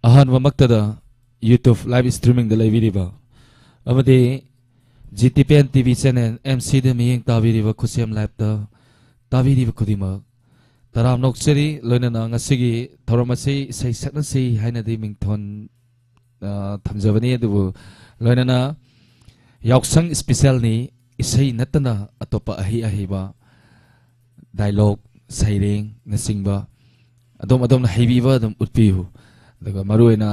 ꯑꯍꯥꯟꯕ ꯃꯛꯇꯗ YouTube live streaming da leibiriba amade GTPN TV channel MC da miyeng tabiriba khusem live da tabiriba khudima taram nokcheri loinana ngasigi thoramasi sai saknasi haina di mingthon thamjabani adubu loinana yaksang special ni isai natana atopa ahi ahiba dialogue saireng nasingba adom adom na haibiba adom utpihu daga maruina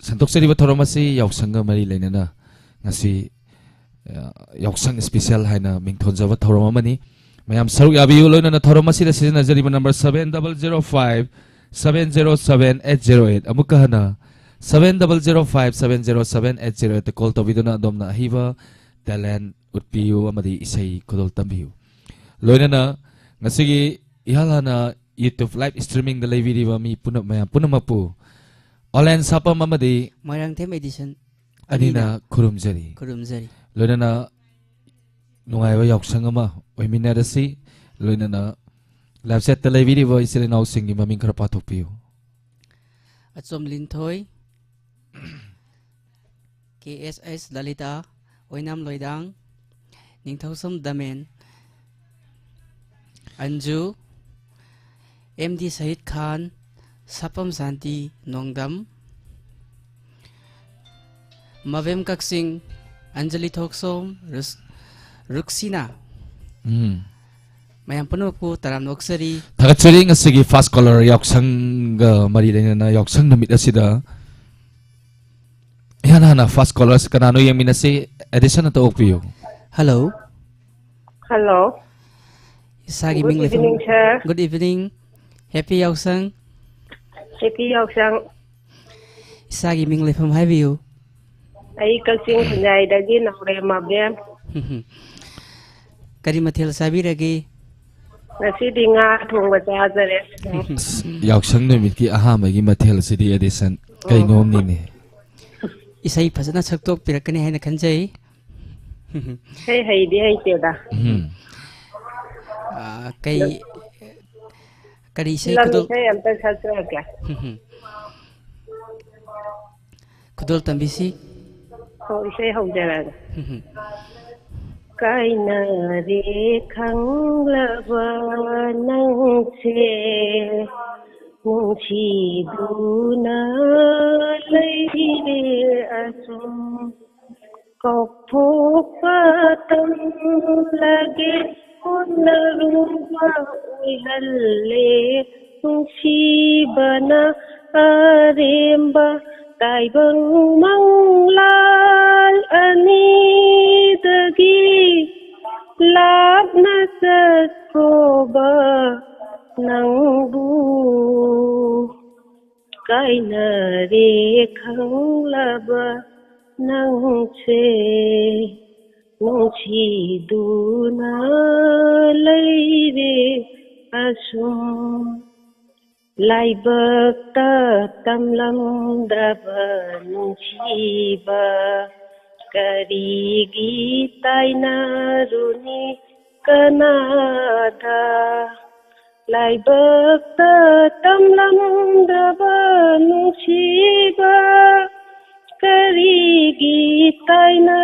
santok seri bathoro masi yaksanga mari leinana ngasi yaksang special haina mingthon jaba thoro mani mayam saruk yabiu loinana thoro masi da season jari number 7005 707808 amuka hana 7005 707808 te call to biduna domna hiba talent utpiu amadi isai kodol tambiu loinana ngasigi ihalana YouTube live streaming da leibiriba mi puna mayam puna mapu online sapa mamadi Marang Them Edition anina kurumjari loinana nungaiba yaksang ama oiminarasi loinana live set ta leibiriba isile naw singi maming khara pathokpiu Atsom Linthoi KSS Lalita Oinam Loidang Ningthosam Damen Anju MD Sahid Khan Sapam Santi Nongdam Mavem Kaksing Anjali Thoksom Ruksina Mayam Panoku Taram Noksari thagatsari ngasigi fast caller yaksang ga mari lena yaksang namit asida yana fast callers kanano yaminasi edition to okpiu Hello Hello. Isagi Good evening, sir. Good evening. Happy Yaksang. Happy Yaksang. Isagi Mingle from Highview. Ay kasing kunay dagi na ure mabem. Karimatil Sabi Ragi. Nasi di nga thong bazare. yaksang namit ki ahamagi mathel sidi edition kay ngom ni ne Isai Pasana Saktok Pirakani Hana Kanjay. Hey hey di hey teda. Kay Kari Isai Lang Kudol say am ta sa ka. Kudol Tambisi. Ho isay ho jara. Kai na re khang la ba nang che nung chi du na lai re asum kok phok pa tam lage kun rumba ui halle nung chi bana aremba tai bang mang lal ani dagi lab na sa ba nang bu kai na re khang laba nang che nung chi du na lai re asum lai bakta tamlam daba nung chi ba kari gi tai na runi kanada lai bakta tamlam daba nung chi ba kari gi tai na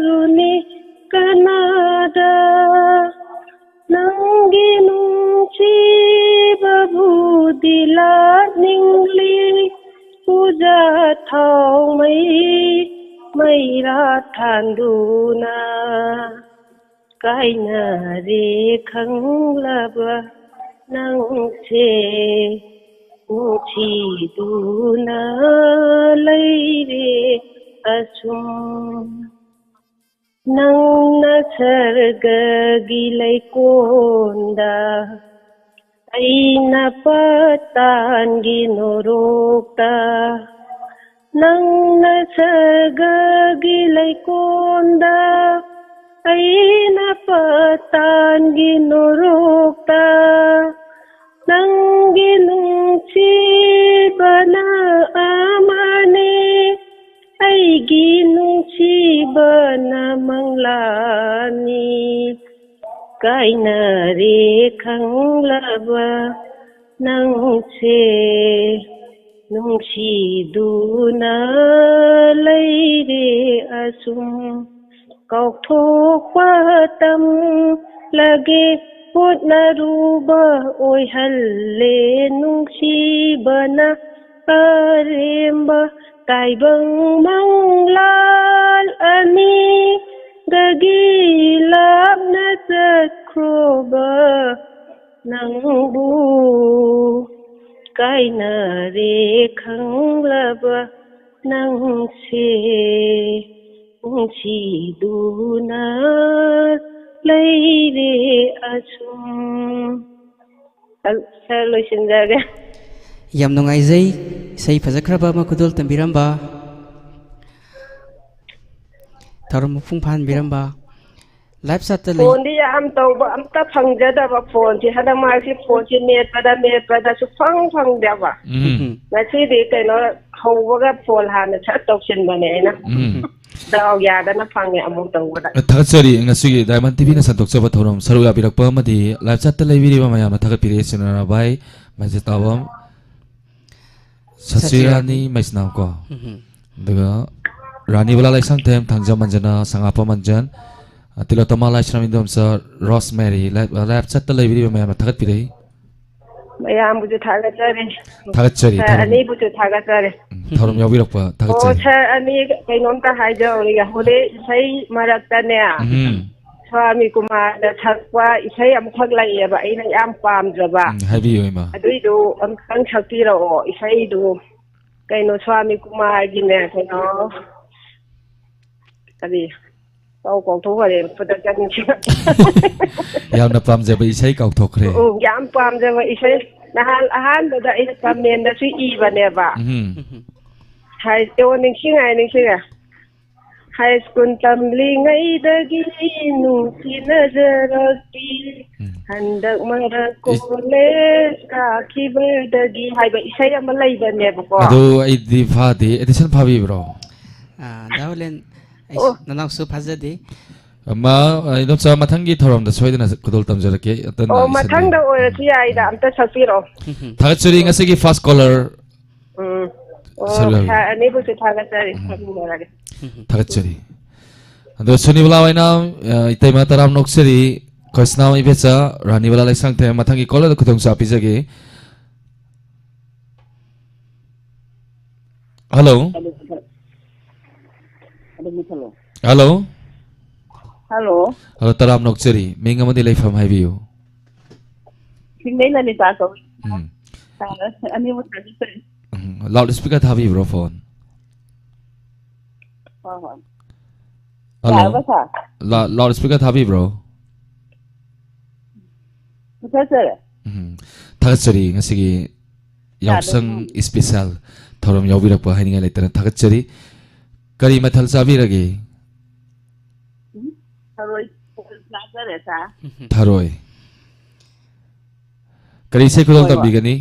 runi kanada nangi nung chi babu dila ningli puja thau mai ra thanduna kai na re khang laba nang che chi du na lai re asum nang na sarga gilai konda aina patan ginorokta nang na sarga gilai konda aina patan ginorokta nang ginung chi bana amane ai ginung chi bana manglani kai na re khang laba nang che ꯅꯨꯡꯁꯤꯗꯨꯅ ꯂꯩꯔꯦ ꯑꯁꯨꯝ ꯀꯥꯎꯊꯣꯛꯄ ꯇꯝꯂꯒꯦ ꯍꯣꯠꯅꯔꯨꯕ ꯑꯣꯏꯍꯜꯂꯦ ꯅꯨꯡꯁꯤꯕꯅ ꯑꯔꯦꯝꯕ ꯇꯥꯏꯕꯪ ꯃꯪꯂꯥꯜ ꯑꯅꯤꯗꯒꯤ ꯂꯥꯞꯅ ꯆꯠꯈ꯭ꯔꯣꯕ ꯅꯪꯕꯨ ꯀꯥꯏꯅꯔꯦ ꯈꯪꯂꯕ ꯅꯪꯁꯦ ꯅꯨꯡꯁꯤꯗꯨꯅ ꯂꯩꯔꯦ ꯑꯁꯨꯝ ꯁꯥꯔ ꯂꯣꯏꯁꯤꯟꯖꯔꯒꯦ ꯌꯥꯝ ꯅꯨꯡꯉꯥꯏꯖꯩ ꯏꯁꯩ ꯐꯖꯈ꯭ꯔꯕ ꯑꯃ ꯈꯨꯗꯣꯜ ꯇꯝꯕꯤꯔꯝꯕ ꯊꯧꯔꯝ ꯃꯄꯨꯡ ꯐꯥꯍꯟꯕꯤꯔꯝꯕ ꯂꯥꯏꯐ ꯆꯥꯠꯇ ꯂꯩ ꯐꯣꯟꯗꯤ ꯌꯥꯝ ꯇꯧꯕ ꯑꯝꯇ ꯐꯪꯖꯗꯕ ꯐꯣꯟꯁꯤ ꯍꯟꯗꯛ ꯃꯥꯁꯤ ꯐꯣꯟꯁꯤ ꯃꯦꯠꯄꯗ ꯁꯨꯡꯐꯪ ꯐꯪꯗꯦꯕ ꯉꯁꯤꯗꯤ ꯀꯩꯅꯣ ꯍꯧꯕꯒ ꯐꯣꯟ ꯍꯥꯟꯅ ꯁꯠ ꯇꯧꯁꯤꯟꯕꯅꯦ ꯑꯩꯅ ꯗꯥꯎ ꯌꯥꯗꯅ ꯐꯪꯉꯦ ꯑꯃꯨꯛ ꯇꯧꯕꯗ ꯊꯥꯒꯠꯆꯔꯤ ꯉꯁꯤꯒꯤ ꯗꯥꯏꯃꯟ ꯇꯤꯚꯤꯅ ꯁꯟꯗꯣꯛꯆꯕ ꯊꯧꯔꯝ ꯁꯔꯨꯛ ꯌꯥꯕꯤꯔꯛꯄ ꯑꯃꯗꯤ ꯂꯥꯏꯞ ꯆꯥꯠꯇ ꯂꯩꯕꯤꯔꯤꯕ ꯃꯌꯥꯝꯅ ꯊꯥꯒꯠꯄꯤꯔꯛꯏ ꯁꯤꯅꯔꯕꯥꯏ ꯃꯥꯏꯖꯦ ꯇꯥꯕꯝ ꯁꯆꯤꯔꯥꯅꯤ ꯃꯩꯁꯅꯥꯝ ꯀꯣ ꯑꯗꯨꯒ ꯔꯥꯅꯤꯕꯂꯥ ꯂꯩꯁꯥꯡꯊꯦꯝ ꯊꯥꯡꯖꯝ ꯃꯟꯖꯅ ꯁꯉꯥꯄ ꯃꯟꯖꯟ ꯇꯤꯂꯣꯇꯃꯥ ꯂꯥꯏꯁ꯭ꯔꯝ ꯏꯟꯗꯣꯝꯆꯥ ꯔꯣꯁꯃꯦꯔꯤ ꯂꯥꯏꯞ ꯆꯥꯠꯇ ꯂꯩꯕꯤꯔꯤꯕ ꯃꯌꯥꯝꯅ ꯊꯥꯒꯠꯄꯤꯔꯛꯏ ꯃꯌꯥꯝꯕꯨꯁꯨ ꯊꯥꯒꯠꯆꯔꯤ ꯊꯥꯒꯠꯆꯔꯤ ꯁꯥꯔ ꯊꯧꯔꯝ ꯑꯅꯤꯕꯨꯁꯨ ꯊꯥꯒꯠꯆꯔꯤ ꯊꯧꯔꯝ ꯌꯥꯎꯕꯤꯔꯛꯄ ꯑꯣ ꯊꯥꯒꯠꯆꯔꯤ ꯁꯥꯔ ꯑꯅꯤ ꯀꯩꯅꯣꯝꯇ ꯍꯥꯏꯖꯍꯧꯔꯤꯒꯦ ꯍꯣꯔꯦꯟ ꯏꯁꯩ ꯃꯔꯛꯇꯅꯦ ꯁ꯭ꯋꯥꯃꯤ ꯀꯨꯃꯥꯔꯅ ꯁꯛꯄ ꯏꯁꯩ ꯑꯃꯈꯛ ꯂꯩꯌꯦꯕ ꯑꯩꯅ ꯌꯥꯝ ꯄꯥꯝꯖꯕ ꯍꯥꯏꯕꯤꯌꯨ ꯏꯃꯥ ꯑꯗꯨꯏꯗꯨ ꯑꯃꯨꯛꯇꯪ ꯁꯛꯄꯤꯔꯛꯑꯣ ꯏꯁꯩꯗꯨ ꯀꯩꯅꯣ ꯁ꯭ꯋꯥꯃꯤ ꯀꯨꯃꯥꯔꯒꯤꯅꯦ ꯀꯩꯅꯣ ꯀꯔꯤ ꯀꯥꯎꯊꯣꯛꯈ꯭ꯔꯦ ꯈꯨꯗꯛꯇ ꯌꯥꯝꯅ ꯄꯥꯝꯖꯕ ꯏꯁꯩ ꯀꯥꯎꯊꯣꯛꯈ꯭ꯔꯦ ꯌꯥꯝ ꯄꯥꯝꯖꯕ ꯏꯁꯩ ꯅꯍꯥꯟ ꯑꯍꯥꯟꯕꯗ ꯑꯩꯅ ꯀꯃꯦꯟꯗꯁꯨ ꯏꯕꯅꯦꯕ ꯅꯤꯡꯁꯤꯡꯉꯦ ꯍꯥꯏ ꯁ꯭ꯀꯨꯜ ꯇꯝꯂꯤꯉꯩꯗꯒꯤ ꯅꯨꯡꯁꯤꯅꯖꯔꯛꯄꯤ ꯍꯟꯗꯛ ꯃꯔꯛ ꯀꯣꯂꯦꯖ ꯀꯥꯈꯤꯕꯗꯒꯤ ꯍꯥꯏꯕ ꯏꯁꯩ ꯑꯃ ꯂꯩꯕꯅꯦꯕꯀꯣ ꯑꯗꯨ ꯑꯩꯗꯤ ꯐꯥꯗꯦ ꯑꯦꯗꯤꯁꯟ ꯐꯥꯕꯤꯕ꯭ꯔꯣ ꯗꯥꯍꯣꯂꯦꯟ ꯑꯣ ꯅꯅꯥꯎꯁꯨ ꯐꯖꯗꯦ ꯑꯃ ꯏꯗꯣꯝꯆꯥ ꯃꯊꯪꯒꯤ ꯊꯧꯔꯝꯗ ꯁꯣꯏꯗꯅ ꯈꯨꯗꯣꯜ ꯇꯝꯖꯔꯛꯀꯦ ꯑꯣ ꯃꯊꯪꯗ ꯑꯣꯏꯔꯁꯨ ꯌꯥꯏꯗ ꯑꯝꯇ ꯁꯛꯄꯤꯔꯛꯑꯣ ꯊꯥꯒꯠꯆꯔꯤ ꯉꯁꯤꯒꯤ ꯐꯥꯁ ꯀꯣꯂꯔ ꯑꯣ ꯁꯥꯔ ꯑꯅꯤꯕꯨꯁꯨ ꯊꯥꯒꯠꯆꯔꯤ ꯊꯝꯖꯔꯒꯦ ꯊꯥꯒꯠꯆꯔꯤ ꯑꯗꯣ ꯁꯨꯅꯤꯕꯂꯥ ꯋꯥꯏꯅꯥꯝ ꯏꯇꯩꯃ ꯇꯔꯥꯝ ꯅꯣꯛꯆꯔꯤ ꯀꯣꯏꯁꯅꯥꯝ ꯏꯕꯦꯆꯥ ꯔꯥꯅꯤꯕꯂꯥ ꯂꯩꯁꯥꯡꯊꯦꯝ ꯃꯊꯪꯒꯤ ꯀꯣꯂꯔꯗ ꯈꯨꯗꯣꯡꯆꯥ ꯄꯤꯖꯒꯦ ꯍꯜꯂꯣ ꯍꯜꯂꯣ ꯍꯜꯂꯣ ꯍꯜꯂꯣ ꯇꯔꯥꯝ ꯅꯣꯛꯆꯔꯤ ꯃꯤꯡ ꯑꯃꯗꯤ ꯂꯩꯐꯝ ꯍꯥꯏꯕꯤꯌꯨ ꯁꯤꯡꯅꯩ ꯂꯂꯤꯇꯥ ꯀꯧꯏ ꯎꯝ ꯑꯅꯤꯃꯛ ꯊꯥꯒꯠꯆꯔꯤ ꯂꯥꯎꯠ ꯁ꯭ꯄꯤꯀꯔ ꯊꯥꯕꯤꯕ꯭ꯔꯣ ꯐꯣꯟ ꯍꯣꯏ ꯍꯣꯏ ꯍꯜꯂꯣ ꯌꯥꯔꯕ ꯁꯥꯔ ꯂꯥꯎꯠ ꯁ꯭ꯄꯤꯀꯔ ꯊꯥꯕꯤꯕ꯭ꯔꯣ ꯃꯨꯊꯠꯆꯔꯦ ꯊꯥꯒꯠꯆꯔꯤ ꯉꯁꯤꯒꯤ ꯌꯥꯎꯁꯪ ꯏꯁꯄꯤꯁꯦꯜ ꯊꯧꯔꯝ ꯌꯥꯎꯕꯤꯔꯛꯄ ꯍꯥꯏꯅꯤꯡꯉꯥꯏ ꯂꯩꯇꯅ ꯊꯥꯒꯠꯆꯔꯤ ꯀꯔꯤ ꯃꯊꯦꯜ ꯆꯥꯕꯤꯔꯒꯦ ꯊꯔꯣꯏ ꯆꯥꯖꯔꯦ ꯁꯥꯔ ꯊꯔꯣꯏ ꯀꯔꯤ ꯏꯁꯩ ꯈꯨꯗꯣꯜ ꯍꯣꯏ ꯍꯣꯏ ꯇꯝꯕꯤꯒꯅꯤ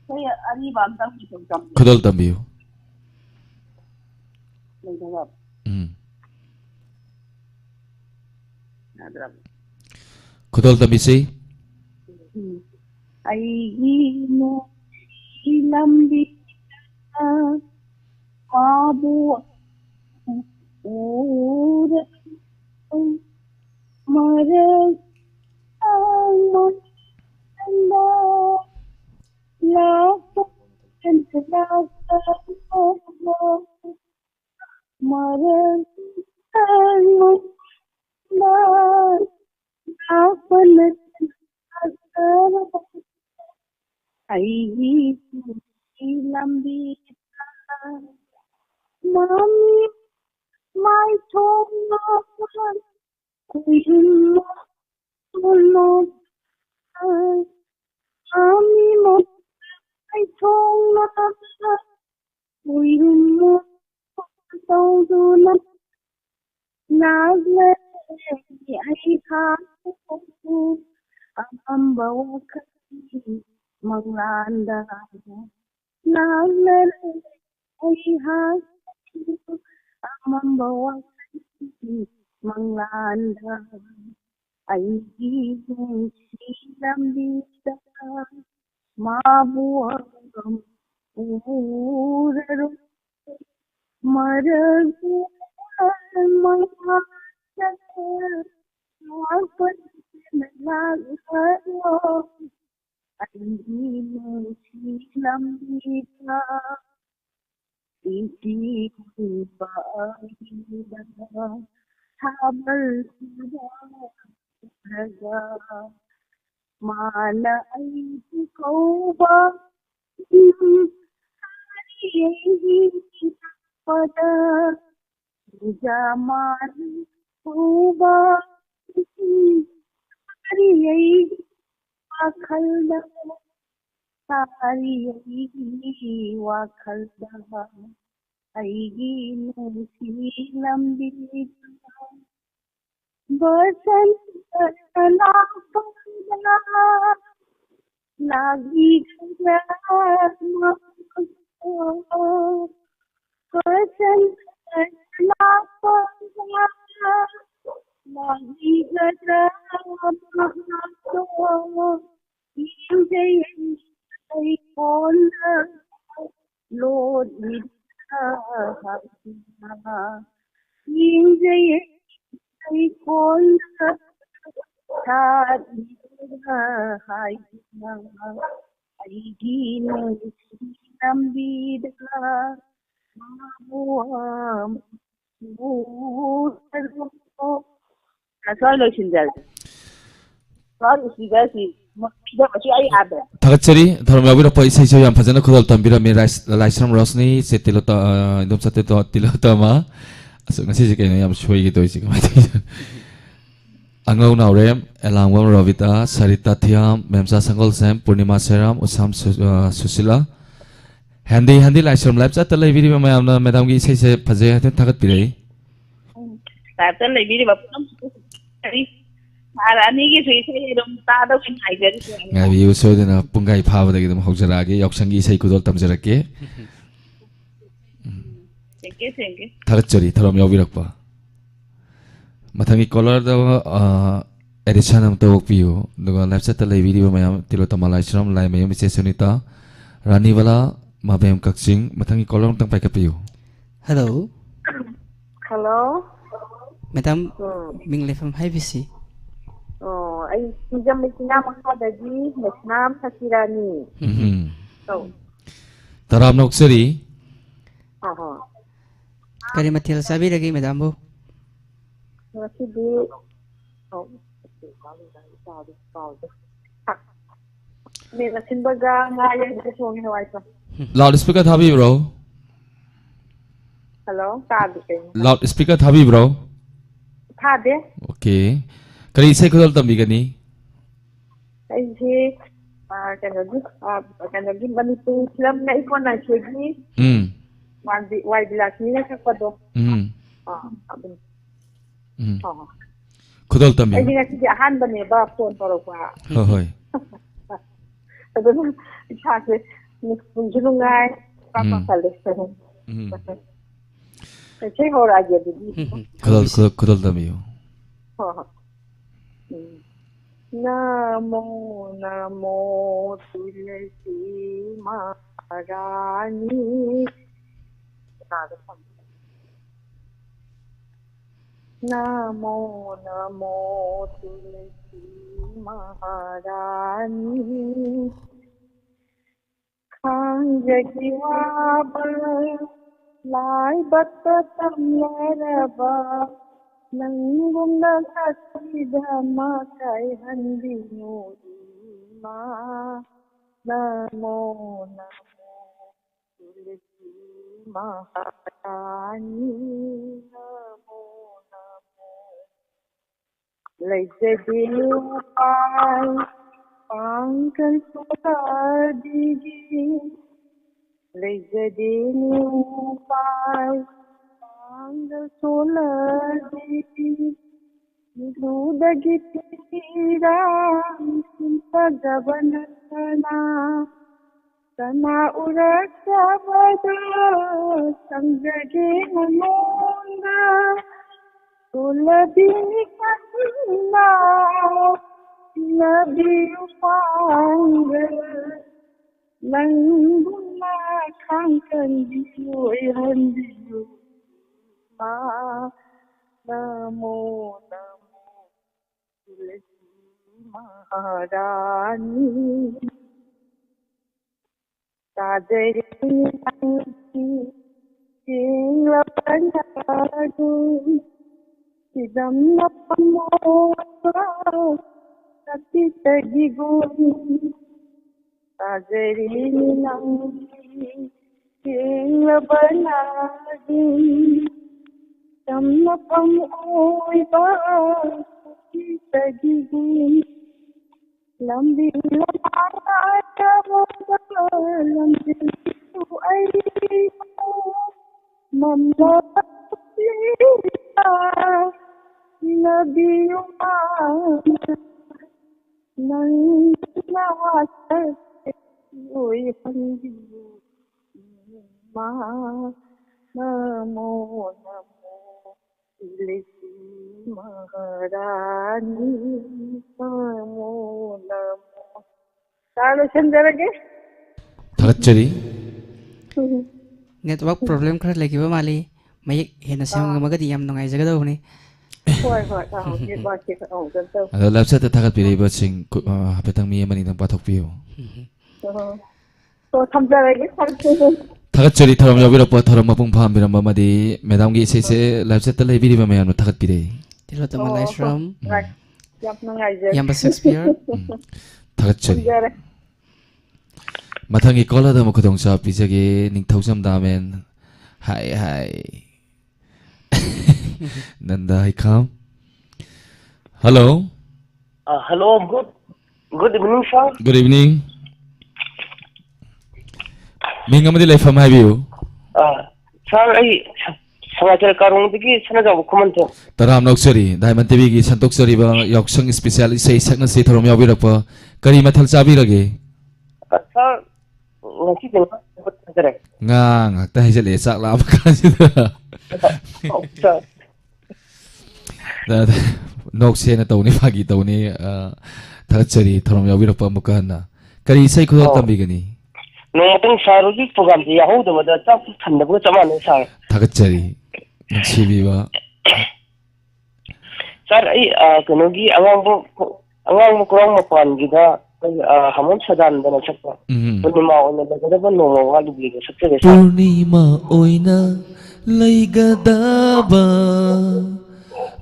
ꯏꯁꯩ ꯑꯔꯤꯕ ꯑꯝꯇꯪ ꯈꯨꯗꯣꯜ ꯇꯝꯕꯤꯌꯨ ꯈꯨꯗꯣꯜ ꯇꯝꯕꯤꯁꯤ ꯑꯩꯒꯤ ꯅꯨꯡꯁꯤ ꯂꯝꯕꯤ ꯃꯥꯕꯨ ꯎꯔ ꯃꯔꯛ ꯑꯩꯒꯤ ꯂꯝꯕꯤꯗ ꯃꯝꯃꯤ ꯃꯥꯏꯊꯣꯡꯅ ꯈꯨꯏꯗꯨꯅ ꯃꯝꯃꯤ ꯃꯥꯏꯊꯣꯡꯅ ꯈꯨꯏꯗꯨꯅ ꯇꯧꯗꯨꯅ ꯂꯥꯛꯂꯦ ꯑꯩꯍꯥꯛꯄꯨ ꯑꯃꯝꯕ ꯋꯥꯈꯜꯒꯤ ꯃꯪꯂꯥꯟꯗ ꯂꯥꯛꯂꯦ ꯑꯩꯍꯥꯛꯄꯨ ꯑꯃꯝꯕ ꯋꯥꯈꯜꯒꯤ ꯃꯪꯂꯥꯟꯗ ꯑꯩꯒꯤ ꯅꯨꯡꯁꯤ ꯂꯝꯕꯤꯗ Mabuam Uraru Maragu Mahasakar Wapan Nagaro Ainu Silam Dita Iti Kubaida Habal Raga Mala Aiti Kauba Pada Zaman Kauba Hari Wakalda Hari Wakalda Aigi Nusilam Dita Basanta Lapanda Lagi Grama Basanta Lapanda Lagi Grama Injayan Ay Kola Lord Vidha Injayan Ay Kola Hai Aigi Nambida Mabuam Asal loisindal. Sorry, sigasi. Tidak masih ayah ada. Thakachari thorom yabira pa isai so yam phajana khudal tambira me laisram rosni se tilota indom sate to tilota ma aso ngasi je kaino yam shoi gi toisi kamai angau naurem elangwam ravita sarita thiam memsa sangol sem purnima seram usam susila handi laisram live chat lai video ma yamna madam gi isai se phaje haten thakat pirai Tatan lagi di bapak nam hari hari ini sih dom tada pun aja di sini. ngai bi uso dena pungai phaba dagi dum hokjara ge yaksangi isai kudol tamjarake Thank you. thakachari thorom yabirak pa mathangi color da edition am to piu duga live chat lai video mayam tilota malai shram lai mayam se sunita rani wala mabem kakching mathangi color tang pai ka piu Hello, Hello. Madam Minglefam Hivisi. Oh, ay sijam mesina makadagi mesnam sakirani. So, taram noksari Kari Matil Sabi lagi Madam Bu. Masih di Ini nasin baga ngayang di suami Hawaii pa. loudspeaker thabi bro Hello, tadi kayo. loudspeaker thabi bro Tadi, okay kari isai kudol tambi gani ay si kanagi manitu film na ikaw na sige. Why bilas niya sa kwado. Abin. kudol tambi Ay nga sige ahan ba niya ba phone paro pa. hoy Ado na kasi ngunjulungay papasalis sa. Kasi hora aja di. kudol tambi Namo Tulsi Maharani. Namo Tulsi Maharani. Khang jagiwa lai batatam yaraba. Nangumna kasi dhamma kai handinu ma. Namo Tulsi Maharani. Namo Lejadinu pai pangkan sudadigi. Lejadinu pai pangkan sudadigi. Nudagi tirang sinta gabanatana. Sana urat sabada sangjagi namonda. Tulabini kanina, labi upangga, Nanguna kangkandiyo'y handiyo ma namo namo tulasi maharani sadari angki singlapanadu sidam napamotra sati tagigun sadari angki singlapanadu Sama pang-uwi ba kita giging Lambing lamang at mo ba Lambing ito ay ito Mamapasita Nabiyong Nang nawasat Uy, pandiyo Ma Namo Namo Tulasi Maharani Namo Namo Salo Chandarage 다같저리 network problem khara lagi ba mali mai hena sem magadi yam nongai jaga do ni Hoi hoi ke ba ke ganto 아도 랩셋에 다같비레이버 칭 하베탕 미에만이 당 빠톡비요 to thamjarage 다같저리 타람 여비럭버 타람 마봉 파함비람 마마디 매담기 이세세 랩셋 레비리바 메야노 다같비레이 tilo to malai from right yap nangai je yamba Shakespeare 다같저리 jare 마탕이 컬러다 뭐 그동사 비자게 닝타우삼 다멘 하이 하이 난다 하이캄 hello Hello, good evening, sir. good evening 민감하디 라이프 하이비유 Sir, ay समाचार कारोंदगी सनजाव कुमंतो Taram नौकसरी दाइमन TV संतोकसरी यौसंग special इसे सकनसे थरम याबिरप करी मथल चाबिरगे Sir, ngasi denga बतरे ngang ngakta hijale sak la bakasida Sir, नौकसे न तौनी फागी तौनी थागचरी थरम याबिरप मुकहना करी इसे खुद तंबिगनी नोमतंग सारोगी programme जे Yahoo दमदा चाप थन्नबो चमाने sir. थागचरी नसीबीवा Sir, ay kanogi angang kurang mapanggida hamon sadan dana sakpa. Purnima ona lagada noma wali biga sakse sir. Purnima ओइना लैगदाबा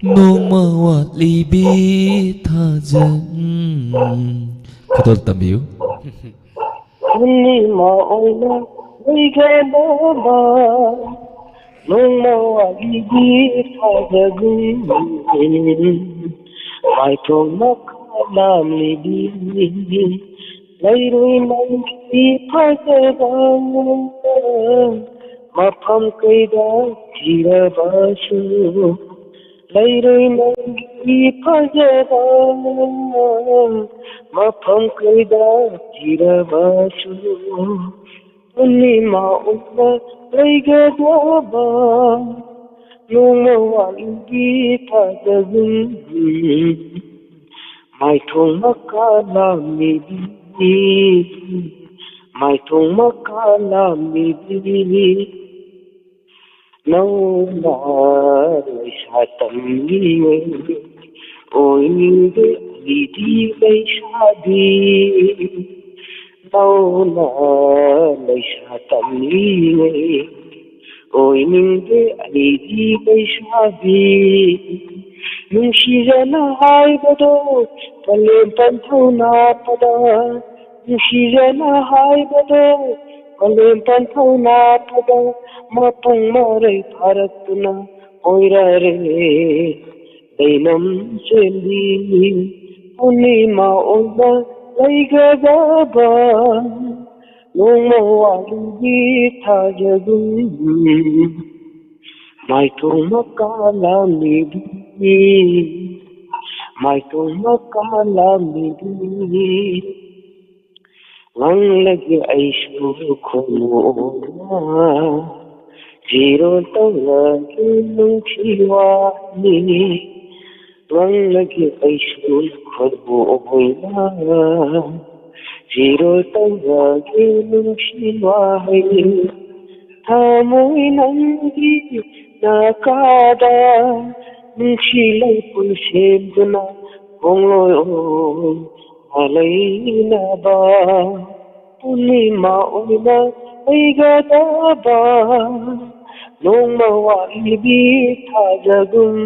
Noma वालिबी थाजन खुदल तंबियु Purnima oina laigadaba noma walibi thajagun maithong makalam libi lairoi nangki thajaba mafam kaida thirabasu lairoi nangki thajaba mafam kaida thirabasu Purnima oina laigadaba noma walibi thajagun maithong makalam libi maithong makalam libi nauna laisa tamliwe oinde lidi laisa di nauna laisa tamliwe oinde lidi laisa di nungshijana haibado palem panthuna pada nungshijana haibado palem panthuna pada mapung marai bharatna oirare dainam sendi purnima ona laigadaba noma walibi thajagun maithong makalam libi maithong makalam libi ngang lagi aisu khona zero tawla nung chiwani ngang lagi aisu khona zero tawagi nungsinwahay Tamoy nangi nakada Nungsilay pulsibuna kung loy alay na ba Punima una ay gada ba Nung mawaibi tajagum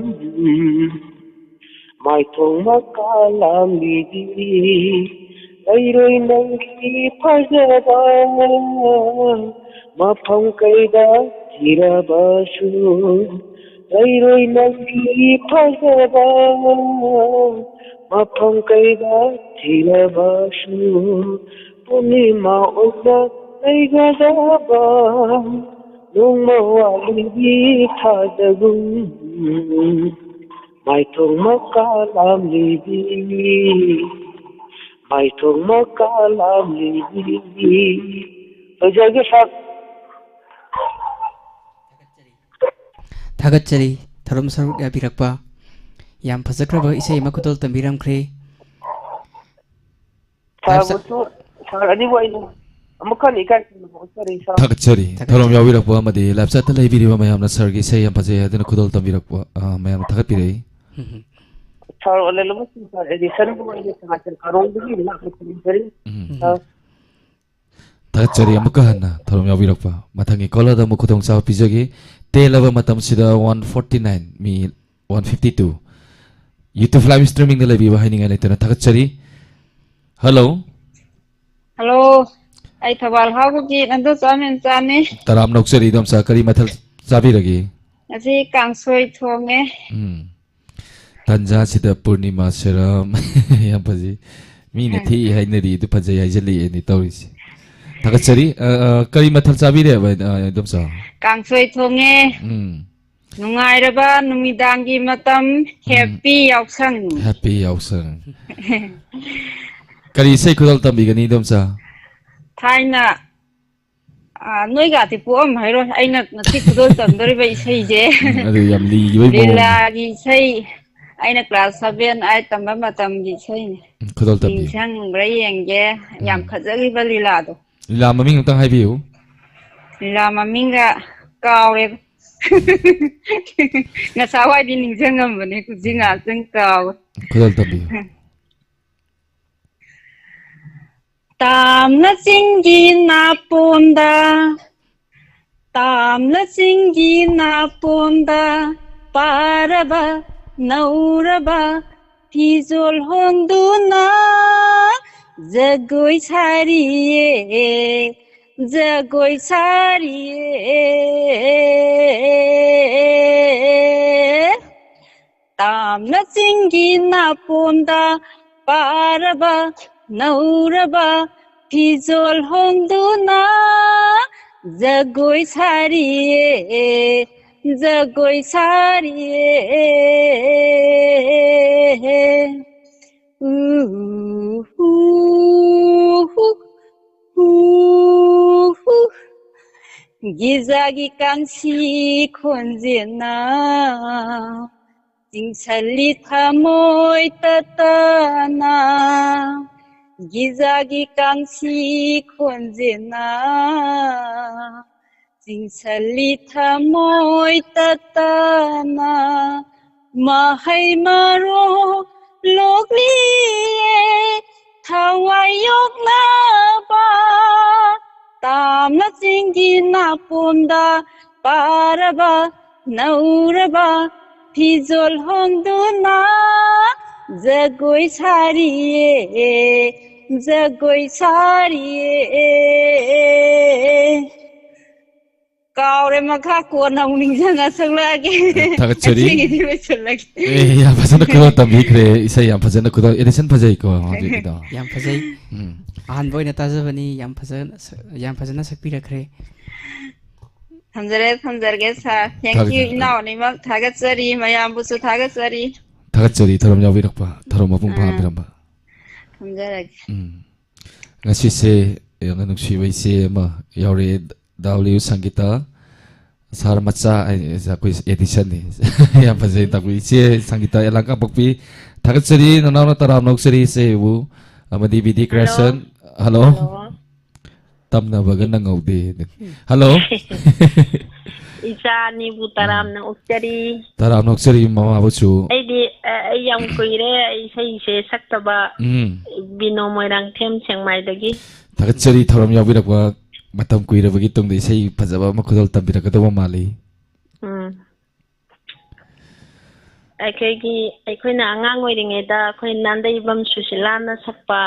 May tong makalamidi Layroy nang ipagaba Mapang kayda tirabasu Layroy nang ipagaba Mapang kayda tirabasu Punima una ay gadaba Nung mawalibi tajagum May tong makalamidi May tong makalamidi Pajagi sak Thagatchari Tharom Saruk Yabirakpa Yam Fazakraba Isai Makutol Tambiram Kre Sabutu sarani waino Amukan ikan sorry sir Thagatchari Tharom yawirakpa amadi lapsa ta laibiriba mayamna sargi sei yam phajai aduna khudol tambirakpa mayam thagatpirei sir ole lo sir edition ko ile samacher karong digi la sir Thagatchari amuka hanna Tharom yawirakpa mathangi kolada mu khudong chaw pijagi telaba matam sida 149 mi 152 YouTube live streaming da laibiba haininga leitana Thagatchari Hello Hello ai thawal haugi nandu chamen chane Taram noksari dom sa kari mathal chabiragi asi kangsoi thonge Tanja sida Purnima Seram yam phaji mi ne thi hainari du phajai haijali ani tawrisi Thagatchari kari mathal chabire ba dom sa kangsoi thonge nungairaba numidangi matam happy yausang Kari sei khudol tambigani dom sa thaina noiga ti puam hairo aina ngati khudol tamdoriba isai je adu yam li bai bo lila gi sei aina class 7 ai tamba matam gi sei ne khudol tambi sang brayenge yam khajagi ba lila do lila maming tang haibiu lila maminga kaure ngasawai di ningjangam bane kujinga jeng kaw khudol tambi Tamna singi na ponda paraba nauraba tizol honduna jagoi sariye Tamna singi na ponda paraba nauraba tizol honduna jagoi sariye gizagi kansi khonjena jingchali thamoi tatana Gizagi kangsi khonjena jingchali thamoi tatana mahai maro lokliye thawai yokna ba tamna singi na ponda paraba nauraba tizol honduna jagoi sariye kaure makha ko namning janga sanglage Thagatchari ya phajana khudol tambi kre isai yam phajana khudol edition phajai ko hojida Yam Fazai Ahan Boy Natajavani Yam Fazana Sakpirakre thamjarge sa thank you ina ni mak Thagatchari mayam busu Thagatchari Tharom yawirakpa Tharom mapung phamramba thamjarage ngasi se yamna nungsiba ise ma yaure W Sangita sar macha ai koi edition ni yam phajai ta koi ise Sangita elangka pokpi Thagatchari nanauna taram noksari se bu amadi Vidhi Crescent Hello. Tamna baga nang ngaude. Hello. Isa ni Butaram na uktari. Taram noksari mama busu. Ay di ayam kuire ay say saktaba. Bino mo rang tem Chiang Mai dagi. Tagatsari thoram yawirak wa matam kuira bagi tong de say pajaba makudal tambira kadawa mali. ꯑꯩꯈꯣꯏꯅ ꯑꯉꯥꯡ ꯑꯣꯏꯔꯤꯉꯩꯗ ꯑꯩꯈꯣꯏ ꯅꯥꯟꯗꯩꯕꯝ ꯁꯨꯁꯤꯂꯥꯅ ꯁꯛꯄ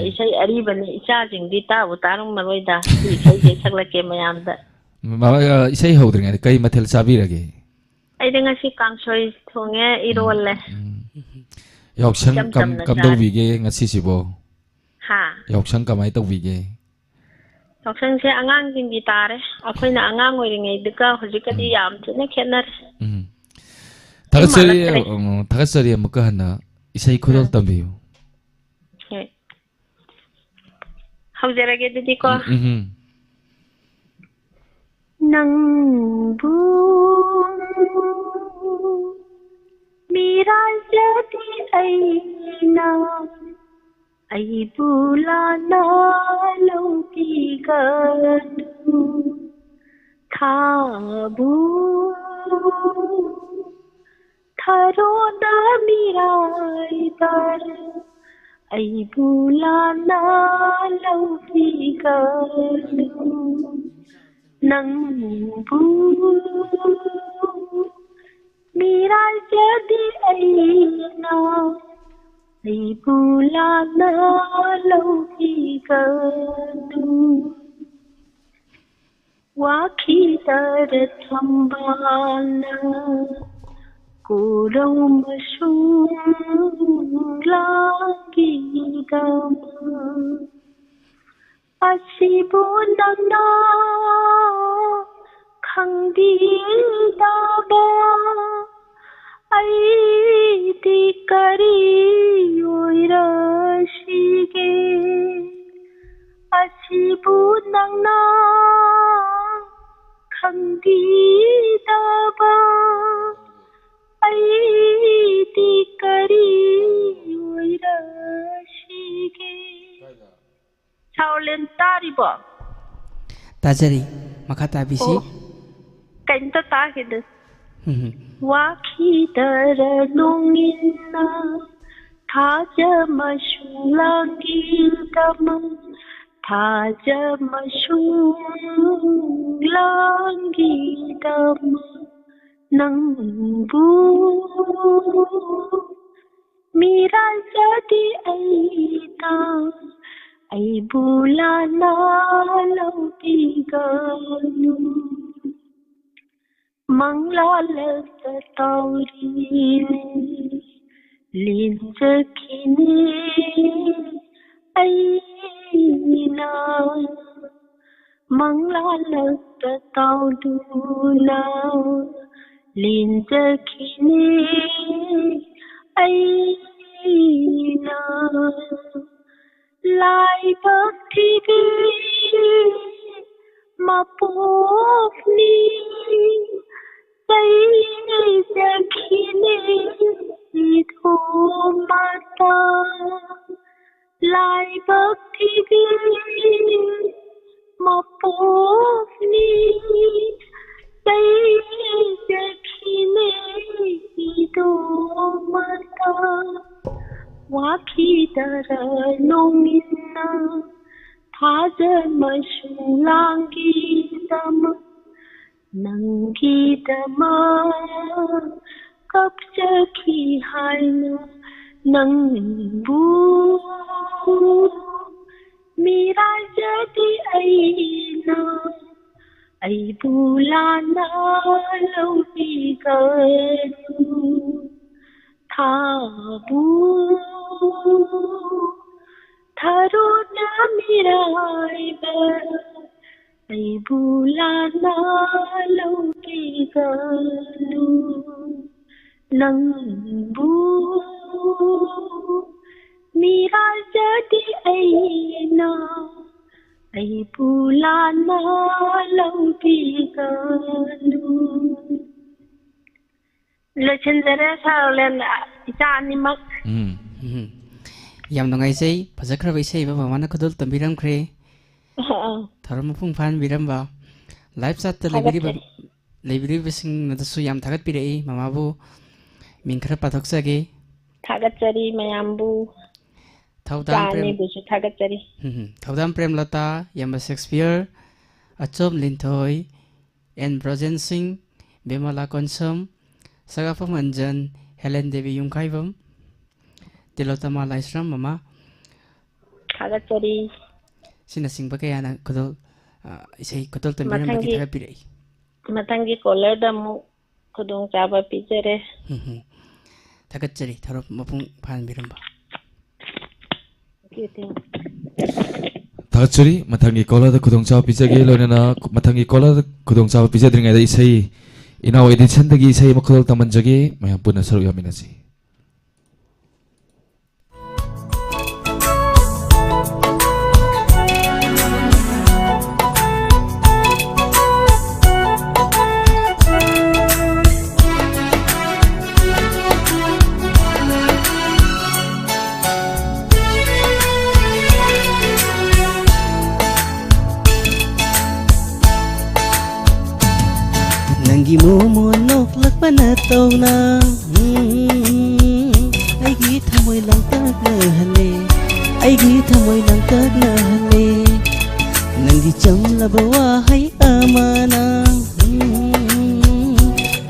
ꯏꯁꯩ ꯑꯔꯤꯕꯅꯤ ꯏꯆꯥꯁꯤꯡꯗꯤ ꯇꯥꯕꯨ ꯇꯥꯔꯝꯃꯔꯣꯏꯗ ꯏꯁꯩꯁꯦ ꯁꯛꯂꯛꯀꯦ ꯃꯌꯥꯝꯗ isai howdringa kai mathel sabirage ꯑꯩꯗꯤ ꯉꯁꯤ ꯀꯥꯡꯁꯣꯏ ꯊꯣꯡꯉꯦ ꯏꯔꯣꯜꯂꯦ yauksan kam dawbige ngasi sibo ha yauksan kamai tawbige yauksanse ꯑꯉꯥꯡꯁꯤꯡꯒꯤ ꯇꯥꯔꯦ ꯑꯩꯈꯣꯏꯅ ꯑꯉꯥꯡ ꯑꯣꯏꯔꯤꯉꯩꯗꯒ ꯍꯧꯖꯤꯛꯀꯗꯤ ꯌꯥꯝ ꯊꯤꯅ ꯈꯦꯠꯅꯔꯦ Tagatsari amuka hana isai khudal tambiyo hawjarage dudi ko nangbu mirajati aina aibulana laukigadu thabu Tharona mirai dar aibulana laukigadu Nangbu mirajati aina aibulana laukigadu Wakhidar thambana Kurau masung lagi gama Asibu nana khangdi daba Ai di kari oirashige Asibu nana khangdi daba Aiti kari oirashige Saulen taribo Tajari makata bisi Kainta tahid Wakhidar nungina Thaja mashulagi dama Thaja mashulagi dama Nangbu mirajati aina aibulana laukigadu manglala taurini linjakini aina manglala tauduna Linjakini aina lai bhakti mapofni sai jakini idho mata lai bhakti mapofni sai jakini idho mata Wakhidar nungina Thaja mashulagi dama Nangi dama Kapchaki haina Nangbu Mirajati aina Aibulana laukigadu Thabu Tharona mirai dar Aibulana laukigadu Nangbu mirajati aina Aibulana laukigadu Lochandara Saulen Itanimak yam nong ai sei phajak rabai sei ba mama na kodol tambiram kre tharam phung phan biram ba live chat ta lebiri bising na su yam thagat pirei mama bu min khara pathok sage Thagachari mayambu thaudam Chani prem busu thagachari thaudam prem lata yamba Shakespeare achom linthoi and Brojen Singh Bemala Konsom Sagapam Anjan Helen Devi Yungkaivam Tilotama Laisram mama Thagachari sina sing bakaya na kodol isay kodol tambiram bagi thagat pirei Matangi kolar da mu kudung chaba pichere thagat chari tharop mapung phan biram ba 다같이 마탕기 콜라드 구동차 비자기 로네나 마탕기 콜라드 구동차 비자드링에다 이사이 이나오 에디션드기 이사이 마크돌 담은적이 마양 분나 서로 야미나지 Nangi mo nok lak panataw na ay gita mo'y lang tag na hali ay gita mo'y lang tag na hali Nangi cham labawa hay ama na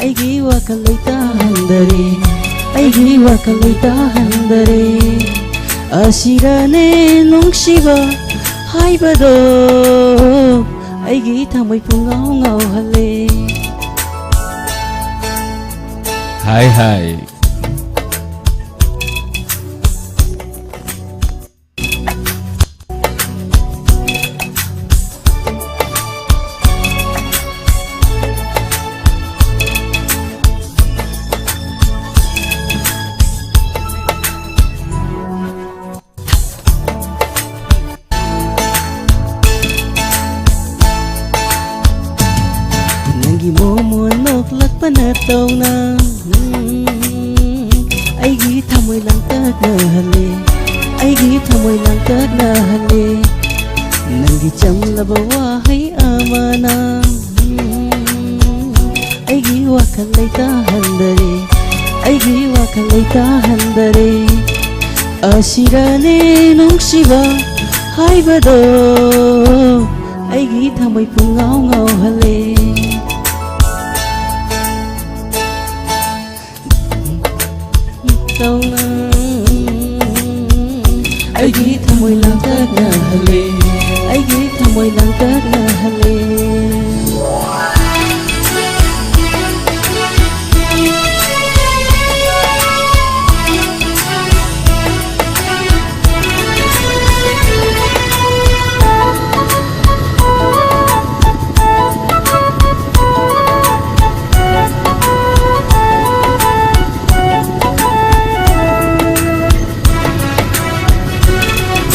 ay giwa kalay tahan dari ay giwa kalay tahan dari asirane nung shiba hay bado ay gita mo'y pungaw-ngaw hali 하이 하이 Nangi mo nok lak panataw na ay gita mo'y lang tag na hali ay gita mo'y lang tag na hali Nangi cham labawa hay ama na ay giwa kalay tahan dari ay giwa kalay tahan dari asirane nung siba hay bado ay gita mo'y pungaw-ngaw hali Tao na ay gita mo'y lang tag na hali ay gita mo'y lang tag na hali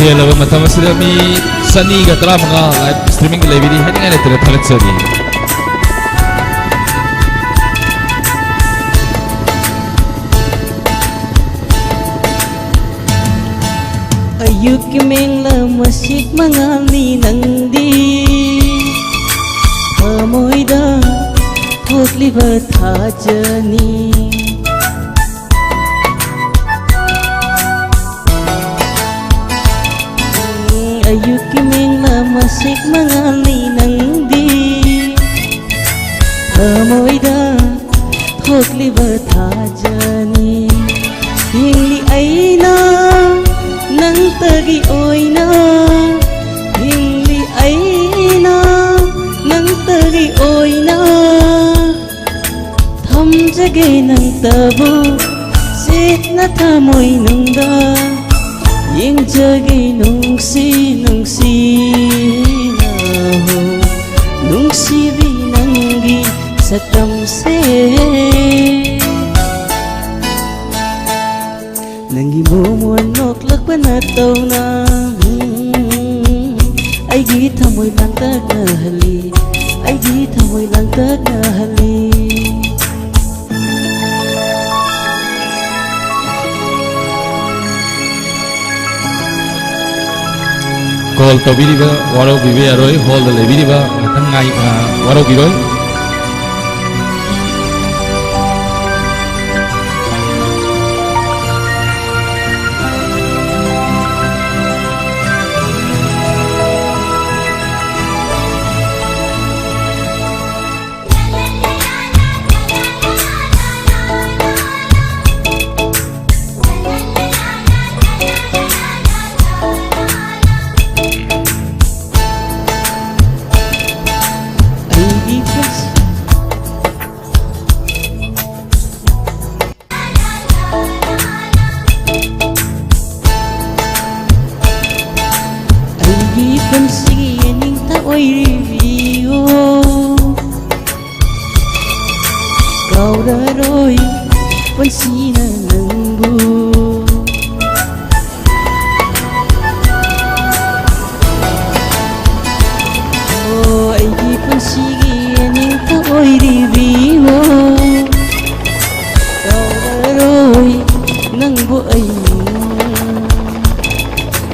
Dia lawan mata masih kami sani gatra mga live streaming live ini hanya ada terlihat sani. Ayuk kimeng la masik mangali nang di Amoy da hotli batha jani Ayuk kimeng la masik mangali nang di Amoy da hotli batha jani Hingli ay na nang tagi oy na hingli ay na nang tagi oy na tham jage nang tabo sit na thamoy nung da ying jage nung si na ho nung si vi nangi satam se Nangi mo nok lak panataw na ay gita mo'y lang tag na hali ay gita mo'y lang tag na hali call tawiriba waro bibe aroi hall da lebiriba matang ngai waro biroi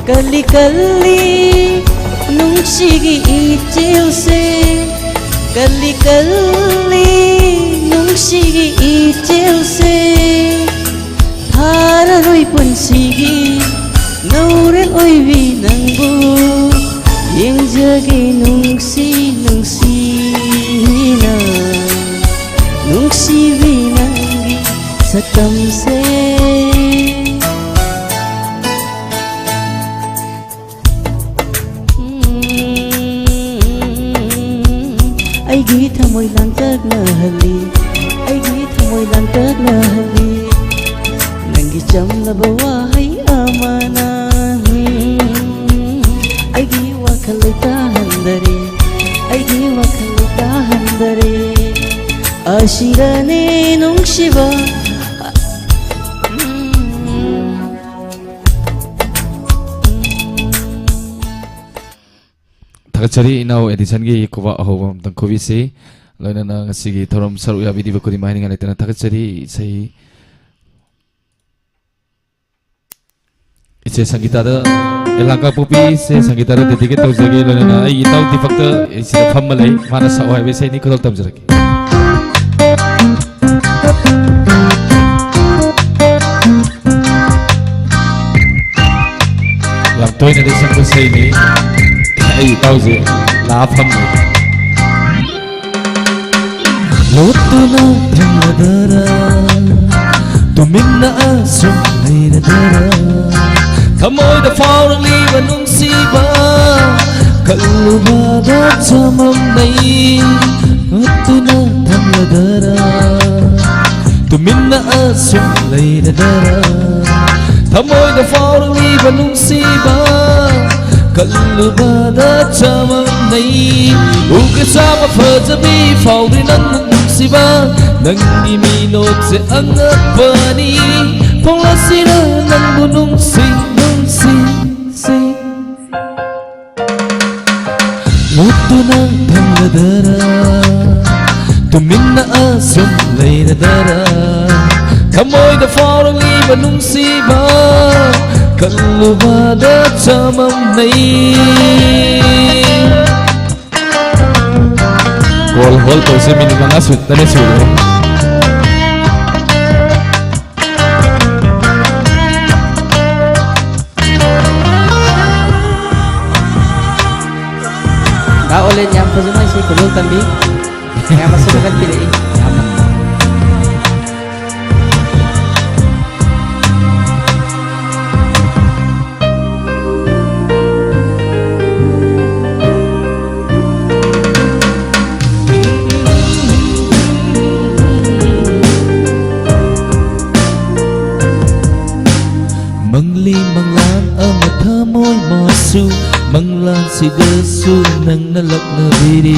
Kali kali nung sige itil se Kali kali nung sige itil se Thara roi pun sige Nauren oi vi nang bu Yang jagi nung si na Nung si vi nang gi satam se Aigi thamoy lang tag na hali Aigi thamoy lang tag na hali Nanggi cham na bawahay amana Aigi wakalay tahan dare Aigi wakalay tahan dare Ashirane nung shiba Takachari inaw edition gi kuwa ahobam tang kobi se loina na ngasigi thorom saru ya video ko di mining ale tana takachari sei ise sangita da elaka pupi se sangita da dedike to jage loina na ai itaw di fakta ise fammalai mana sawai be sei ni ko tam jaraki lam toina de sang ko sei ni ai tao gì lá phâm lốt tu na thầm là đơ ra tụi mình đã sống này là đơ ra thầm môi đã phao đang ly và nung si ba cận lù ba đã cho mâm này lốt tu na thầm là đơ ra tụi mình đã sống này là đơ ra thầm môi đã phao đang ly và nung si ba Kalubada chamam nei uke sama faza bi fauri nan musiba nang imino se angat pani pongla sira nang bunung sing mutu nang thamladara tuminna asum leidara thamoy da fauri li bunung siba Kalubada chamam nei Gol hol to se mini manga sut tane sulu Da oleh nyam pazumai si kulul tambi Yang masuk dengan pilih Manglan si desu nang nalak na biri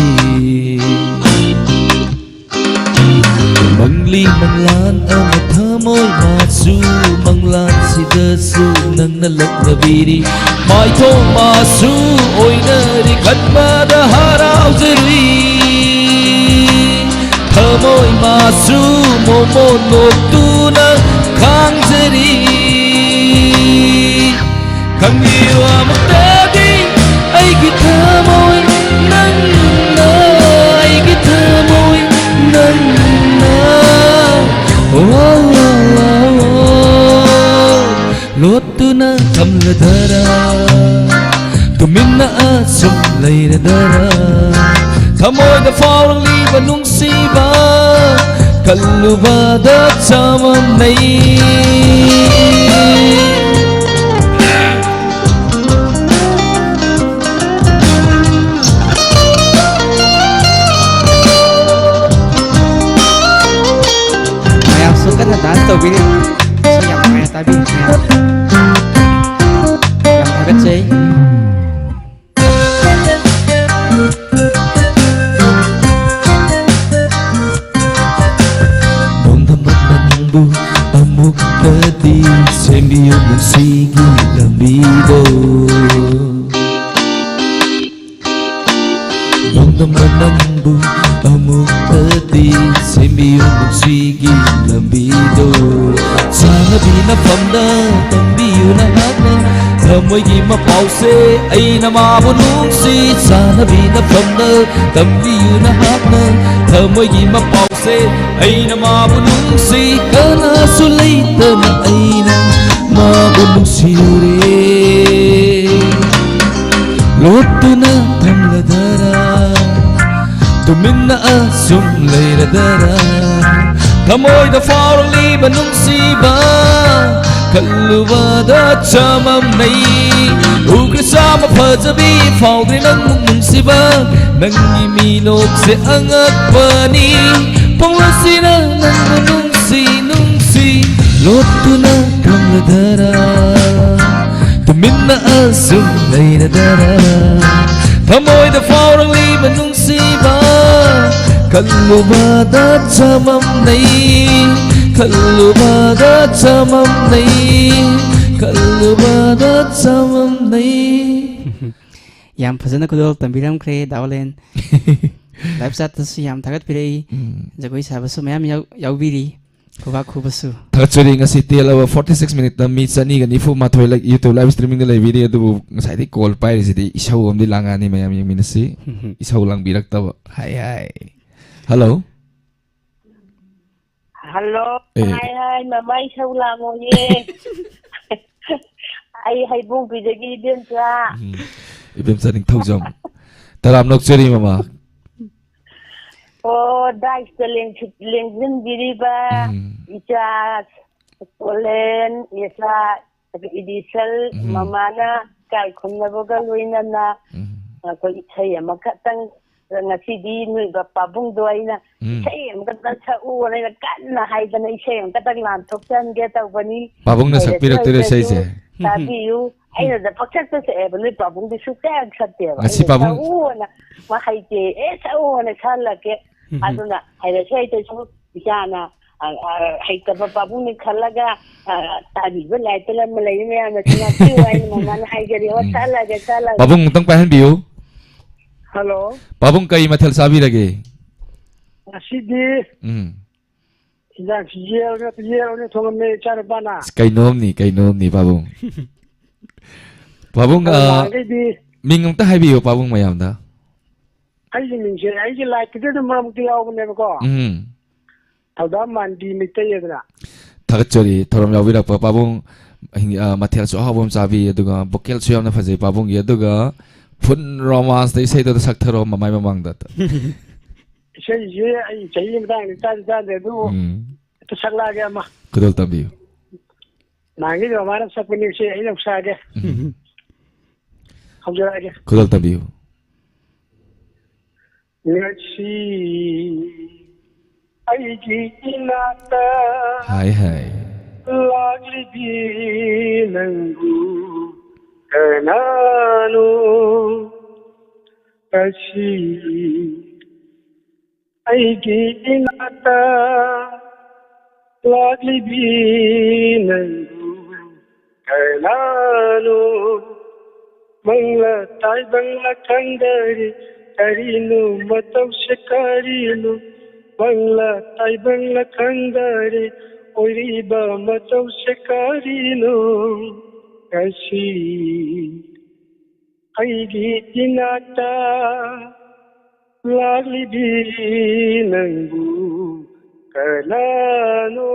Mangli manglan ang mathamoy masu Manglan si desu nang nalak na biri Mai to masu oy nari katma da haraw zeri Thamoy masu momo no tu na khang zeri Kang iwa magdadi ꯂꯣꯠꯇꯨꯅ ꯊꯝꯂꯗꯔꯥ ꯇꯨꯃꯤꯟꯅ ꯑꯁꯨꯝ ꯂꯩꯔꯗꯔꯥ ꯊꯃꯣꯏꯗ ꯐꯥꯎꯔꯛꯂꯤꯕ ꯅꯨꯡꯁꯤꯕ ꯈꯜꯂꯨꯕꯗ ꯆꯃꯝꯅꯩ ꯃꯌꯥꯝꯁꯨ ꯀꯟꯅ dance ꯇꯧꯕꯤꯔꯤ ꯏꯁꯩ ꯌꯥꯝ ꯅꯨꯡꯉꯥꯏꯅ ꯇꯥꯕꯤꯔꯤ ꯃꯌꯥꯝ ꯌꯥꯝ ꯊꯥꯒꯠꯆꯩ ꯅꯣꯡꯗꯝꯕ ꯅꯪꯕꯨ ꯑꯃꯨꯛꯇꯗꯤ ꯁꯦꯝꯕꯤꯌꯨ ꯅꯨꯡꯁꯤꯒꯤ ꯂꯝꯕꯤꯗꯣ ꯅꯣꯡꯗꯝꯕ ꯅꯪꯕꯨ ꯑꯃꯨꯛꯇꯗꯤ ꯁꯦꯝꯕꯤꯌꯨ ꯅꯨꯡꯁꯤꯒꯤ ꯂꯝꯕꯤꯗꯣ ꯆꯥꯅꯕꯤ ꯅꯐꯝꯗ ꯇꯝꯕꯤꯌꯨ ꯅꯍꯥꯛꯅ ꯊꯃꯣꯏꯒꯤ ꯃꯄꯥꯎꯁꯦ ꯑꯩꯅ ꯃꯥꯕꯨ ꯅꯨꯡꯁꯤ ꯆꯥꯅꯕꯤ ꯅꯐꯝꯗ ꯇꯝꯕꯤꯌꯨ ꯅꯍꯥꯛꯅ ꯊꯃꯣꯏꯒꯤ ꯃꯄꯥꯎꯁꯦ ꯑꯩꯅ ꯃꯥꯕꯨ ꯅꯨꯡꯁꯤ ꯀꯅꯥꯁꯨ ꯂꯩꯇꯅ ꯑꯩꯅ ꯃꯥꯕꯨ ꯅꯨꯡꯁꯤꯔꯨꯔꯦ ꯂꯣꯠꯇꯨꯅ ꯊꯝꯂꯗꯔꯥ ꯇꯨꯃꯤꯟꯅ ꯑꯁꯨꯝ ꯂꯩꯔꯗꯔꯥ ꯊꯃꯣꯏꯗ ꯐꯥꯎꯔꯛꯂꯤꯕ ꯅꯨꯡꯁꯤꯕ ꯈꯜꯂꯨꯕꯗ ꯆꯃꯝꯅꯩ ꯎꯈ꯭ꯔꯦ ꯆꯥꯝꯃ ꯐꯖꯕꯤ ꯐꯥꯎꯗ꯭ꯔꯦ ꯅꯪꯃꯨꯛ ꯅꯨꯡꯁꯤꯕ ꯅꯪꯒꯤ ꯃꯤꯅꯣꯛꯁꯦ ꯑꯉꯛꯄꯅꯤ ꯄꯣꯡꯂꯁꯤꯅ ꯅꯪꯕꯨ ꯅꯨꯡꯁꯤ ꯅꯨꯡꯁꯤ ꯂꯣꯠꯇꯨꯅ ꯊꯝꯂꯗꯔꯥ ꯇꯨꯃꯤꯟꯅ ꯑꯁꯨꯝ ꯂꯩꯔꯗꯔꯥ ꯊꯃꯣꯏꯗ ꯐꯥꯎꯔꯛꯂꯤꯕ ꯅꯨꯡꯁꯤꯕ ꯈꯜꯂꯨꯕꯗ ꯆꯃꯝꯅꯩ ꯈꯜꯂꯨꯕꯗ ꯆꯃꯝꯅꯩ ꯈꯜꯂꯨꯕꯗ ꯆꯃꯝꯅꯩ ꯌꯥꯝ ꯐꯖꯅ ꯈꯨꯗꯣꯜ ꯇꯝꯕꯤꯔꯝꯈ꯭ꯔꯦ ꯗꯥꯎꯂꯦꯟ ꯂꯥꯏꯞ ꯆꯥꯠꯇꯁꯨ ꯌꯥꯝ ꯊꯥꯒꯠꯄꯤꯔꯛꯏ ꯖꯒꯣꯏ ꯁꯥꯕꯁꯨ ꯃꯌꯥꯝ ꯌꯥꯎꯕꯤꯔꯤ ꯈꯨꯕꯥꯛ ꯈꯨꯕꯁꯨ ꯊꯥꯒꯠꯆꯔꯤ ꯉꯁꯤ ꯇꯦꯜꯂꯕ 46 ꯃꯤꯅꯤꯠꯇ ꯃꯤ 294 ꯌꯨꯇ꯭ꯌꯨꯕ ꯂꯥꯏꯚ ꯁ꯭ꯇ꯭ꯔꯤꯃꯤꯡꯗ ꯂꯩꯕꯤꯔꯤ ꯑꯗꯨꯕꯨ ꯉꯁꯥꯏꯗꯤ ꯀꯣꯜ ꯄꯥꯏꯔꯤꯁꯤꯗꯤ ꯏꯁꯧ ꯑꯃꯗꯤ ꯂꯥꯡꯉꯛꯑꯅꯤ ꯃꯌꯥꯝ ꯌꯦꯡꯃꯤꯟꯅꯁꯤ ꯏꯁꯧ ꯂꯥꯡꯕꯤꯔꯛꯇꯕ ꯍꯥꯏ ꯍꯥꯏ ꯍꯜꯂꯣ ꯍꯜꯂꯣ ꯍꯥꯏ ꯍꯥꯏ ꯃꯃꯥ ꯏꯁꯧ ꯂꯥꯡꯉꯣꯌꯦ ꯑꯩ ꯍꯩꯕꯣꯡꯕꯤꯗꯒꯤ ꯏꯕꯦꯝꯆꯥ ꯏꯕꯦꯝꯆꯥ ꯅꯤꯡꯊꯧꯖꯝ ꯇꯔꯥꯝ ꯅꯣꯛꯆꯔꯤ ꯃꯃꯥ ꯑꯣ ꯗꯥꯏꯁꯇ ꯂꯦꯡꯁꯤꯟꯕꯤꯔꯤꯕ ꯏꯆꯥ ꯄꯣꯂꯦꯟ ꯏꯆꯥ ꯏꯗꯤꯁꯜ ꯃꯃꯥꯅ ꯀꯥꯏ ꯈꯨꯝꯅꯕꯒ ꯂꯣꯏꯅꯅ ꯑꯩꯈꯣꯏ ꯏꯁꯩ ꯑꯃꯈꯛꯇꯪ ꯉꯁꯤꯗꯤ ꯅꯣꯏꯒ ꯄꯥꯕꯨꯡꯗꯣ ꯑꯩꯅ ꯏꯁꯩ ꯑꯃꯈꯛꯇꯪ ꯁꯛꯎꯅ ꯑꯩꯅ ꯀꯟꯅ ꯍꯥꯏꯗꯅ ꯏꯁꯩ ꯑꯃꯈꯛꯇꯪ ꯂꯥꯟꯊꯣꯛꯆꯟꯒꯦ ꯇꯧꯕꯅꯤ ꯄꯥꯕꯨꯡꯅ ꯁꯛꯄꯤꯔꯛꯇꯣꯏꯔꯣ ꯏꯁꯩꯁꯦ ꯇꯥꯕꯤꯌꯨ ꯑꯩꯅꯗ ꯄꯛꯁꯛꯇ ꯁꯛꯑꯦꯕ ꯅꯣꯏ ꯄꯥꯕꯨꯡꯗꯤ ꯁꯨꯛꯁꯛ ꯁꯛꯇꯦꯕ ꯉꯁꯤ ꯑꯩꯅ ꯄꯥꯕꯨꯡ ꯁꯛꯎꯅ ꯃꯥ ꯍꯩꯇꯦ ꯁꯛꯎꯅ ꯁꯛꯍꯜꯂꯛꯀꯦ ꯑꯗꯨꯅ ꯍꯩꯔꯁꯨ ꯍꯩꯇ꯭ꯔꯁꯨ ꯏꯆꯥꯅ ꯍꯩꯇꯕ ꯄꯥꯕꯨꯡꯅꯤ ꯈꯜꯂꯒ ꯇꯥꯕꯤꯕ ꯂꯥꯏꯇ ꯑꯃ ꯂꯩꯔꯤ ꯃꯌꯥꯝꯅꯁꯨ ꯉꯥꯛꯄꯤꯌꯨ ꯍꯥꯏꯅ ꯃꯃꯥꯅ ꯍꯥꯏꯖꯔꯤ ꯑꯣ ꯁꯛꯍꯜꯂꯒꯦ ꯁꯛꯍꯜꯂꯒꯦ ꯄꯥꯕꯨꯡ ꯑꯃꯨꯛꯇꯪ ꯄꯥꯏꯍꯟꯕꯤꯌꯨ ꯍꯜꯂꯣ ꯄꯥꯕꯨꯡ ꯀꯔꯤ ꯃꯊꯦꯜ ꯆꯥꯕꯤꯔꯒꯦ ꯉꯁꯤꯗꯤ ꯏꯟꯖꯥꯡꯁꯤ ꯌꯦꯜ ꯊꯣꯡꯉꯝꯃꯦ ꯏꯆꯥ ꯅꯨꯄꯥꯅ ꯀꯩꯅꯣꯝꯅꯤ ꯄꯥꯕꯨꯡ ꯄꯥꯕꯨꯡ ꯅꯍꯥꯟꯈꯩꯗꯤ ꯃꯤꯡ ꯑꯝꯇ ꯍꯥꯏꯕꯤꯌꯨ ꯄꯥꯕꯨꯡ ꯃꯌꯥꯝꯗ ꯑꯩꯒꯤ ꯃꯤꯡꯁꯦ ꯑꯩꯒꯤ ꯂꯥꯏꯐꯀꯤꯗꯤ ꯑꯗꯨꯝ ꯃꯔꯛꯇ ꯌꯥꯎꯕꯅꯦꯕꯀꯣ ꯊꯧꯗꯥꯝ ꯃꯥꯟꯕꯤ ꯃꯩꯇꯩ ꯑꯗꯨꯅ ꯊꯥꯒꯠꯆꯔꯤ ꯊꯧꯔꯝ ꯌꯥꯎꯕꯤꯔꯛꯄ ꯄꯥꯕꯨꯡ ꯃꯊꯦꯜꯁꯨ ꯑꯍꯥꯎꯕ ꯑꯃ ꯆꯥꯕꯤ ꯑꯗꯨꯒ ꯚꯣꯀꯦꯜꯁꯨ ꯌꯥꯝꯅ ꯐꯖꯩ ꯄꯥꯕꯨꯡꯒꯤ ꯑꯗꯨꯒ ꯐꯨꯟ ꯔꯣꯃꯥꯟꯁꯇ ꯏꯁꯩꯗꯨꯗ ꯁꯛꯊꯔꯣ ꯃꯃꯥꯏ ꯃꯃꯥꯡꯗ ꯏꯁꯩꯁꯦ ꯑꯩ ꯆꯍꯤ ꯃꯇꯥꯡꯗ ꯇꯥꯗꯦ ꯑꯗꯨꯕꯨ ꯁꯛꯂꯛꯑꯒꯦ ꯑꯃ ꯈꯨꯗꯣꯜ ꯇꯝꯕꯤꯌꯨ ꯅꯍꯥꯟꯒꯩꯗꯤ ꯃꯃꯥꯅ ꯁꯛꯄꯅꯤ ꯏꯁꯩ ꯑꯩꯅ ꯁꯛꯑꯒꯦ ꯍꯧꯖꯔꯛꯑꯒꯦ ꯈꯨꯗꯣꯜ ꯇꯝꯕꯤꯌꯨ ꯉꯁꯤ ꯑꯩꯒꯤ ꯏꯅꯥꯛꯇ ꯍꯥꯏ ꯍꯥꯏ ꯂꯥꯛꯂꯤꯕꯤ ꯅꯪꯕꯨ ꯀꯅꯥꯅꯣ ꯉꯁꯤ ꯑꯩꯒꯤ ꯏꯅꯥꯛꯇ ꯂꯥꯛꯂꯤꯕꯤ ꯅꯪꯕు ꯀꯅꯥꯅꯣ ꯃꯪꯂꯥ ꯇꯥꯏꯕꯪꯂꯥ ꯈꯪꯗꯔꯤ ꯀꯔꯤꯅꯣ ꯃꯇꯧꯁꯦ ꯀꯔꯤꯅꯣ ꯃꯪꯂꯥ ꯇꯥꯏꯕꯪꯂꯥ ꯈꯪꯗꯔꯤ ꯑꯣꯏꯔꯤꯕ ꯃꯇꯧꯁꯦ ꯀꯔꯤꯅꯣ ꯉꯁꯤ ꯑꯩꯒꯤ ꯏꯅꯥꯛꯇ ꯂꯥꯛꯂꯤꯕꯤ ꯅꯪꯕꯨ ꯀꯅꯥꯅꯣ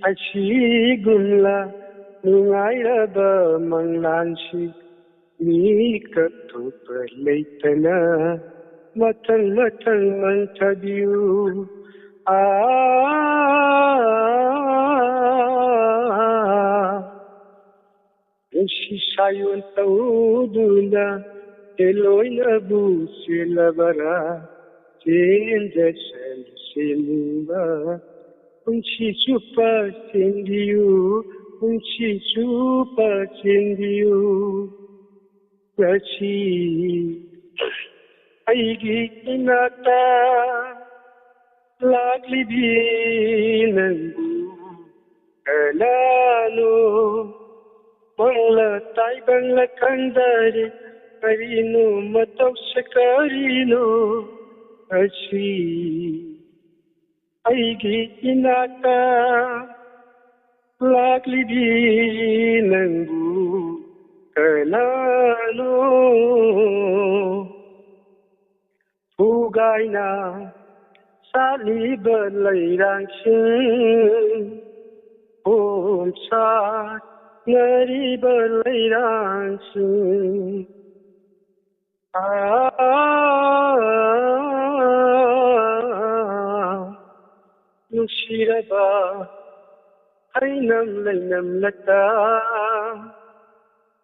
ꯑꯁꯤꯒꯨꯝꯂ ꯅꯨꯡꯉꯥꯏꯔꯕ ꯃꯪꯂꯥꯟꯁꯤ ꯃꯤ ꯀꯠꯊꯣꯛꯄ ꯂꯩꯇꯅ ꯃꯊꯪ ꯃꯟꯊꯕꯤꯌꯨ ꯅꯨꯡꯁꯤ ꯁꯥꯌꯣꯟ ꯇꯧꯗꯨꯅ ꯂꯣꯏꯅꯕꯨ ꯆꯦꯜꯂꯕꯔꯥ ꯆꯦꯟꯖꯁꯟꯁꯦꯟꯕ ꯄꯨꯟꯁꯤ ꯆꯨꯞꯄ ꯆꯦꯟꯕꯤꯌꯨ ꯄꯨꯟꯁꯤ ꯆꯨꯞꯄ ꯆꯦꯟꯕꯤꯌꯨ ꯉꯁꯤ ꯑꯩꯒꯤ ꯏꯅꯥꯛꯇ ꯂꯥꯛꯂꯤꯕꯤ ꯅꯪꯕꯨ ꯀꯅꯥꯅꯣ ꯃꯪꯂ ꯇꯥꯏꯕꯪꯂ ꯈꯪꯗꯔꯦ ꯀꯔꯤꯅꯣ ꯃꯇꯧꯁꯦ ꯀꯔꯤꯅꯣ ꯑꯁꯤ ꯑꯩꯒꯤ ꯏꯅꯥꯛꯇ ꯂꯥꯛꯂꯤꯕꯤ ꯅꯪꯕꯨ ꯀꯅꯥꯅೋ ꯐꯨꯒꯥꯏꯅ ꯁꯥꯠꯂꯤꯕ ꯂꯩꯔꯥꯡꯁꯤꯡ ꯄꯣꯝꯁꯥꯠꯅꯔꯤꯕ ꯂꯩꯔꯥꯡꯁꯤꯡ ꯅꯨꯡꯁꯤꯔꯕ ꯍꯩꯅꯝ ꯂꯩꯅꯝꯂꯇ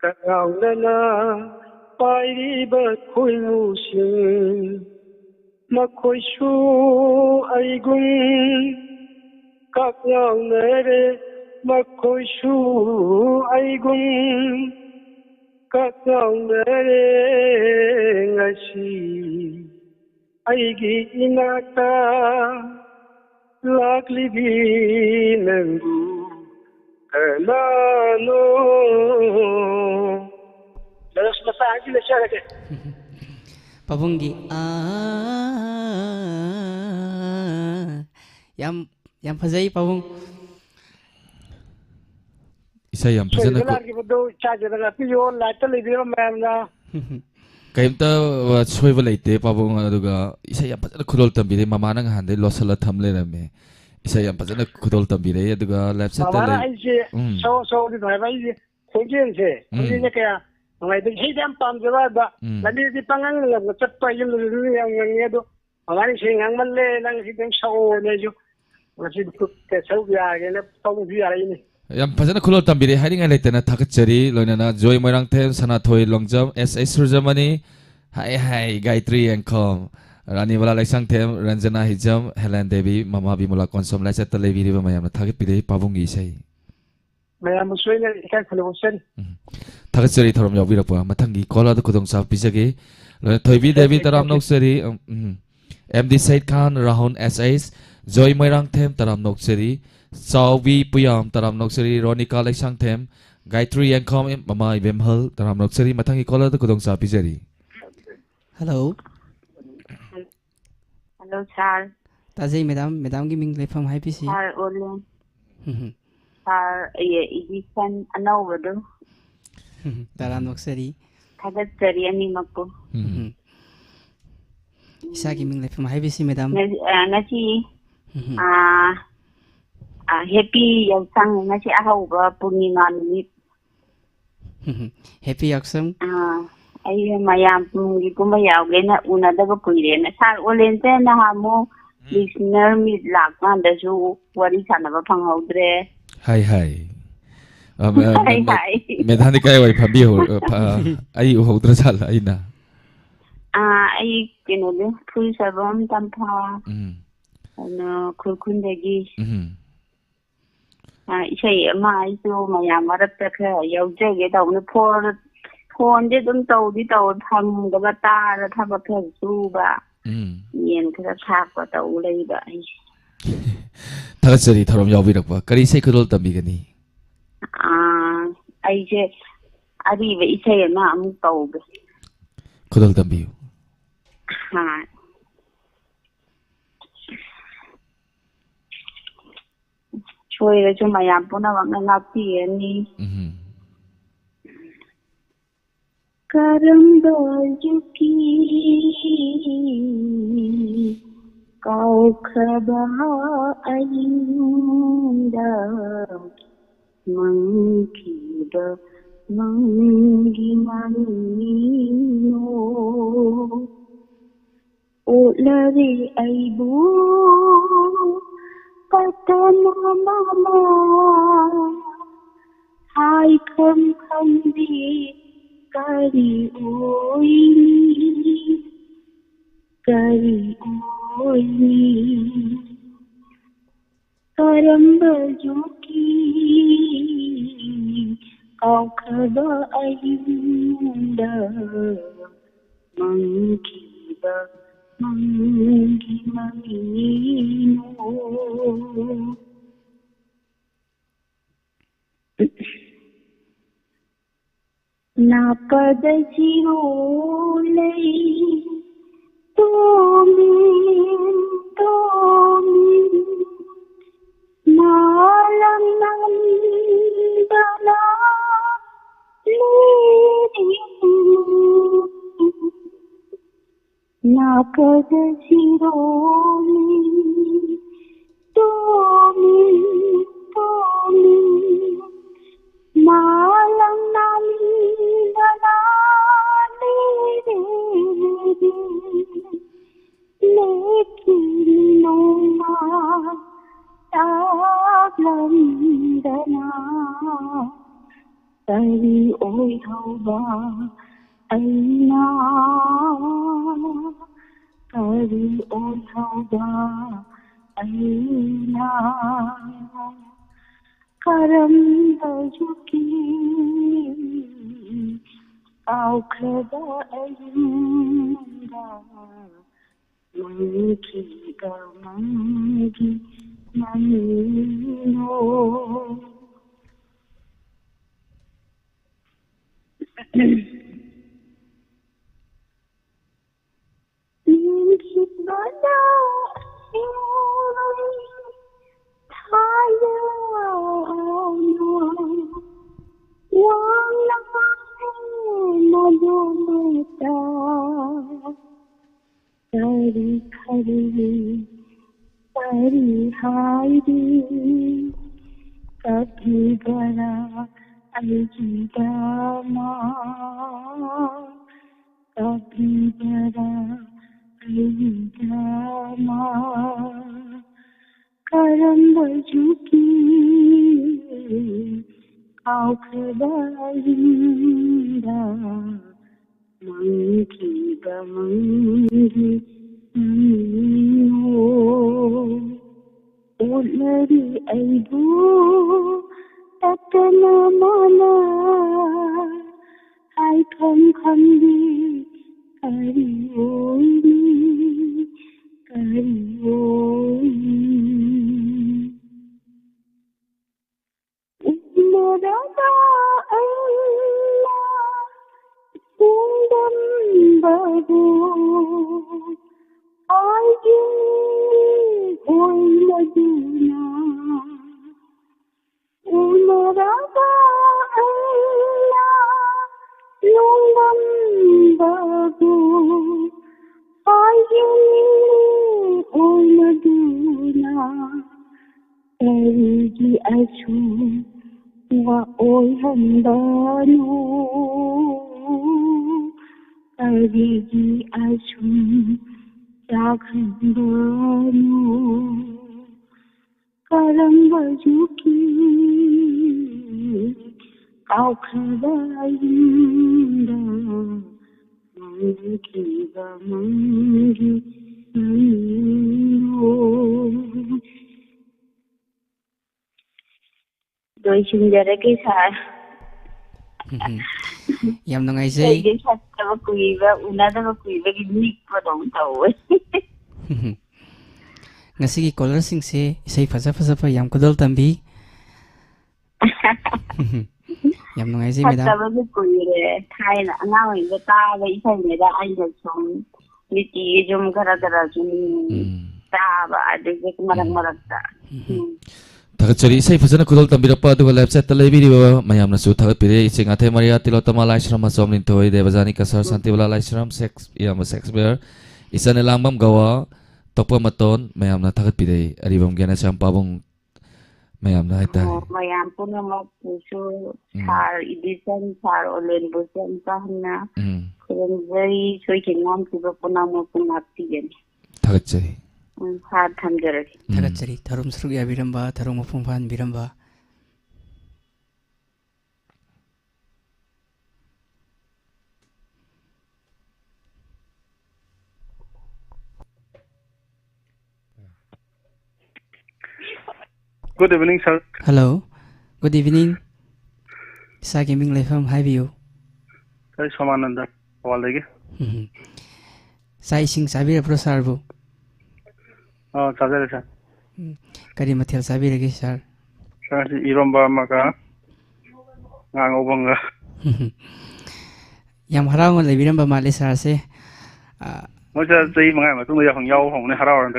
ꯀꯠꯉꯥꯎꯅꯅ ꯄꯥꯏꯔꯤꯕ ꯈꯣꯏꯃꯨꯁꯤꯡ ꯃꯈꯣꯏꯁꯨ ꯑꯩꯒꯨꯝ ꯀꯛꯉꯥꯎꯅꯔꯦ ꯃꯈꯣꯏꯁꯨ ꯑꯩꯒꯨꯝ ꯀꯛꯉꯥꯎꯅꯔꯦ ꯉꯁꯤ ꯑꯩꯒꯤ ꯏꯅꯥꯛꯇ ꯂꯥꯛꯂꯤꯕꯤ ꯅꯪꯕꯨ ꯀꯅꯥꯅꯣ ꯂꯔꯁ ꯃꯆꯥ ꯍꯥꯏꯕꯤ ꯂꯩꯆꯔꯒꯦ ꯄꯥꯕꯨꯡꯒꯤ ꯌꯥꯝ ꯐꯖꯩ ꯄꯥꯕꯨꯡ Isay yam phajana ko ꯂꯥꯛꯈꯤꯕꯗꯨ ꯏꯆꯥꯁꯤꯗ ꯉꯥꯛꯄꯤꯌꯣ ꯂꯥꯏꯠꯇ ꯂꯩꯕꯤꯔꯣ ꯃꯌꯥꯝꯅ kaimta soiba leite pabong aduga isay yam phajana khudol tambire mamana ngahande losala thamle rame isay yam phajana khudol tambire aduga live set ꯃꯃꯥꯅ le ꯑꯩꯁꯦ ꯁꯧꯗꯤ ꯅꯨꯡꯉꯥꯏꯕ ꯑꯩꯁꯦ ꯈꯣꯟꯖꯦꯜꯁꯦ ꯀꯌꯥ ꯅꯨꯡꯉꯥꯏꯕ ꯏꯁꯩꯗ ꯌꯥꯝ ꯄꯥꯝꯖꯕ ꯑꯗ ꯂꯝꯕꯤꯗꯤ ꯄꯪꯉꯪ ꯆꯠꯄ ꯌꯨꯝꯗꯁꯨ ꯌꯥꯝ ꯉꯪꯉꯦ ꯑꯗꯣ ꯃꯃꯥꯅ ꯏꯁꯩ ꯉꯥꯡꯃꯜꯂꯦ ꯅꯪ ꯁꯤꯗꯪ ꯁꯛꯑꯣꯅꯦ ꯑꯩꯁꯨ ꯉꯁꯤꯗꯤ ꯁꯔꯨꯛ ꯌꯥꯒꯦꯅ ꯇꯧꯕꯁꯨ ꯌꯥꯔꯛꯏꯅꯦ yam phajana khudol tambire haringa leitena thakachari loinana joy moirang them sanathoi longjam S surjamani hai Gayatri Engkhom Rani Bala Laisang them Ranjana Hijam Helen Devi Mama Bimula Konsom Laisat Leviri mayamna thagipire pabungi isai ꯃꯌꯥꯝ ꯁꯣꯏꯅ ꯏꯀꯥꯏ ꯈꯨꯝꯅꯧꯁꯟ thagachari thorom yaubirapwa mathangi kola da khudong sa pisage loina thoibi devi taram noksari MD Said Khan Rahun SS Joy Moirang them taram noksari Saubi Puyam taram noksari Ronika Laisang them Gayatri Engkhom Mama Bemhal taram noksari mathangi kola da khudong sa pisari Hello Hello sir Tajay madam ki ming lefam hai pisi sir Olen sir edition anawado taram noksari thagachari animakko isa ki ming lefam hai pisi madam ngasi happy yausang ngasi ahauba purnima numit happy yaksam ai mayam gi kuma yaugena unadaba kuirena sar Olense nahamo listener meet lakmanda ju wari sanaba phanghaudre hai medhani kai wai phabi ho ai hodra sal aina ai kenode full sabam tampha ana khurkhundagi isai ama aisu mayam marakta kha yaujage dawne phone je dum tawdi taw thamgaba tara thaba kha suba yen kha thakpa taw leiba ai thagachari thorom yaubirakwa kari sei khudol tambigani aise ariba isai ama amuk tawbe khudol tambiu ha choira chu mayam puna wangna ngakti ani karamba yuki Kaukraba ainda mangkiba mangi manino ulari aibu patana mama hai kham kham di kari oini karamba juki kaukhaba ainda mangkiba mangi manino napada jirolei tomin malam nandana napada jirolei tomin malam nandana lekin noma taglandana tari oi thauba aina tari oi thauba aina karamba juki kaukhaba ainda mangkiba mangi manino Bana thaya wala madumeta tari khari tari hairi kabhi bara aljidama kabhi bara aljidama karamba juki kaukhaba ainda mangkiba mangi manino ulari aibu tatana mana hai kham kham di kari oini Morada Allah sundam babu ayi oi madina Morada Allah sundam babu ayi oi madina Erigi achu wa oi handanu Erigi achu yakhandanu karamba juki kaukhaba ainda mangkiba mangi manino Doi sinjarake sa yam nungaijai Doi sattaba kuiba unadaba kuiba gi nikpa dong tawe ngasigi caller singse isai faja yam kodol tambi yam nungaijai madam sattaba kuire thaina angang oi ta ba isai ne da ai da song niti jum gara jum ta ba ade marak ta Thakachari isai fazana kudol tambirapa aduga website ta leibiriba mayamnasu thakapire ising athe maria tilotama laishrama somlin thoi devajani kasar santibala laishram sex yam sex bear isane langbam gawa tokpa maton mayamna thagat pidei aribam gena sam pabong mayamna haita mayam punamak puso sar edition sar olen busen kahna khurumjai soikengam tiba punamak punapti gen thagat chari har thamjarari Thagatsari tharum sruk ya biramba tharum mapungphan biramba Good evening, sir. Hello good evening Isa gaming lefam haibiu Sir, Somananda. Walege. Sai sing sabira pro sarbu Sajare, sir. Kari mathel sabira ge sir Sir, Iromba Maka. Ngangobanga. Yam harang le biramba male sir se Moja Jay Manga, Matunga Yang Yao Hong Harawan.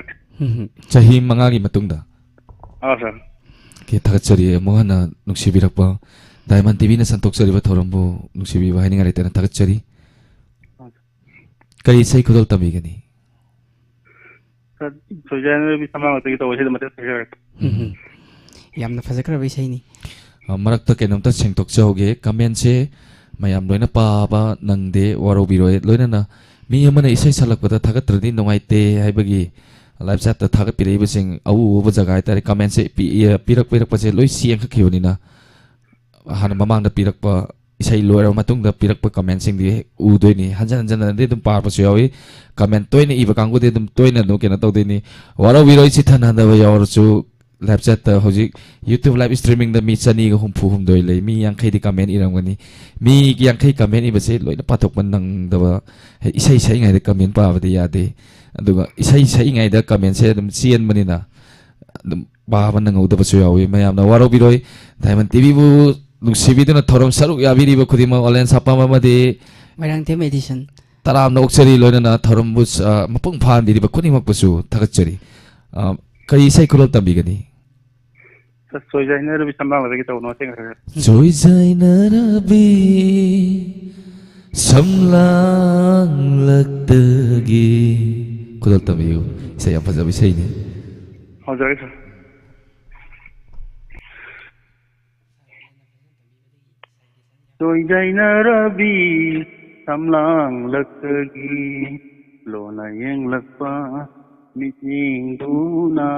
chahi mangagi matungda Sir. ke thagat chari mohana nuksibirakpa Diamond TV na santok chari ba thorambo nuksibi ba haini ngari tena thagat chari kari sai khudol tabi gani Sir, Sojan bi sama ngati to wasi mate sir. Yamna fajakra bisai ni marakta kenomta sengtok chauge comment se mayam loina pa ba nangde waro biroi loina na mi amana isai salakpada thagat tradi nongaite haibagi live chat ta thagat pirei basing au ba jaga tare comment se pirak pa se loi siang kha khioni na han mamang da pirak pa isai loira matung da pirak pa comment sing di u doi ni hanjan de dum par pa se yawi comment toina iba kangu de dum toina no kena tau de ni waro biroi si thana da ba yawar chu live chat ta hoji YouTube live streaming da mi chani ga humpu hum doi le mi yang khai di comment irang gani mi yang khai comment iba se loina patok man nang da ba isai ngai de comment pa ba de ya de aduga isai ngai da comment se dum chien manina dum ba ban nang uda basu yawi mayam na waro biroi Diamond TV bu nungsibi duna thorom saruk ya biri ba khudima online sapa ma de Mairang tem edition taram na oksari loina na thorom bus mapung phan diri ba khuni mak basu thagat chari kai sai kurol tambi gani Sir, Sojan bi sama ngati to no sing. joy zaina rabi samlang laktagi kurol tambi sai apa jabi sai ni Sajare, sir. Sojan Rabi samlang lakagi lona yang lakpa meeting duna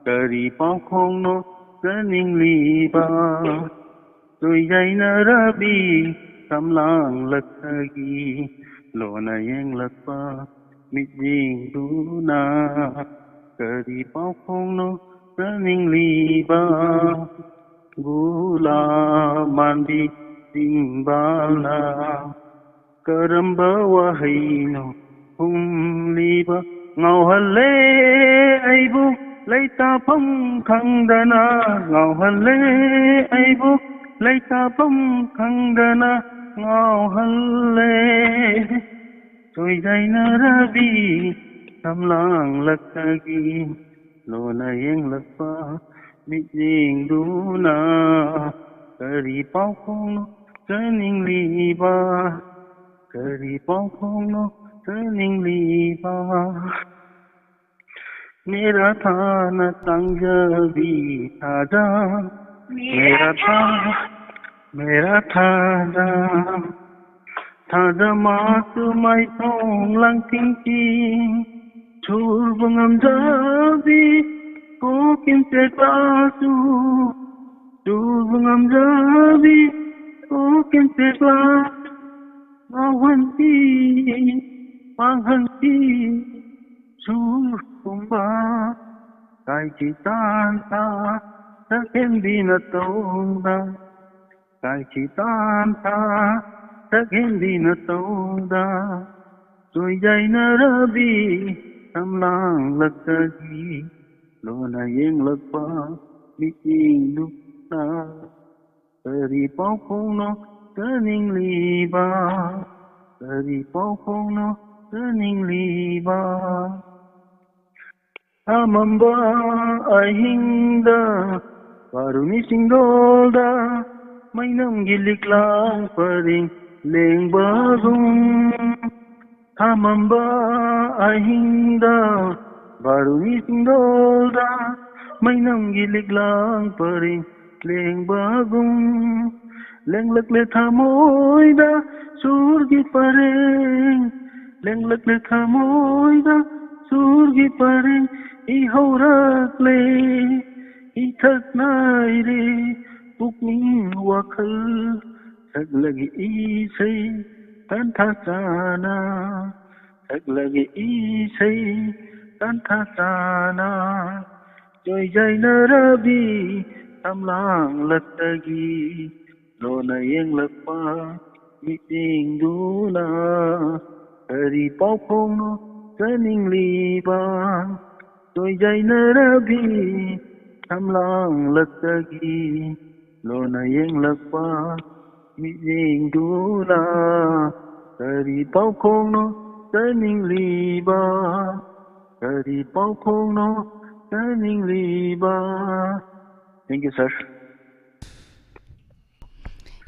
dari pangkong no kening liba Sojan Rabi samlang lakagi lona yang lakpa meeting duna dari pangkong no kening liba gula mandi timbala karamba wahino humliba ngauhalle aibu laita pham khangdana ngauhalle aibu laita pham khangdana ngauhalle soijaina rabi samlang lakagi lona yang lakpa mijing duna kari pangkong no kening liba kari pangkong no kening liba mera thana tangjabi thada mera thada thada matu mai thong lang ting ting chur bangam jabi ko kim se klasu Dubungam jabi ko kim se klas mawanti panghanti sur kumba kai chitan ta saken dina tonda kai chitan ta saken dina tonda soi jai na rabi samlang lakagi lona yeng lakpa meeting dukta kari pangkong no kening liba kari pangkong no kening liba amamba ahingda paruni singolda mainam gilik lang paring leng bagong Tamamba ahinda baruni singolda mainam gilik lang paring leng bagum lenglak le thamoida surgi pareng lenglak le thamoida surgi pareng I haurak le I thak nai re pukning wakhal thak lagi I say tan tha sana thak lagi I say tan tha sana joy jai na rabi tamlang latagi lona yeng lakpa mi ting duna hari pau phong no kaning liba joy jai na rabi tamlang latagi lona yeng lakpa mi ting duna hari pau phong no kaning liba hari pau phong no kaning liba. Thank you, sir.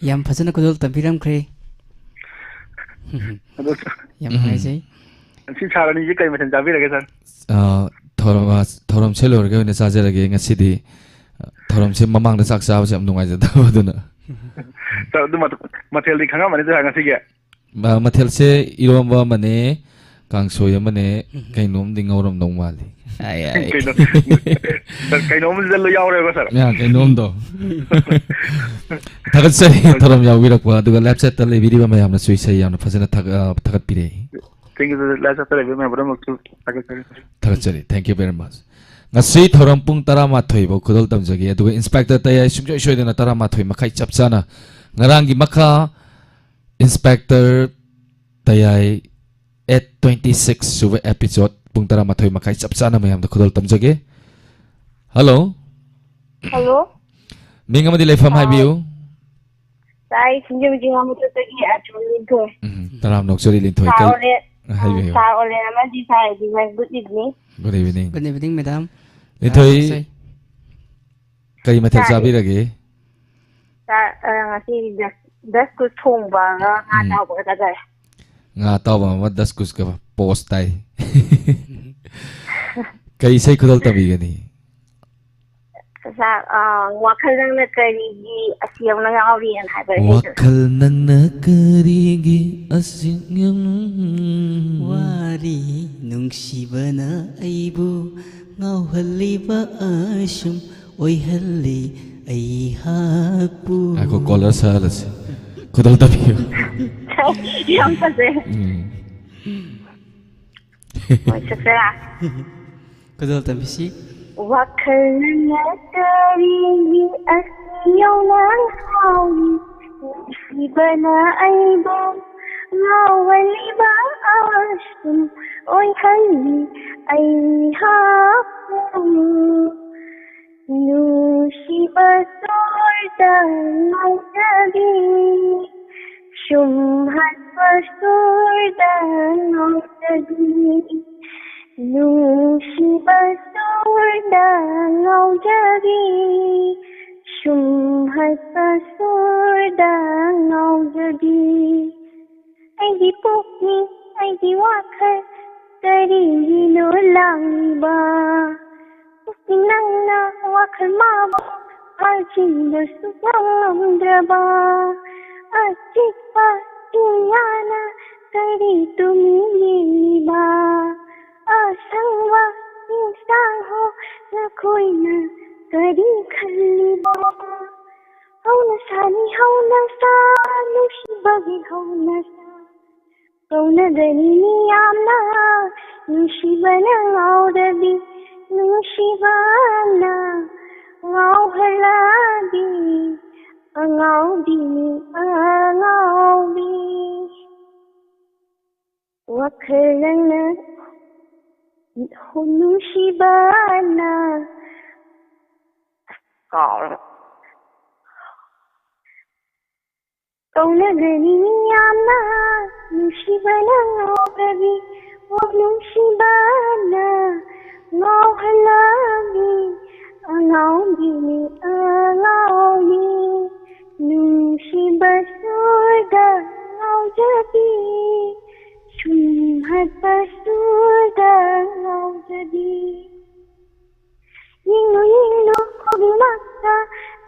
Yam fazana kudol tampiram kre. Yam haijai. Si sarani ji kai mathan jabi rage sir. Thorom chelo rage ne saje rage ngasidi thorom se mamang da sak sa ba sam nungai ja duna. Sir du mathel di khanga mane ja ngasi ge. Mathel se iromba mane kangsoy mane kainom ding ngorom nong mali. Ay kainom zelo yaure ko sir. Ya kainom do. Thagat sai thorom yawirak wa duga lapset ta le video ma yamna sui sai yamna fazana thagat pire. Thank you sir. Lapset ta le video ma bram thagat sari. Thank you very much. Ngasi thorom pung tarama thoi bo khudol tam jagi duga inspector ta yai sumjoi shoi dena tarama thoi makai chapchana ngarangi makha inspector ta yai 826 suba episode pung tarama thoi makai chapchana mayam da khudol tam jagi. Hello. Hello. Minga madi leifam hai biu. Sai sinjam jinga mutu tagi atun linto. Taram nok sori linto kai. Hai biu. Sa ole amadi sai di good evening. Good evening. Good evening madam. Linto kai mathel sabi rage. Sa ngasi das ku thong ba nga taw ba ta dai. Nga taw ba ma das kus ka post tai. Kai sai khudol tabi gani. Sa wakhal nang na karigi asiyam na yawi an hai ba. Wakhal nang na karigi asiyam wari nungsibana aibu ngauhaliba asum oihalli ai hakpu. Ako caller salas. Khudol tabi. Yam pa se. Oi sa. Kudol tabi si. Wakhal na karigi asiyam na hawi nungsibana aibu ngauhaliba asum oihalli ai hakpu. Nusiba sorda naudi shumhat sorda naudi Nusiba sorda naudi shumhat sorda naudi ai di pukni ai di wakhal kari no langiba nang na wakhal ma ba ajin da sugam draba achik pa iyana kari tumi ba asangwa insang ho na koi na kari khali ba hauna sani hauna sa nushi bagi hauna sa kauna dani amna nushi bana audadi Nushibana ngauhaladi ngaudi ngaudi wakhalana nushibana kauna gani amna nushibana ngaudi nushibana ngauhaladi ngaudi nusiba surga ngaujadi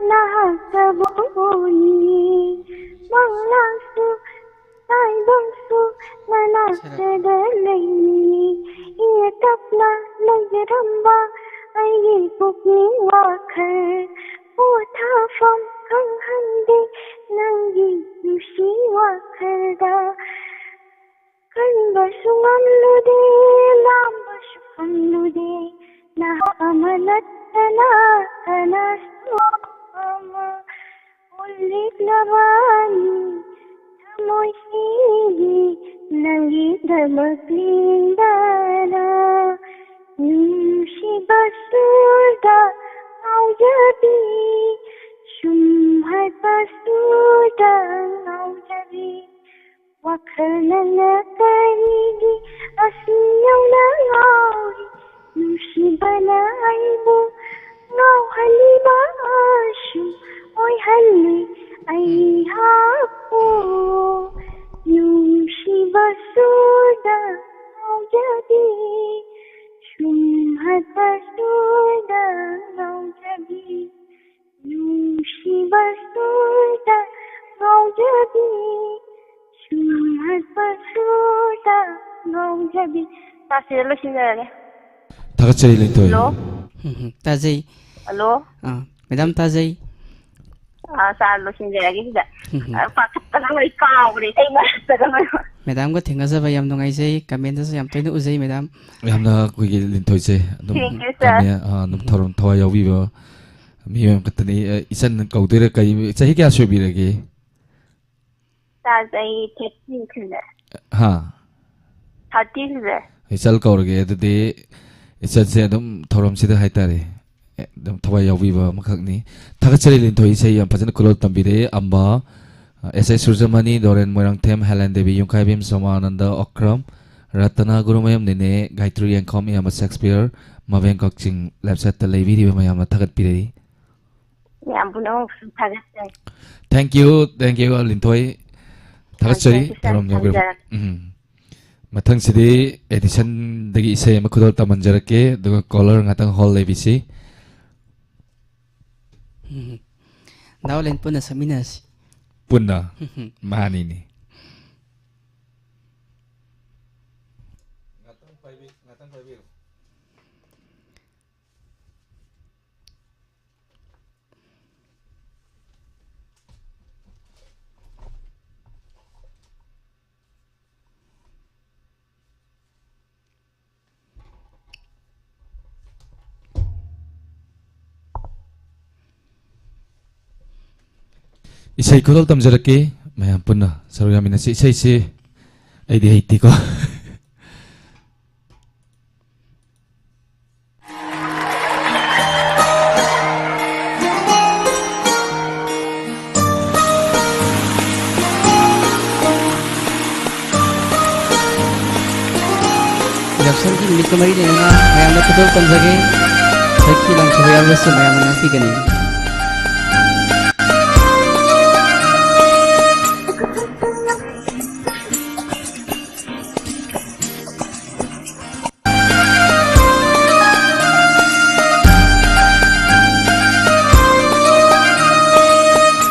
nahataboni manglasu taibangsu manakadalani iyatapna layramba ayi pukning wakhal pothafam kanghande nangi nusi wakhalda kanbasu ngamlude lambasu famlude nahamanatana kanasama ulit labani tamoy sili nangi damaglindana Shibasuda aujabi Shumhai basuda aujabi Wakhalana karigi Asiyang nangawi Nushibana aibu Ngau haliba asyu Oy hali ay hapo Nushibasuda aujabi Shumhat basuda ngaujabi Nushibasuda ngaujabi Shumhat basuda ngaujabi 다시 열리시네. 다 같이 린토이. Hello. Tajay. Hello. Madam Tajay. Sa 열리시네. Pakatana may kaawri. Ay masatana. Madam ko tingazaba yam nung ay comment sa yam tayo uzay madam. Yamna kuigi 린토이 제. kami num thoron thawa yawi ba. Miyam katani isan kaudere kai chahi kya shobi lagi. Tajay 13 khile. Ha. 30 khile. Isal kaurge ade isal se dum thorom sida haitare. Dum thawa yawi ba makhakni. Thakachari 린토이 제 yam pajana kulol tambire amba S.I. Surjamani, Doren Moirang Tem, Helen Devi, Yungkai Bim, Somananda, Okram, Ratana Gurumayam Nene, Gayatri and Kom Yama Shakespeare, Maven Kokching, Lapsat Levi, Mayama Tagat Piri. Thank you, Lintoi. Tagachari, Taram Yagur. Matang City, Edison, the Isay Makudol Tamanjarake, the color Natang Hall Levisi. Daulen Puna Saminas. Puna mani ni. Isay kudol tamjarake. Mayam punna saruya minasi isay ay di haiti ko. Yapsan ki milik kamari ni na mayam na kudol tamjage. Sakhi lang sabay awas mayam na tigani.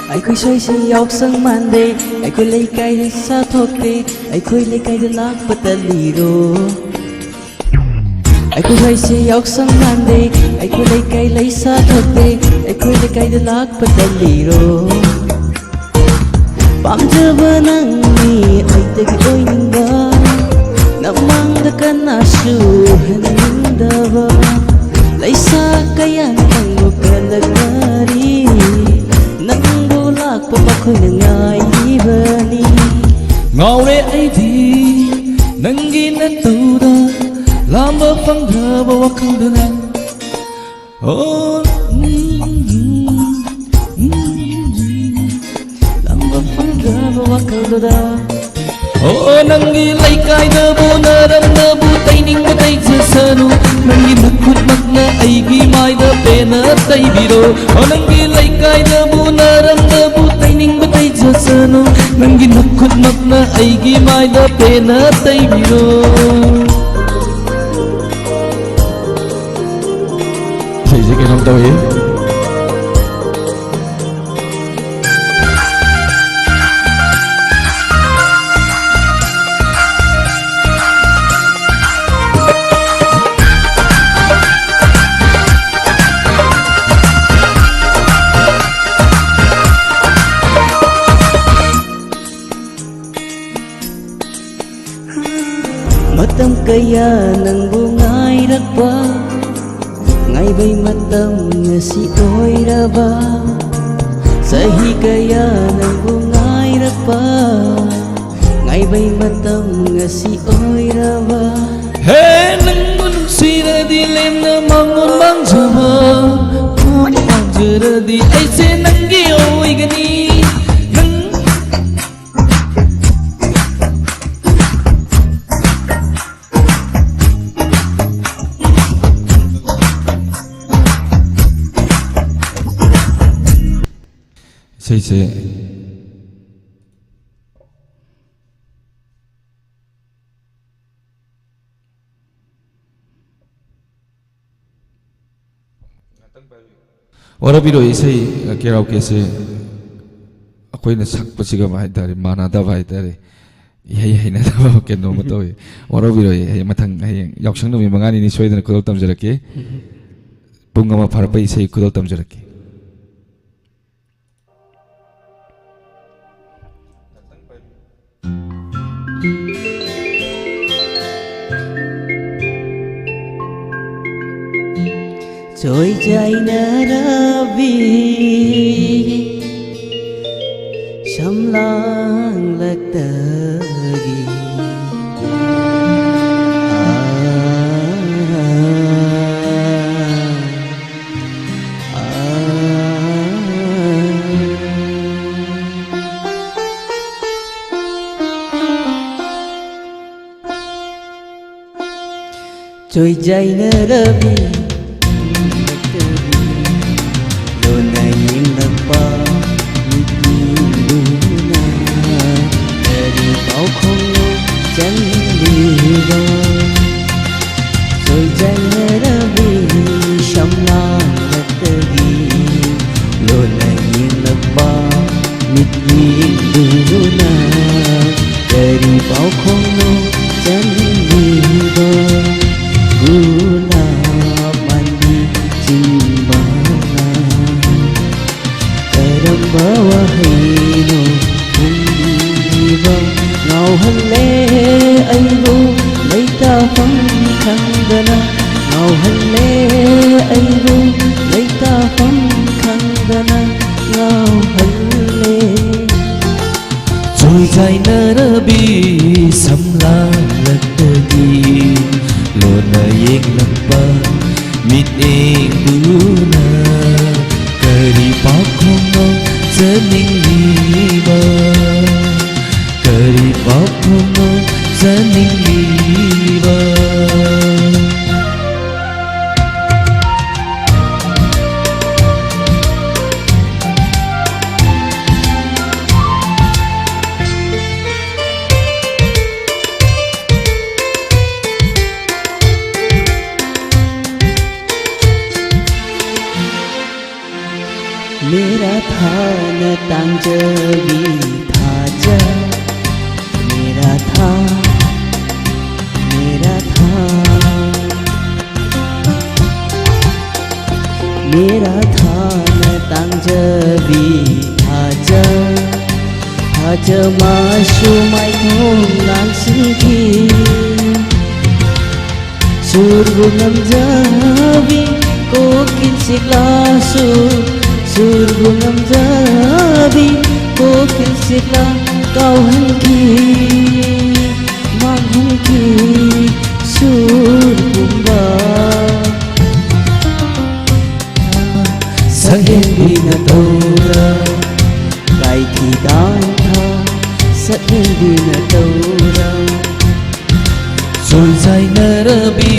Ai khoi se yok sang mande ai khoi lei kai de sa thokte ai khoi lei kai de lak patali ro ai khoi se yok sang mande ai khoi lei kai lei sa thokte ai khoi lei kai de lak patali ro pam jaba nang ni ai te gi oi ninga namang da kana shu hinda ba lei sa kaya nang mo kalagari Papakoy na ngaibani Ngaure ay di Nanggin na tuda Lamba pangdaba wakang duna Oh Lamba pangdaba wakang duna Oh nanggi laikay dabu naram dabu Taining matay jasanu Nanggi nakut magna ay gimay da pena tay biro Oh nanggi laikay dabu naram dabu Taining matay jasanu Nanggi nakut magna ay gimay da pena tay biro Sige nang tawin kaya nangbu ngairakpa ngaibay matam ngasi oiraba sahi kaya nangbu ngairakpa ngaibay matam ngasi oiraba Hey nangbu nuksiradi lemna mangun mangjaba mangjuradi aise nangi oigani Say Warabiro isay karaoke se ako'y nasakpasiga mahitari manada mahitari ihay na daw kendo mo to warabiro matang yaksang numi mangani ni soy na kudol tamjarake bunga ma para pa isay kudol tamjarake trôi chạy nở rabi sấm lang lạc tagi trôi chạy nở rabi मेरा था न तांजवी था जा मेरा था मेरा था न तांजवी था जा माशु mai thong lang singi surgu namjavi ko kinsikla surgu namjavi ko kinsikla kau hanki maghanki surgumba sahendi na tora kai thi dan tha sahendi na tora Rồi dài narabi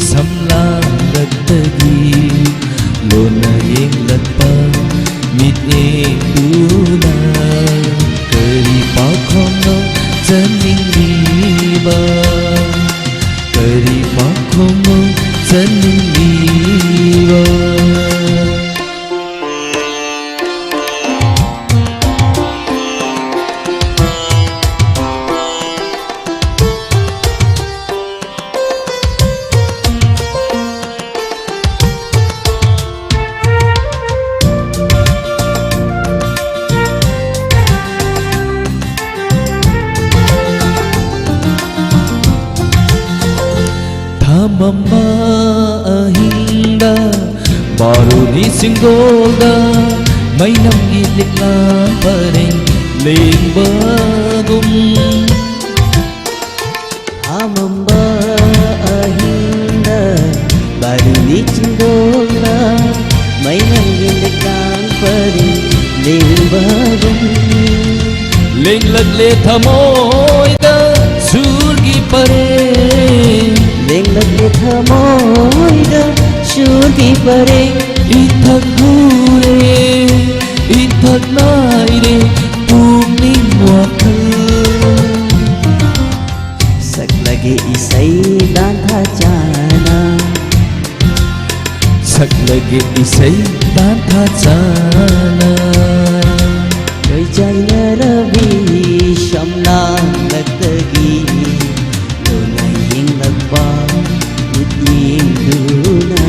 samlang rattagi lona yeng latpa mit ekuna kari pakhono janing liba kari pakhono janing liba Amamba ahinda baru ni singgolda mainam gilik na pareng lembagum Amamba ahinda baru ni singgolda mainam gilik na pareng lembagum lenglag le thamoida surgi pare lenglag le thamoida surgi pare ithak hure ithak naire pumning wakhal saklage isai dantha chana saklage isai dantha chana Đôi trái nở vì sầm nang lật tagi Đồ này yên lật bao Nhịp nhiên đủ na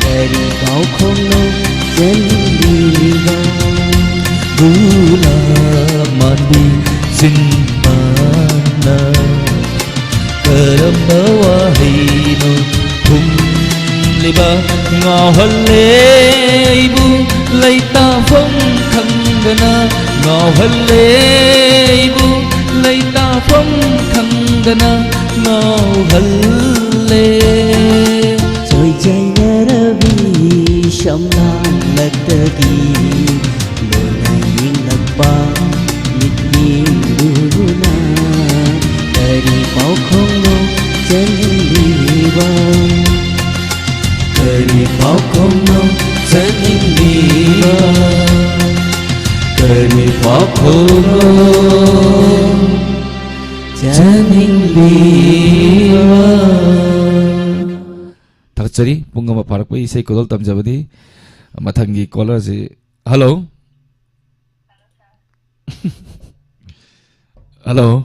Dari bao không lâu chân đi vào Gula mandi sinmana Karamba wahino hum liba ngawhalle ibu leita phong khangana ngawhalle ibu leita phong khangana ngawhalle Đôi trái nở vì sầm nang lật tagi Đồ này yên lật bao Nhịp nhiên đủ na Dari bao không lâu chân đi vào Dari bao không lâu chân đi vào Dari bao không lâu chân đi vào Takchari bunga ma parak pai isai kodol tamjabadi mathangi caller si hello hello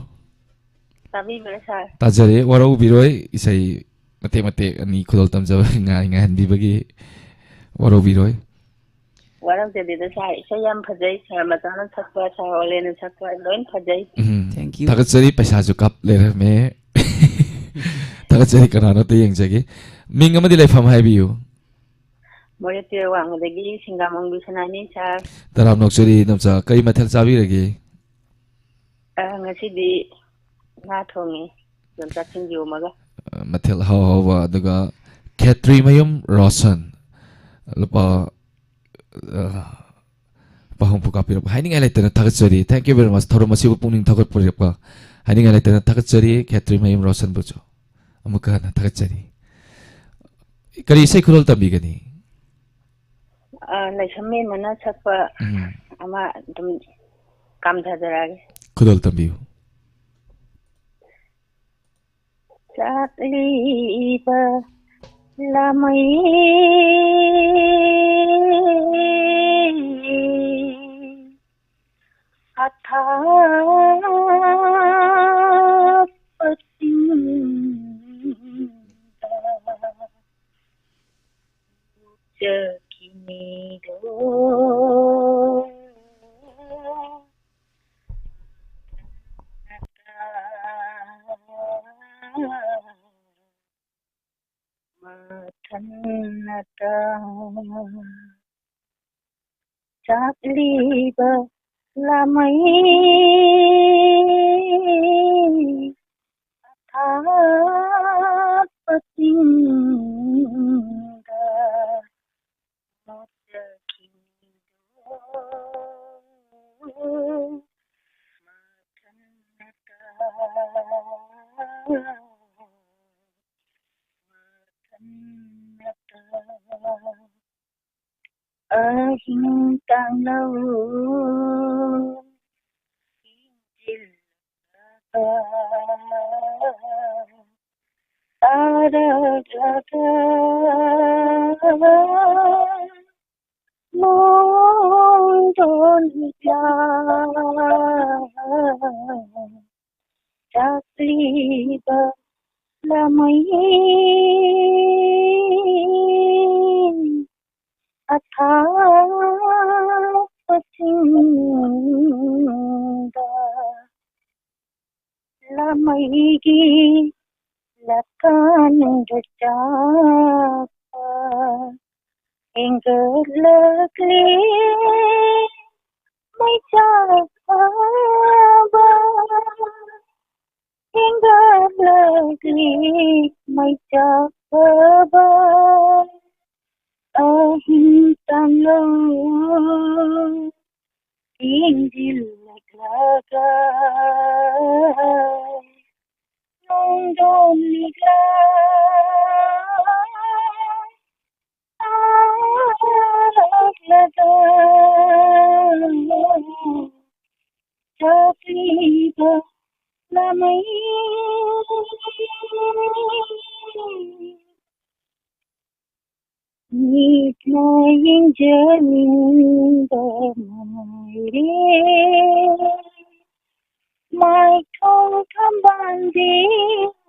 Tabi sir. tajare warau biroi isai mate mate ani kodol tamjab ngai ngai handi bagi warau biroi Warang jadi sir. Saya yang pajai sir matana sakwa sir oleh sakwa loin pajai. Thank you. takchari paisa ju kap le me takchari kanana te yang jagi Ming amadi lai pham hai biu Moya tiar wang dagi singamong bisanani sir. taram nokchuri namcha kai mathel chabi ragi Ngasi di nga thongi. Yung tatsing maga. mathel haw wa daga khetri mayum rosan lupa pahong puka pirap haini ngai laitena takchari thank you very much thoro masibu pungning thakot puripka haini ngai laitena takchari khetri mayum rosan bujo amuka na takchari kari sai khulol tambi gani Lai samme mana sakwa ama dum kam dhadarage. khulol tambi Satliba lamai Kini do matannata Satliba lamai patinda ahing tanglaw Aragata Mondon Satliba lamai patinda lamai gi lakan dacapa enggar lakli mai chapa enggar lakli mai chapa tanlo injil laga nondom nigla laga chapliba lamai Meet my angel in the my tongue combandi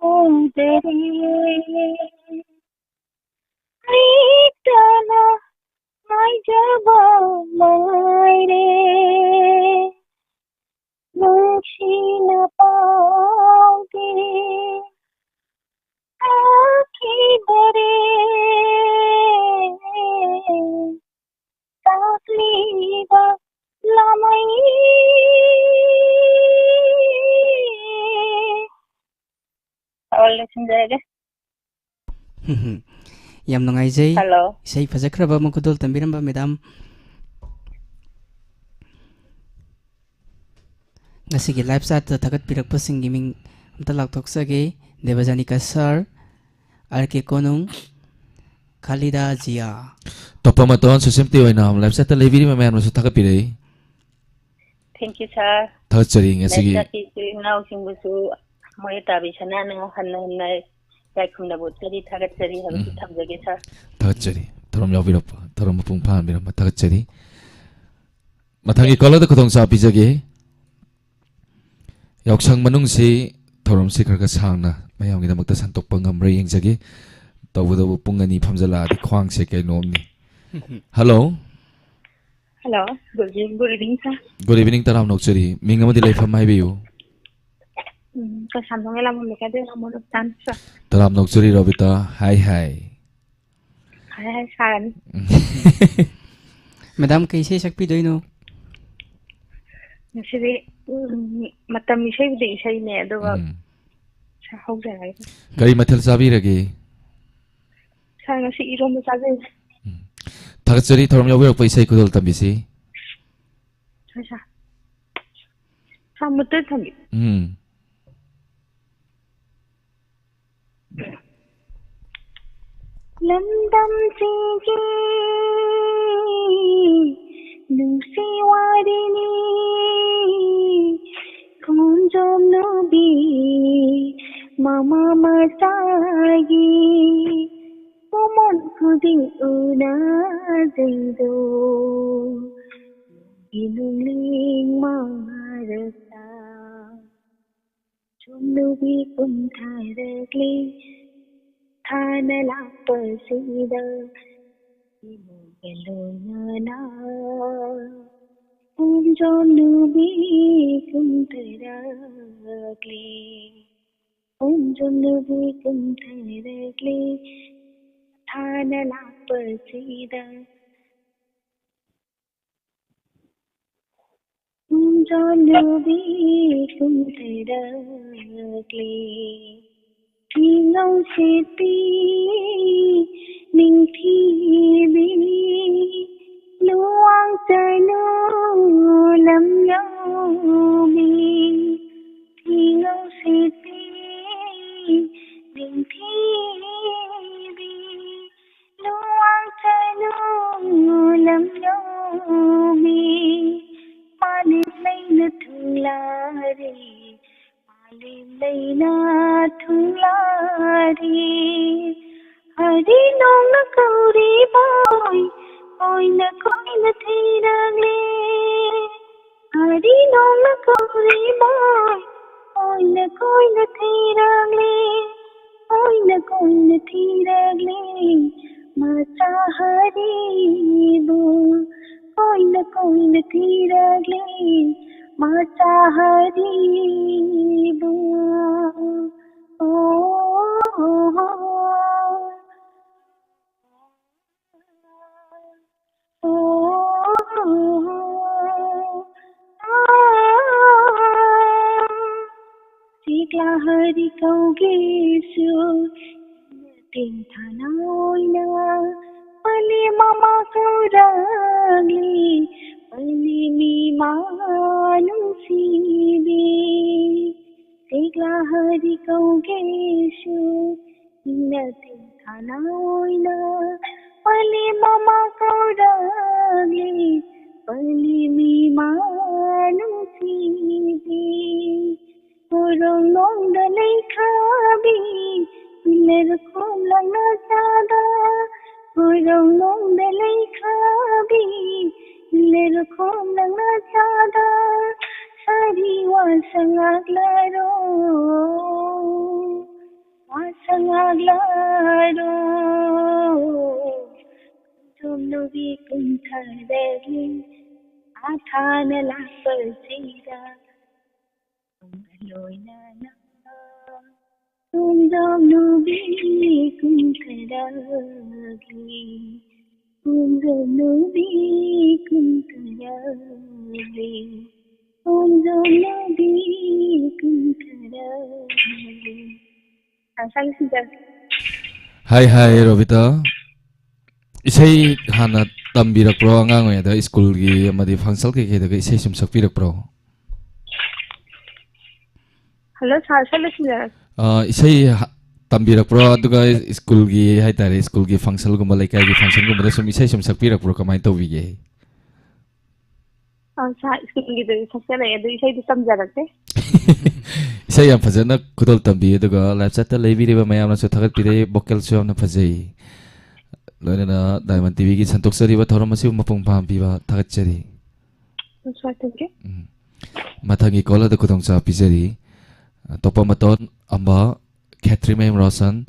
udare Ritana my java my re Nushina pauge Aki dare Tasliba lamai All listen there. Yam nungaijay. Hello. Isay fajakraba mukudol tambiramba madam. Ngasigi live chat thagat pirakpasing giming amta laktoksage Devajanika sir RK Konung Khalida Jia. Topamaton susimti oina live chat leviri mamam su thagat pirai. Thank you, sir. Thagat chari ngasigi. Now singbusu moy tabi sana na hanna Yaikuna Butari Tagatari have to Tamageta. Thagat chari. Thorom yawirapa. Thorom pung phan birama thagat chari. Mathangi kala da khotong sa pijage. Yaksang manung si thorom si kharga sangna mayam gi damakta santok pangam re yengjage. Tawda pung ani phamjala di khwang se kai nomni. Hello. Hello. Good evening, sir. Good evening taram nokchari. Mingamadi laifam mai biu. Kasandongela mo mikade na mo tan sir. Taram nokchari Robita. Hi hi. Hi Saran. Madam kaise sakpi doino. Nasibi matam isay de isay ne aduga sa hawjay. Kari mathal sabirage. Sa ngasi irom sabay. Thagat chari thorom yawirap paisai kudol tambisi. Sa. Sa mutter thambi. Landam siji Lucy Warini Kunjom Nabi Mama Masagi Umon Kuding Una Zaido Inuling Marasa Chumnubi Kuntharakli Thana la pasida Imugalona Umjonubi kumtarakli Umjonubi kumtarakli Thana la pasida Umjonubi kumtarakli Ngong siti ning thi luang trời no lam yo mi ngong siti ning thi luang trời no lam yo mi malit nay na thula re Leina thulari Hari nong na kauri boy Koi na thiragli Hari nong na kauri boy Koi na thiragli Koi na thiragli Masa hari bu Koi na thiragli Masa hari bu Oh Hari kaugesu tin thanoina pali mama kauragli pali mi manu sibi Tegla hari kaugesu tin thanoina pali mama kauragli pali mi manu sibi Orang nong dalai khabi, pilar khom lana chada. Orang nong dalai khabi, pilar khom lana chada. Sari wasangag laro, wasangag laro. Tumlubi kuntharegi, athana la persira. Loinana Undam nubi kuntaragi Undam nubi kuntaragi Undam nubi kuntaragi Sang sida Hi Robita isai hana tambirak pro angang da school gi amadi fangsal ke da isai sum sakpirak pro Hello, Sir. isai tambirak pro aduga school gi haitare school gi function gum laikai gi function gum da sum isai sum sakpirak pro kamai to bige Sir, school gi section ay adu isai samjarakte. isai yam fajana kudol tambi aduga live chat ta lebi riba mayam na so thagat pire vocal so na fajai loina Diamond TV gi santok sari ba thoram asi mapung pam piba thagat chari Sir, thank you. mathangi kola da kudong sa pizari topa maton amba Catherine Mem Rosan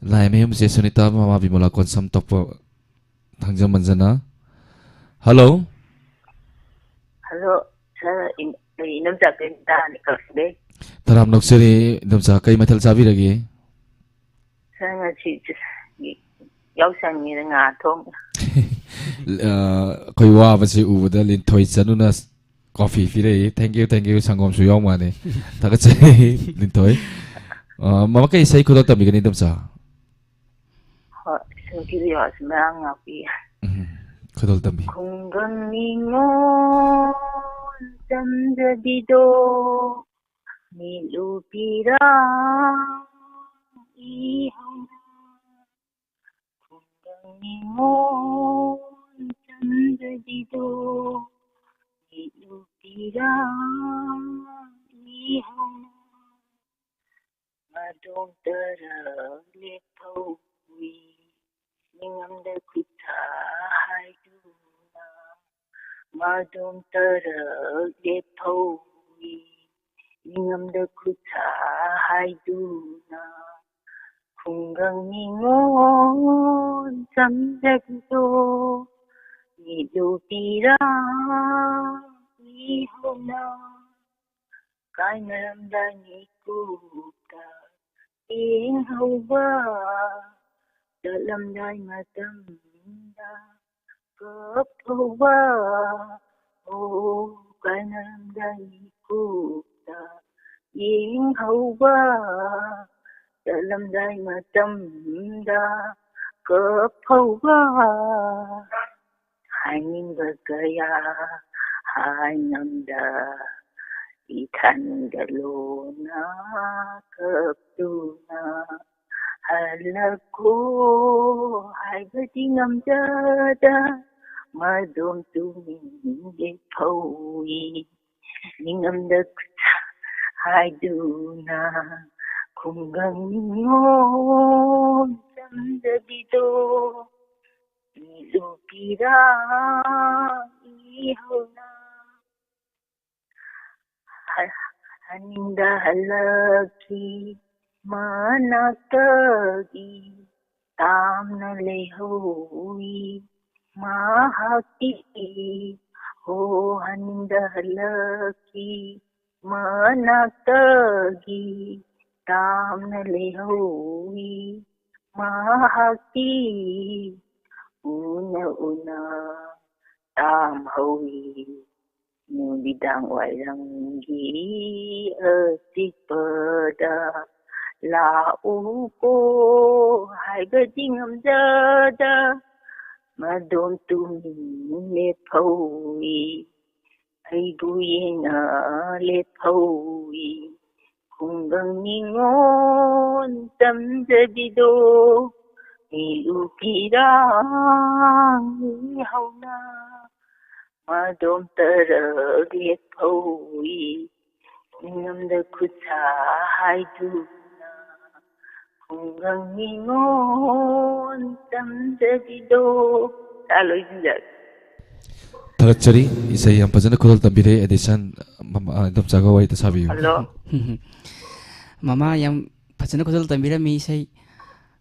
Laimem je Sunita mama bimola konsam topa thangjam manjana hello Hello, sir, inam jakin ta ni kasbe. taram nokseri damsa kai mathal sabi ragi Sir nga si yaw sang ni nga thong. koi wa basi ubuda lin thoi chanuna coffee fire thank you sangom su yaw mane tagat chai lin thoi mama kai sai khuda tambi gani damsa Ha, so kiri was mang api. khudol tambi Kunggang ningon samjadido nilupira ihang Kunggang ningon samjadido nilupira ihang Madong tara letawi Ningam da kuta hai duna Madong tara letawi Ningam da kuta hai duna Kunggang ningon samjagdo Nilupira ihona Kai naramdani kuta Ing hawa dalam dai matamda kapwa oh kanam dai kuta ing hawa dalam dai matamda kapwa hangin bergaya hanamda ikan galona kaptuna Halaku hai badi ngamjada madom tumingge pawi ningam dak hai duna kunggang ningon samdadido ilupira ihona haninda halaki Manatagi tamna lehui mahaki ho haninda halaki manatagi tamna lehui mahaki una tam hui Numbidang warangi asikpada lauko haibadingamdada madon tumin lepawi aibuyena lepawi kunggang ningon tamdabido ilupirang ihawna madom tarag lepawi ngamda kutsa haiduna kunggang ningon tamdabido taloy dindag. Tagachari isay yang pazana kulal tambire edition dam jaga wai tasabi. Hello. Mama yang pazana kulal tambira mi isay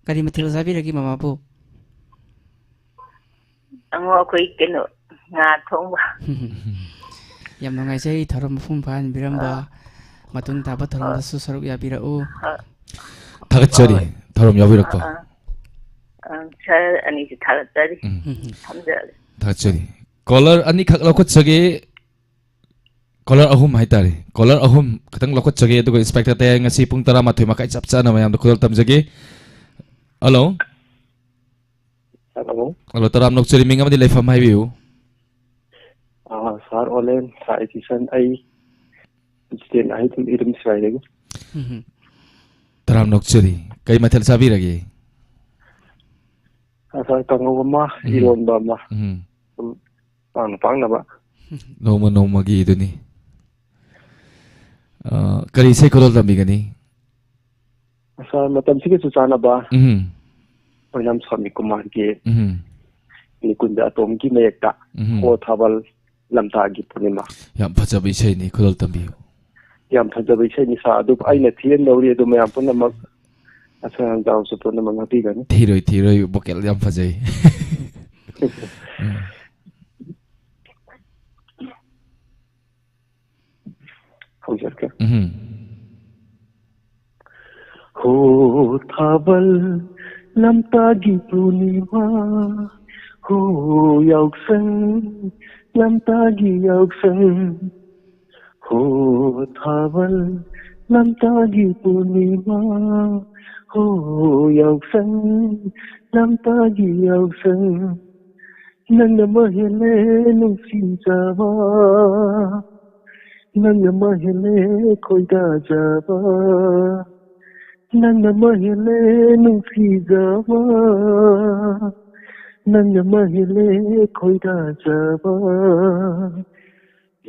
kari matil sabi lagi mama po. Ang ako'y kino nga thong ba. Yang mga isay tharom mafum phan biramba matung taba tharom dasu saruk ya birao. Tagachari tharom yabirak pa. Sir ani si tagachari. Hamdal. Tagachari. Color ani khak lokot sage color ahum haitare color ahum katang lokot sage to inspector tay ngasi pung tara mathoi makai chapcha na mayam to color tam sage hello hello hello taram nok cheri minga madi leifam hai biu sar olen sa edition ai sten ai tum irum swai lego taram nok cheri kai mathel sabi rage sar tango ma iron ba ma pang na ba noma gi iduni kari se kolol tambi gani sa matam sige su sana ba panam sami kumar ge ni kunda atom ki meyakta ho thabal lamta gi punima yam phajabi sei ni kolol tambi yam phajabi sei ni sa adu aina thien lori adu mayam punama asa daw su punama ngati gani thiroi bokel yam phajai हो थाबल lamtagi punima ho yauksan lamtagi yauksan ho थाबल lamtagi punima ho yauksan lamtagi yauksan nang mahele nungsinjaba nang mahele koida jaba nang mahele nungsinjaba nang mahele koida jaba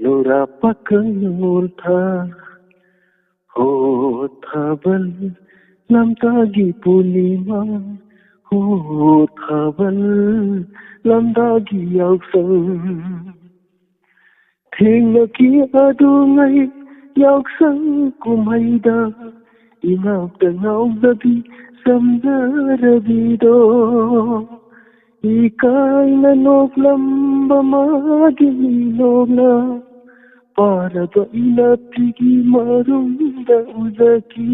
lora pakayur tha ho thabal lamtagi punima ho thabal lamtagi yauksan Thengaki adungai yauksan kumaida inakta ngaudabi samdarabido ikai na noklamba magi nogna parada inapigi marunda uzaki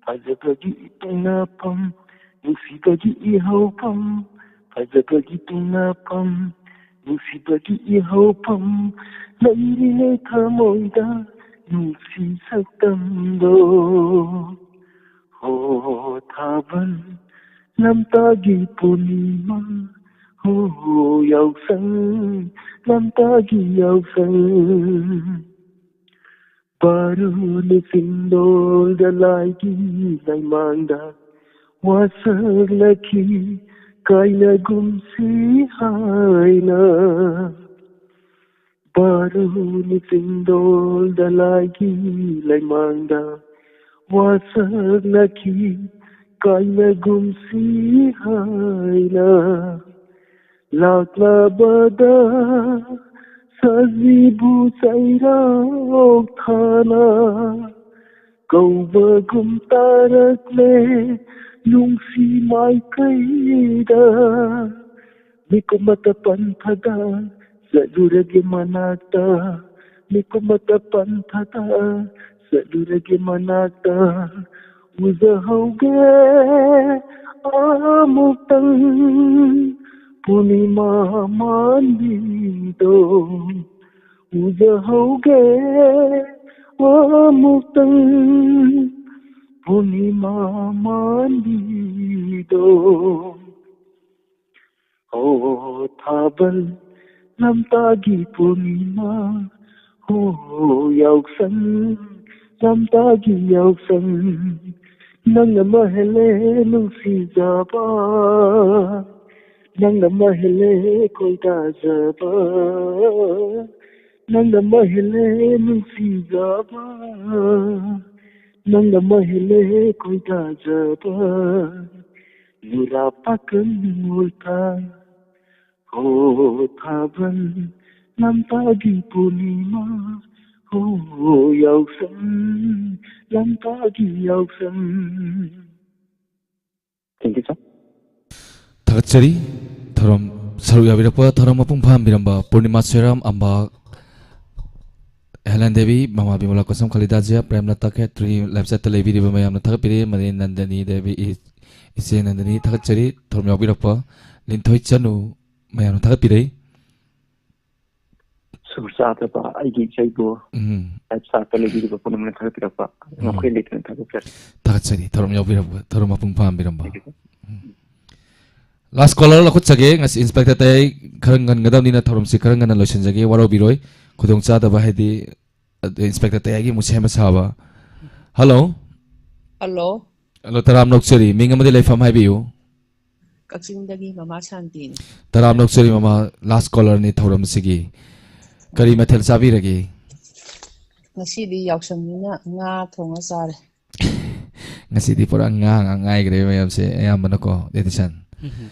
pajagagi itunapam nusibagi ihaupam pajagagi itunapam nusibagi ihaupam lairine thamoida nusi saktamdo ho thabal lamtagi punima ho yauksan lamtagi yauksan parul sindol dalagi laimanda wasalaki kaina gumsi haina parul sindol dalagi laimanda wasalaki kaina gumsi haina lakla bada sazibu saira thana kauba gum tarakle lungsi mai kaida mikumata panthada sadurage manata mikumata panthada sadurage manata uzahauge amutang punima mandido ꯎꯖꯍꯧꯒꯦ ꯑꯃꯨꯛꯇꯪ ꯄꯨꯔꯅꯤꯃꯥ ꯃꯥꯟꯕꯤꯗꯣ ꯊꯥꯕꯜ ꯂꯝꯇꯥꯒꯤ ꯄꯨꯔꯅꯤꯃꯥ ꯌꯥꯎꯁꯪ ꯂꯝꯇꯥꯒꯤ ꯌꯥꯎꯁꯪ ꯅꯪꯅ ꯃꯍꯦꯜꯂꯦ ꯅꯨꯡꯁꯤꯖꯕ ꯅꯪꯅ ꯃꯍꯦꯜꯂꯦ ꯈꯣꯏꯗꯥꯖꯕ ꯅꯪꯅ ꯃꯍꯦꯜꯂꯦ ꯅꯨꯡꯁꯤꯖꯕ ꯅꯪꯅ ꯃꯍꯦꯜꯂꯦ ꯈꯣꯏꯗꯥꯖꯕ ꯅꯨꯔꯥ ꯄꯥꯀꯟ ꯑꯣꯏꯊꯥ ꯊꯥꯕꯜ ꯂꯝꯇꯥꯒꯤ ꯄꯨꯔꯅꯤꯃꯥ ꯌꯥꯎꯁꯪ ꯂꯝꯇꯥꯒꯤ ꯌꯥꯎꯁꯪ. Thank you, sir. Thakachari thorom saru yabirapa thorom mapung phambiramb Purnima Seram Ambak Helen Devi Mama Bimala Kosam Khalidazia Premlata Khetri Labsat Televi Mayam Thakapiri Mari Nandani Devi Ise Nandani Thakachari thorom yabirapa Linthoi Chanu Mayam Thakapiri Sursatapa aigi chaibo Labsat Televi Punamana Thakapirapa Nokhoi Litan Thakapir Thakachari thorom yabirapa thorom mapung phambiramb Last caller la khutchage ngas inspector tay kharangan gadam dina thorom si kharangan lotion jage waro biroi khudong cha da ba hedi inspector tay gi mushem saba Hello taram nokchari ming amade leifam hai biu Kakchingdagi Mama Shanti taram nokchari mama last caller ni thorom sigi kari mathel sabi rage Ngasi yausangina nga thonga sare ngasi di pura nga ngai gre mayam se ayam banako dedisan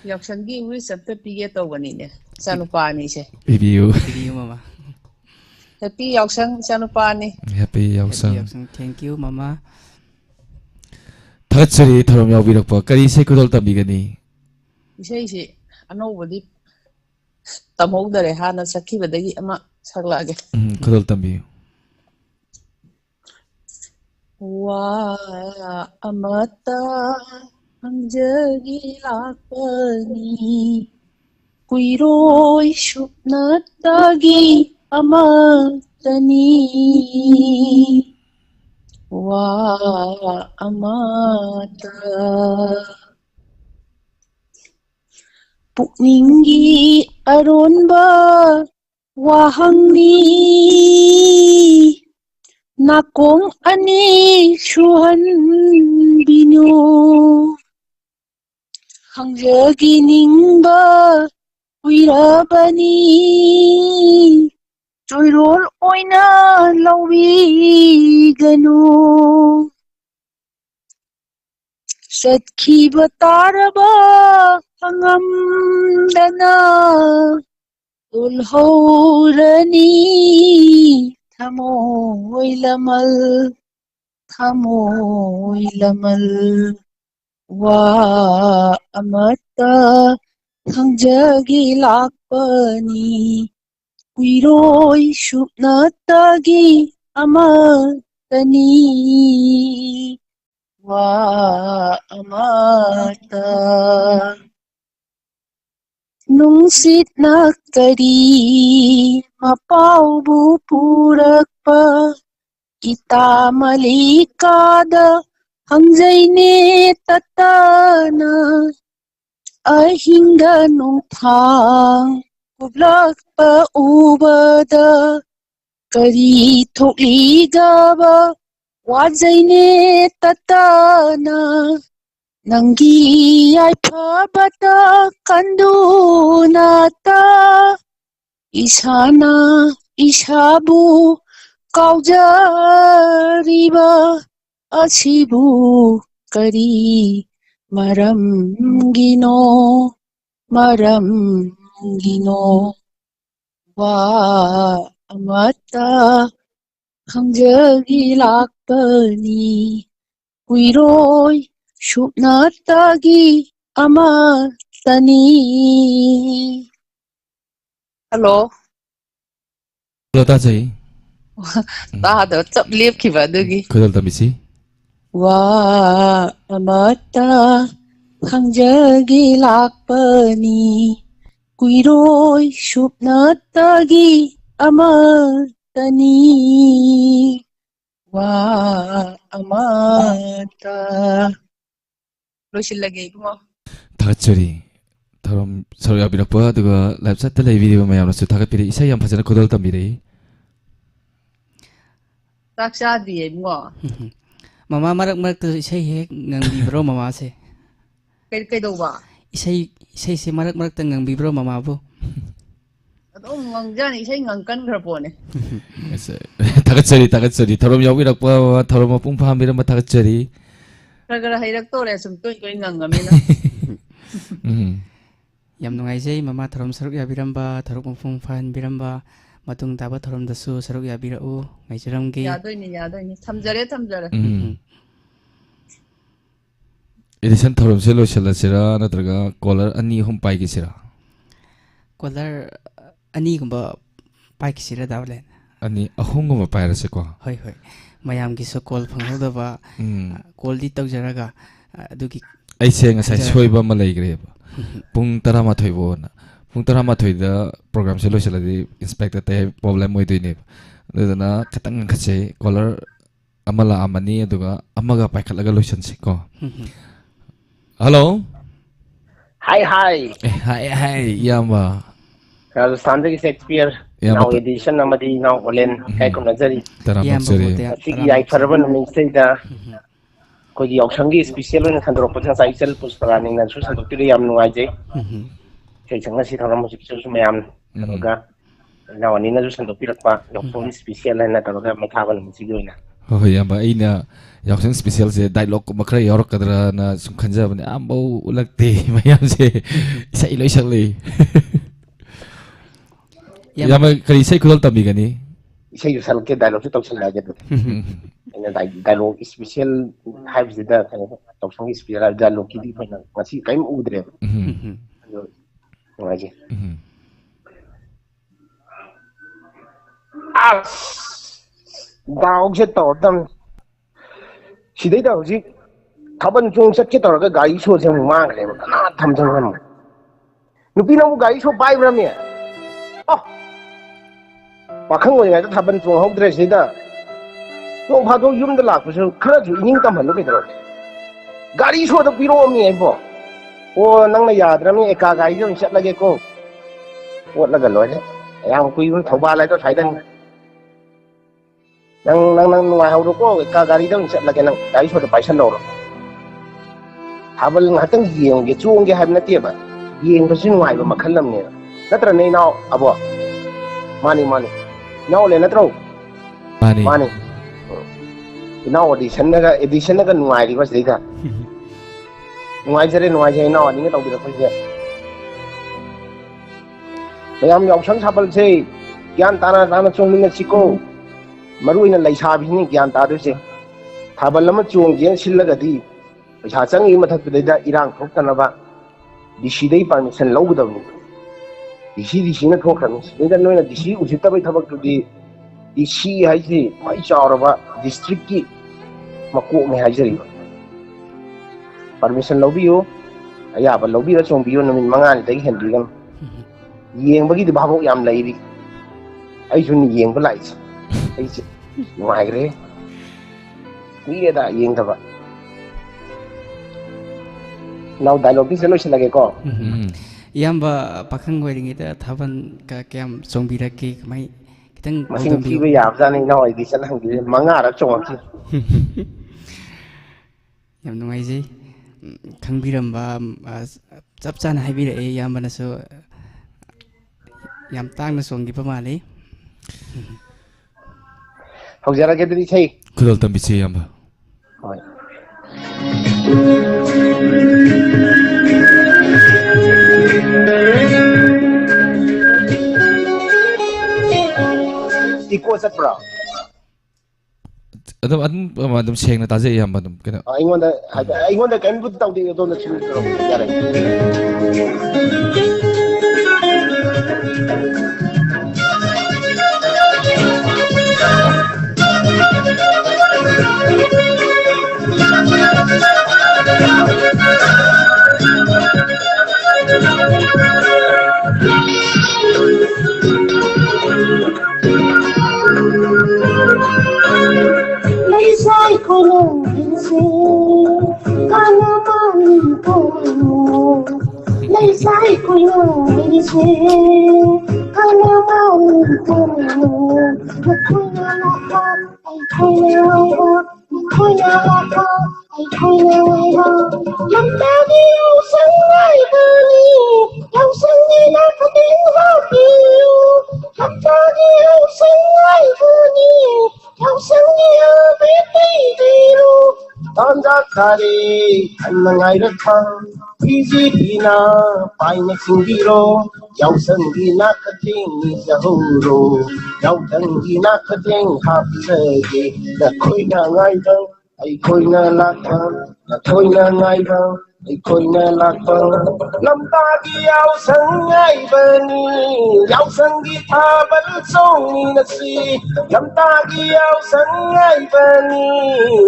Yausanggi uri sabta pige tawani ne sanupani se Biu mama Happy yausang sanupani Happy yausang Thank you mama Thakachari thorom yabirakpa kari se kudol tabigani Isai se anobadi tamhogdare hana sakhibadagi ama saglage kudol tabi Wa amata Anjagi lakani Kuiroi shupnatagi amatani Wa amata Pukningi aronba wahangni Nakong ani shuhan binu Hangjagi ningba uirabani Joyrol oina lawiganu Satkiba taraba hangamdana Ulhorani Thamoy lamal Wa amata hangjagi lakpani Kuiroi shupnatagi amatani Wa amata Nungsit naktari mapaubu purakpa Kita malikada Hangzaine tatana Ahingga nungthang Kublak pa ubada Kari thokligaba Wazaine tatana Nanggi ay pabata Kandunata Isana ishabu Kaujariba Asibu kari maramgino wa amata hangjagi lakpani kuiroi shupnatagi amatani Hello ta chai ta da chap lep khiba dugi kudol tamisi Wa amata hangjagi lakpani kuiroi shupnatagi amatani wa amata loisilage mo 다가처리 다음 서로 야비락과 그가 라이브 사태 비디오 마야노스 다가피리 이사이 한 파자나 고돌 담비리 takshadi mo mama marak tu isai hek ngang bibro mama se kai do ba isai se marak tu ngang bibro mama bu adong ngang isai ngang kan grapone 다가처리 다음 야비락과 다음 뿡파 한비람 다가처리 kagara hairak to le sum toy ngang ngamina yam nungaijai mama tharom saruk yabiramba tharuk mufung fan biramba matung taba tharom dasu saruk yabirau ngaijaramge yadoini samjare 에디션 다음 셀로 셀라시라 나들가 콜러 아니 홈 파이기시라 콜러 아니 gumba paikisira dawlen 아니 아홍고 파이라세고 hoi mayamgisu call phanghodaba call di tawjaraga adugi aise ngasai soiba ma leigreba pung 12 bona pung 12 da program se loiseladi inspector te problem moidoine adana khatang khache caller amala amani aduga amaga paikhatlaga loisansi ko hello hi yamba Rajasthan ki Shakespeare now edition amadi now olen kai kum nazari sigi ai farban min seida ko gi auchangi special on khandro pa sa isel pusparani na su santok tiri yam nuai je kai changa si thara mo su mayam ga na wani na su santok pirak pa auchangi special na taroga mathaban min sigi oina ho yamba ina auchangi special se dialogue ko makra yor kadra na sum khanja bane ambo ulakte mayam se isa iloi sakle yama kari sai kudol tambi gani isai yusal ke dialogue tu tawsal la jadu ina dialogue special have zida tawsang special dialogue ki di phana ngasi kaim udre ngaji daog je to dam sidai da hoji thaban chung sat ke toraga gari so je ma gale na tham jang ram nupi na mu gari so bai ram ye oh pakhang oi ga thaban chung hok dre sida no phado yum da lak so khara ju ning tam han lo ke dro gari so da piro mi ai bo o nang na ya dra mi eka gari jo chat lage ko wat la ga lo le yang kui thau ba lai to thai dan nang ngai hau ro ko eka gari jo chat lage nang gari so da paisa lo ro habal ngatang yeng ge chung ge hai na te ba yeng ba sin ngai ba makhal lam ne natra nei naw abo mani naw le natro mani naw edition ga nuai ri ba sida nuai jare naw ani ga taw bi ra ko je mayam yaw sang sabal se gyan tana chung ni chiko maru ina laisa bi ni gyan ta du se thabal lama chung gen sil ga di paisa chang i mathak de da irang thok ta na ba disi dei permission lo ga ni disi na thok kham se da noina disi usita bai thabak tu di disi hai si mai chawra ba district ki mako me hajari permission lo biyo aya ba lo biyo chong biyo namin mangan dai hen di gam yeng bagi di babok yam lai ri ai jun yeng ba lai ai chi mai gre ni da yeng da ba now dialogue bi selo lage ko yamba pakhang wairing ida thaban ka kyam songbiraki mai kitang masing ti ba yab jani now ai di san hang di manga ra chong ki yam nungai ji khangbiramba chap chan haibira e yamba na so yam tang na songi pa male hojara ke di sei kudol tambi che yamba hoi iko sa pro adam seng na taje yamba dum kena aingonda kan but taw de do na chu pro yare lấy sai khối lòng hình sự cả năm mang cầu lấy sai khối lòng hình sự cả năm mang cầu một khối nào là con ai khối nào ai con khối nào là con ai khối nào ai con làm ta đi yêu sân ai bờ đi yêu sân đi na có tiếng hát yêu làm ta đi yêu sân ai bờ đi yêu sân đi biết đi yêu tan ra kare anh ngai ra thang easy dina pai na singiro yau sang dina kating ni jahuro yau dang dina kating hap se na khoi na ngai dang ai khoi na la thang na khoi na ngai dang ai khoi na la thang lam ta gi yau sang ngai bani yau sang gi tha ban song ni na si lam ta gi yau sang ngai bani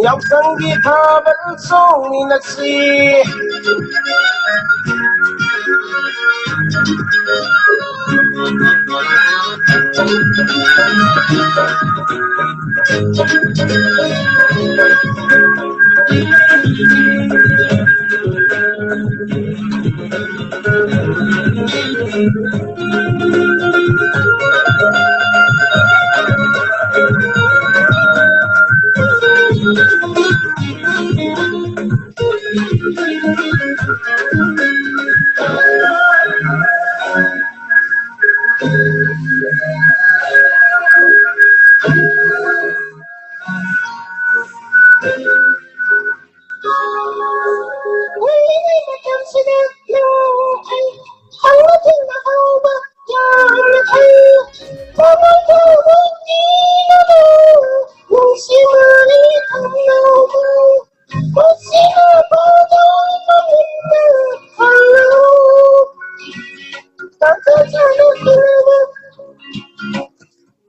yau sang gi tha ban song ni na si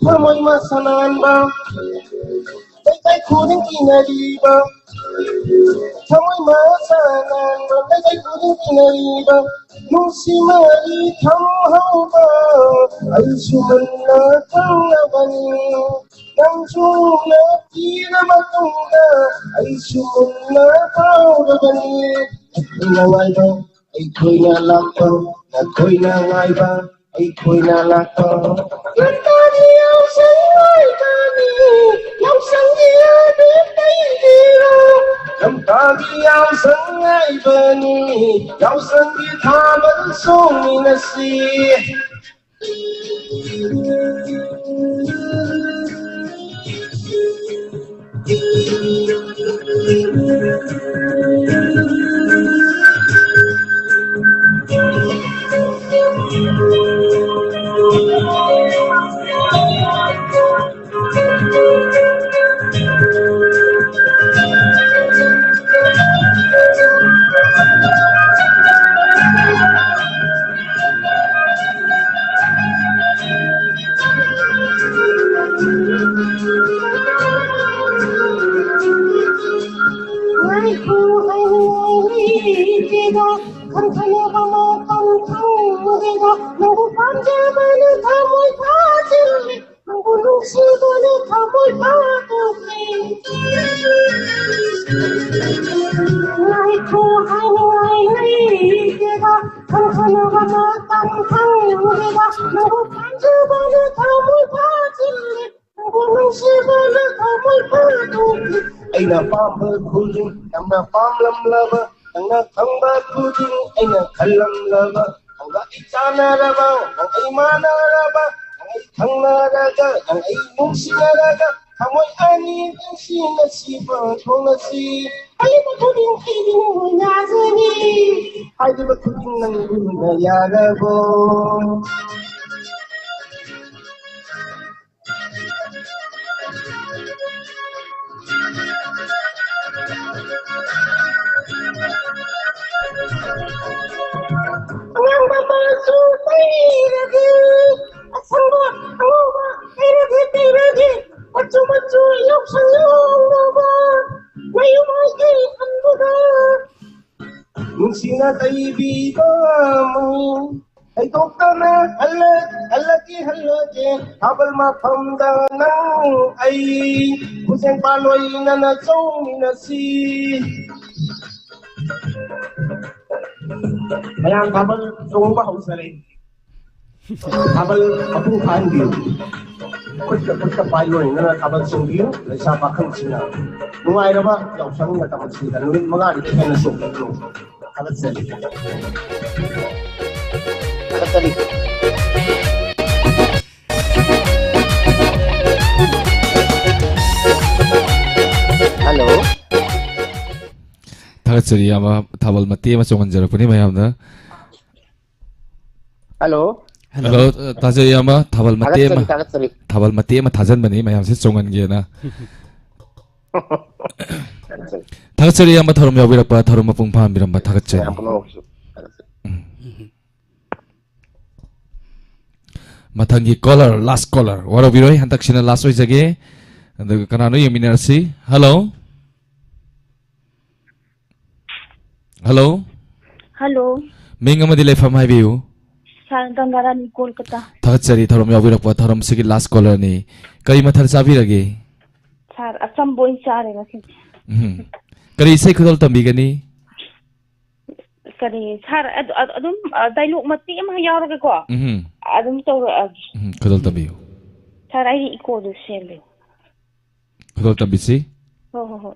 Thôi mà sanan ba, tay khu đến kỳ này đi ba. Thôi mà sanan ba, tay khu đến kỳ này đi ba. Nung si mari thăm hao ba, ai suman na thang na bani. Nang chung na ti na matung na, ai suman na thao na bani. Ai na ngai ba, ai khoi na lạc ba, na khoi na ngai ba. Ai khoi na lạc ba. Làm ta đi yêu sân ai ta đi, yêu sân đi biết tay đi đâu. Làm ta đi yêu sân ai bên đi, yêu sân đi tha vẫn song ni na si. Aina pam khujin amna pam lam lava angna thamba khujin aina khallam lava anga ichana raba anga imana raba anga thangna raga anga nungsina raga hamoi ani si na si ba thona si ai ba khujin khidin na zani ai ba khujin nang na ya rabo Yang bapa supai lagi, asamba, awa, lagi, macam yuk sayang bapa, mayu mai anbuda. Sina tay bi ba mo, ay doktor na alat hallaki hallaje habal ma famda nang ai kusen paloi na chong na si mayang habal chong ba hausare habal apung khan bi kutka paloi na habal chong bi lesa pakhang sina nungai raba yaw sang na tam si da nurin mga ri na so habal sali Hello. Thagatsari ama thabal mate ma chonganjarapani mayamna. Hello. Hello tajari ama thabal mate ma thajanbani mayamse chongangena. Thagatsari ama thorom yawirapa thorom mapung phambiramma thagatsari. Mathangi caller, last caller. Warabiroi hantaksina last oijage. And kanano yeminarsi. Hello. Hello. Hello. Minga madile from Highview. Sangangara ni Kolkata. Thagatsari thorom yawirapa thorom sigi last caller ni. Kari mathar sabirage. Sir, asam boy sare ngasi. Kari isai khudal tambigani. Kari sir adum dialogue mati ma yawrage ko. Adum tawragi. Khudal tambiyo. Sir ai iko do sele. Khudal tambisi. Ho.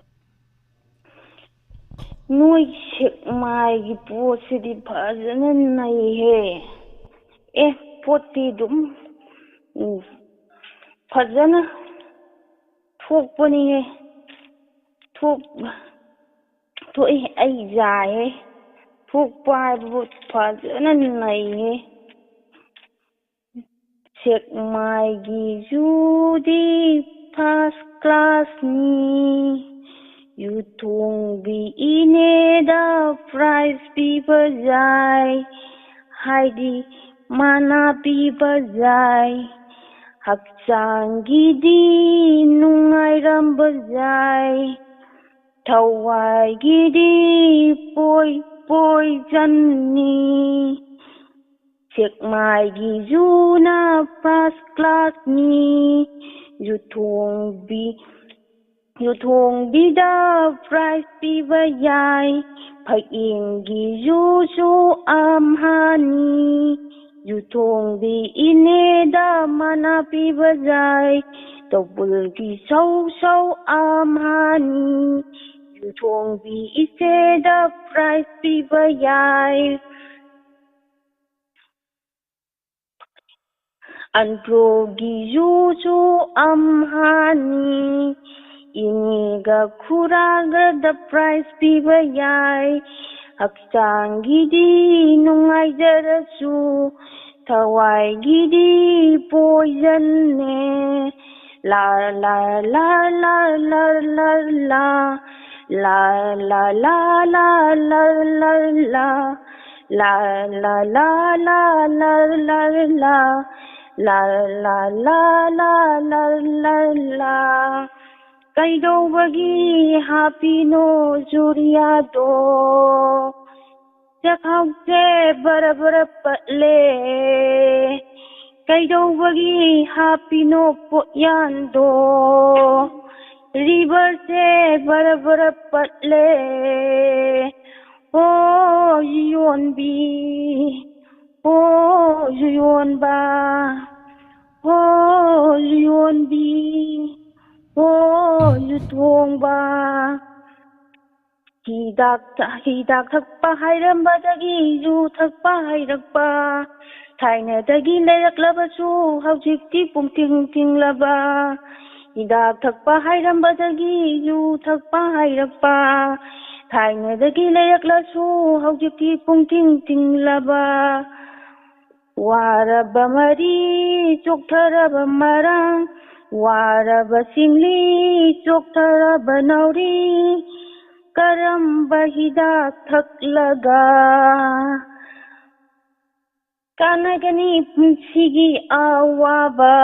Noi sik mai gi po sidi phajana nai he. Poti dum phajana thokpani he. Thoi ai jai he. Thokpai bu phajana nai he. Sik mai gi judi first class ni. You told me in the price people jai, Heidi mana people jai, Haksangi di nungai rambal jai, Tawai gidi poi janni, Check my gizuna first class ni, You told me the price people jai, Paingi Yusu amhani. You told me in the mana people jai, the bulgi so amhani. You told me the price people jai. And progi Yusu amhani. Iniga kuraga the price people yai, Haksangi di nungai jarasu, Tawai gidi poison ne, la la la la la la la, la la la la la la la, la la la la la la la, la la la la la la. Kaidobagi hapino juriado Jakhaute bara patle Kaidobagi hapino poyando River se bara patle Oh yon bi Oh yon ba Oh yon bi Oh, you don't ba? Hidak thakpa hairam badagi you thakpa hairakpa. Thaina dagi lerak labasu haujikti pumting laba. Hidak thakpa hairam badagi you thakpa hairakpa. Thaina dagi lerak lasu haujikti pumting laba. Waraba mari chokthara marang. Waraba singli chokthara nauri karamba hidak thaklaga kanagani punsigi awaba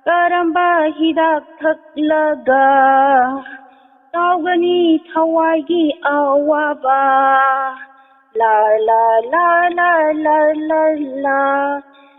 karamba hidak thaklaga tawgani thawagi awaba la la la la la la la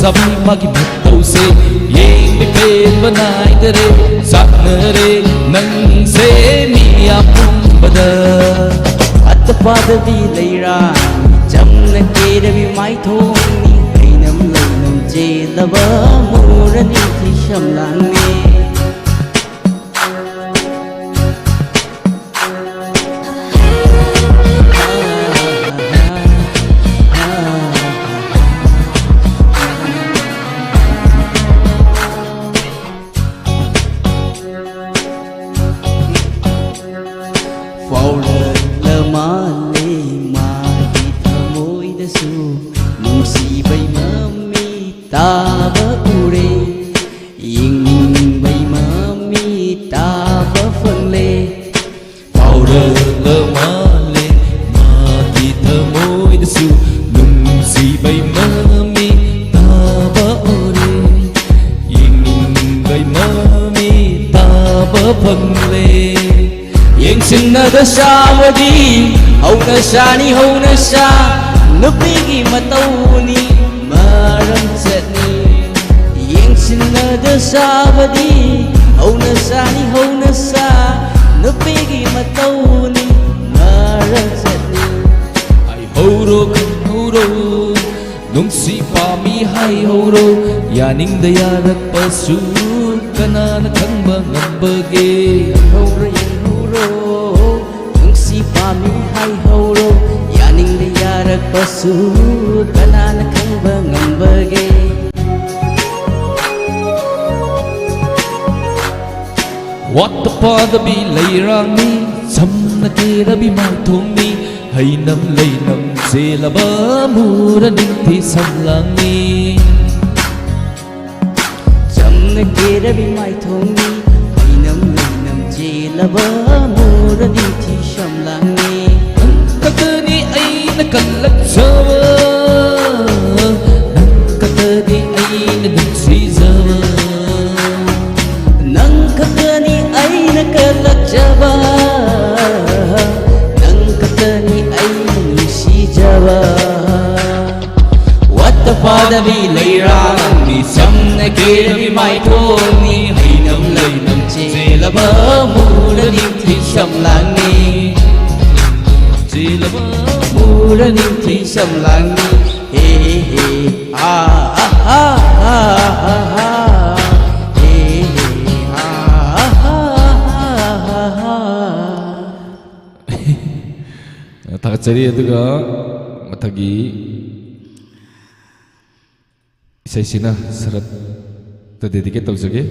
sabi magi matau se yeng be pen banai dere saknere nang se mi apum bada Atpada bi leira jamna kere bi mai thoni ainam lainam je laba murani thi shamlangne da sawadi hauna sani hauna sa nupi gi matawni maram chatni yengsinna da sawadi hauna sani hauna sa nupi gi matawni maram chatni ai horo nungsi pami hai horo yaning da yarak pasu kanana khangba ngambage horo Pami hai horo yaning de yarak pasu kanana khangba ngambage What the father be layrang ni samna ke rabi mai thong ni hai nam lay nam se laba mura ning thi samlang ni samna ke rabi mai thong ni hai nam lay nam je laba mura ning thi shamlangne katani aina kalak jawa katani aina diksi jawa nang katani aina kalak jawa nang katani aina nisi jawa what the father be layrang ni samna ke bi mai thong ni hai nam lay nam che laba mura ning thi shamlangne mura ning thi shamlangne he he ah ah ah ah he he ah ah takachari aduga mathagi isai sina sarat ta dedicate tawjage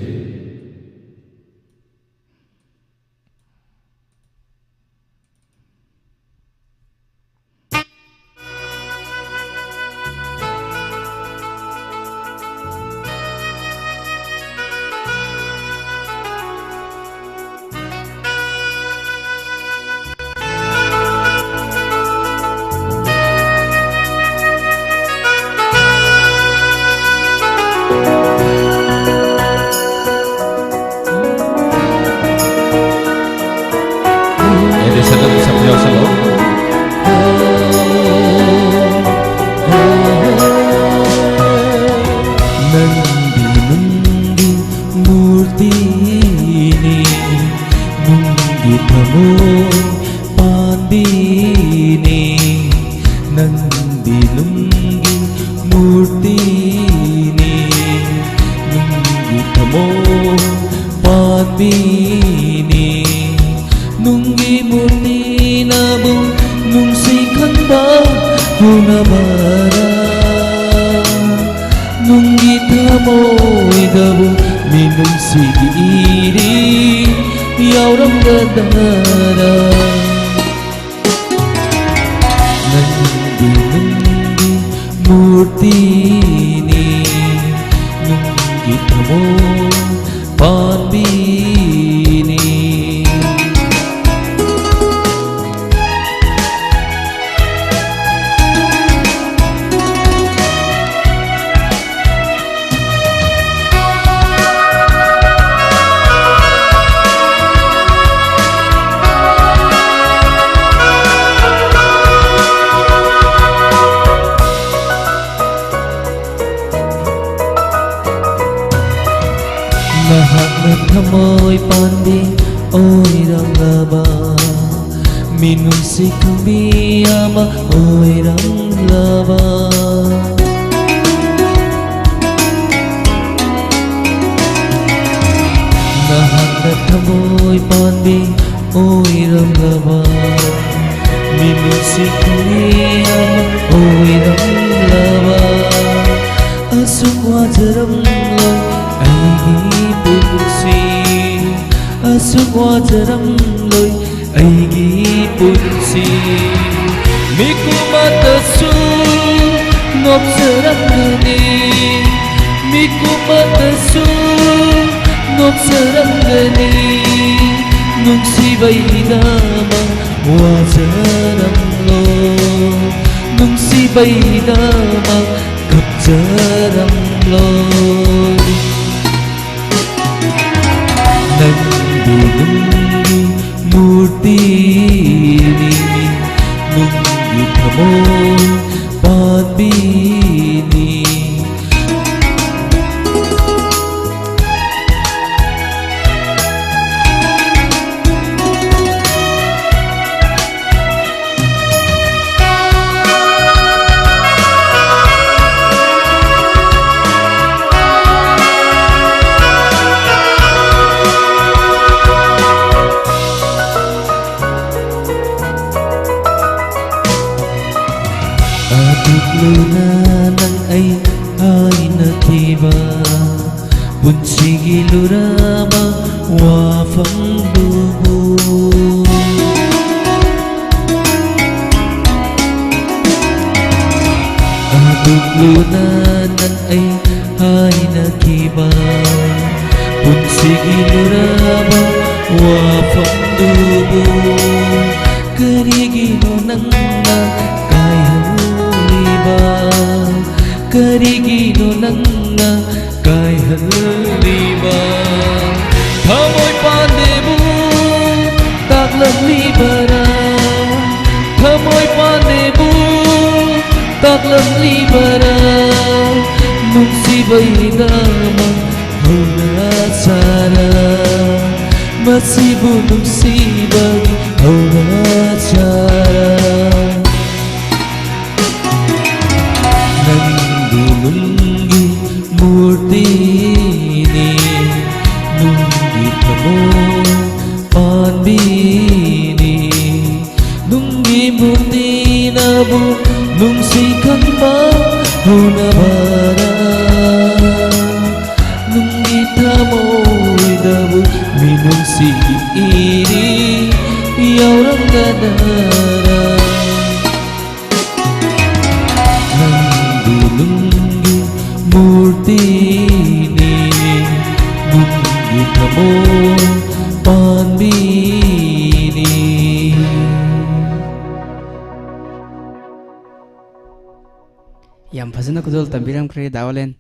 Nahakna thamoy pandi oy ranglaba Minung si kambiyama oy ranglaba Nahakna thamoy pandi oy ranglaba Minung si kambiyama oy ranglaba Asuk wajaram lang aigi punsi Asuk wajaram loy aigi punsi Miku matasu ngobsaram gani Miku matasu ngobsaram gani Nungsi baydama wajaram lo Nungsi baydama kapjaram lo Nandu nungi murti ni Nungi thamoy padbini Luna nang ay nakiba Bunsigi lurama wafang dubu Aduk luna nang ay nakiba Bunsigi lurama wafang dubu Karigino nang Karigino nangna kai haliba Thamoy pandebu taklam libara Thamoy pandebu taklam libara Nungsi baydama hona sara Masibu nungsi bagi hona sara Nungi murti ni Nungi thamoy padbini Nungi murti nabu Nungsi kanpa hunabara Nungi thamoy dabu Minungsi iri yaurang gadara Nungi murti ni Nungi thamoy padbini Yam fazana kudol tambiram kre dawalen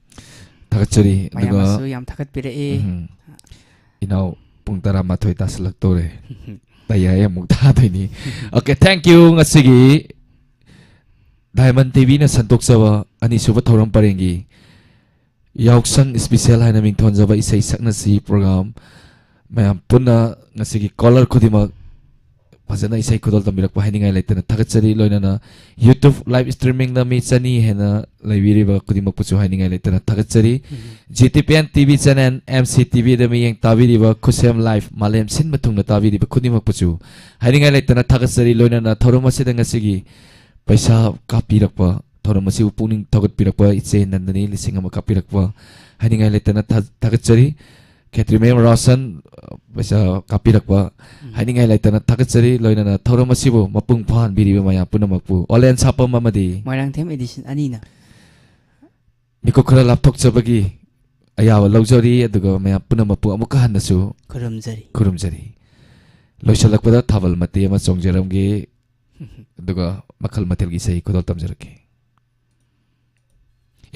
Thakachari mayamasu yam thakat pire Inaw pung tara mathoy taslak tore Tayay mukta ni. Okay, thank you ngasigi Diamond TV na santok sawa ani suba thorang parengi yauksan special hai naming thon jaba isai sakna si program mayam punna ngasigi caller khudima phajana isai khudol tamirak pa haningai laitana thagachari loina na YouTube live streaming na mi chani hena laibiri ba khudima puchu haningai laitana thagachari GTPN TV channel MCTV da mi yeng tabiri ba khusem live malem sin mathung na tabiri ba khudima puchu haningai laitana thagachari loina na thoroma se ngasigi paisa kapirakpa thoromasi upuning thogat pirakpa iche nandani lisingama kapirakpa haningai letana thagachari Catherine Rosan paisa kapirakpa haningai letana thagachari loinana thoromasi bo mapung phan biriba maya punamakpu olen sapam mamadi moirang them edition anina miko khara lapthok chabagi ayawa lawjari aduga maya punamapu amuka hanasu kurumjari loisalakpada thabal mate ama chongjaramge aduga makal mathel gi sei kodol tamjarake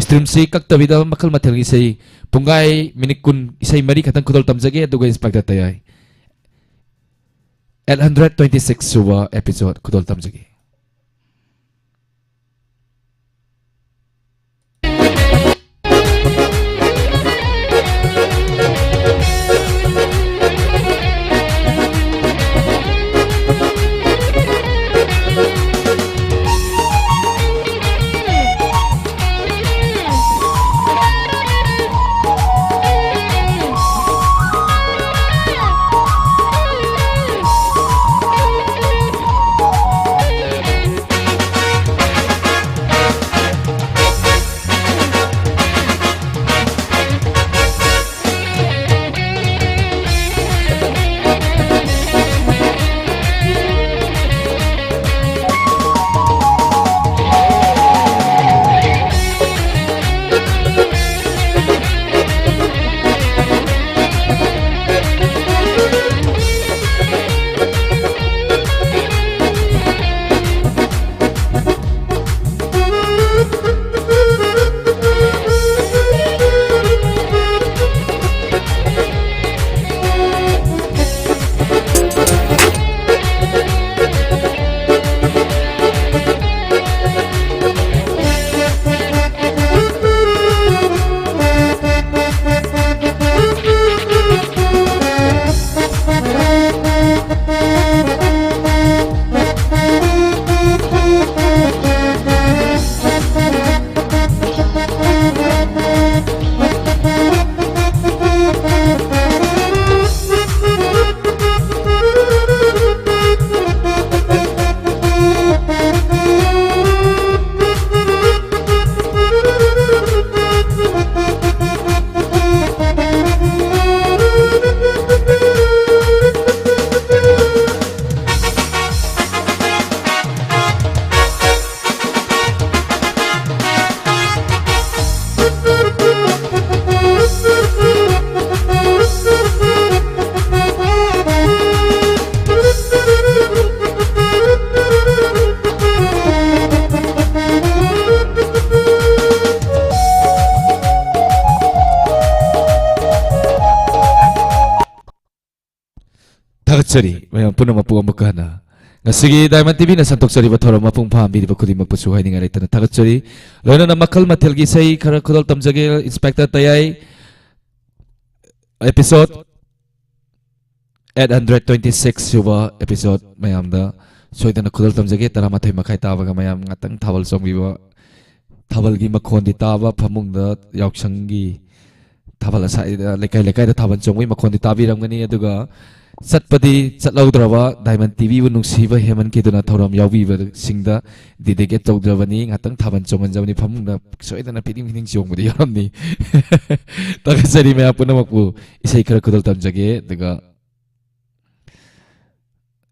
stream sei kaktabida makal mathel gi sei pungai minikun isai mari khatang kodol tamjage aduga inspector tayai 826 suwa episode kodol tamjage Tagatsari, mayam puno mapu amukana. Ngasigi Diamond TV na santoksari ba thoram mapung phambi ba khudi makpu suhai ninga leitana tagatsari. Loina na makal mathel gi sai khara khudal tamjage inspector tayai episode 826 suba episode mayam da soidana khudal tamjage taramathai makhai ta ba mayam ngatang thawal songbi ba thawal gi makhon di ta ba phamung da yauksang gi thawal sai lekai lekai da thawan chongwi makhon di ta bi ramgani aduga Satpadi Satlaudrava Diamond TV nungsiba heman kiduna thoram yaubiba singda dedicate tawdravani ngatang thaban chongan jawni phamungda soidana pidim hining chongmudi yaramni tagasari me apuna makpu isai khara khudal tamjage daga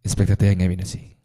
inspector te ngai minasi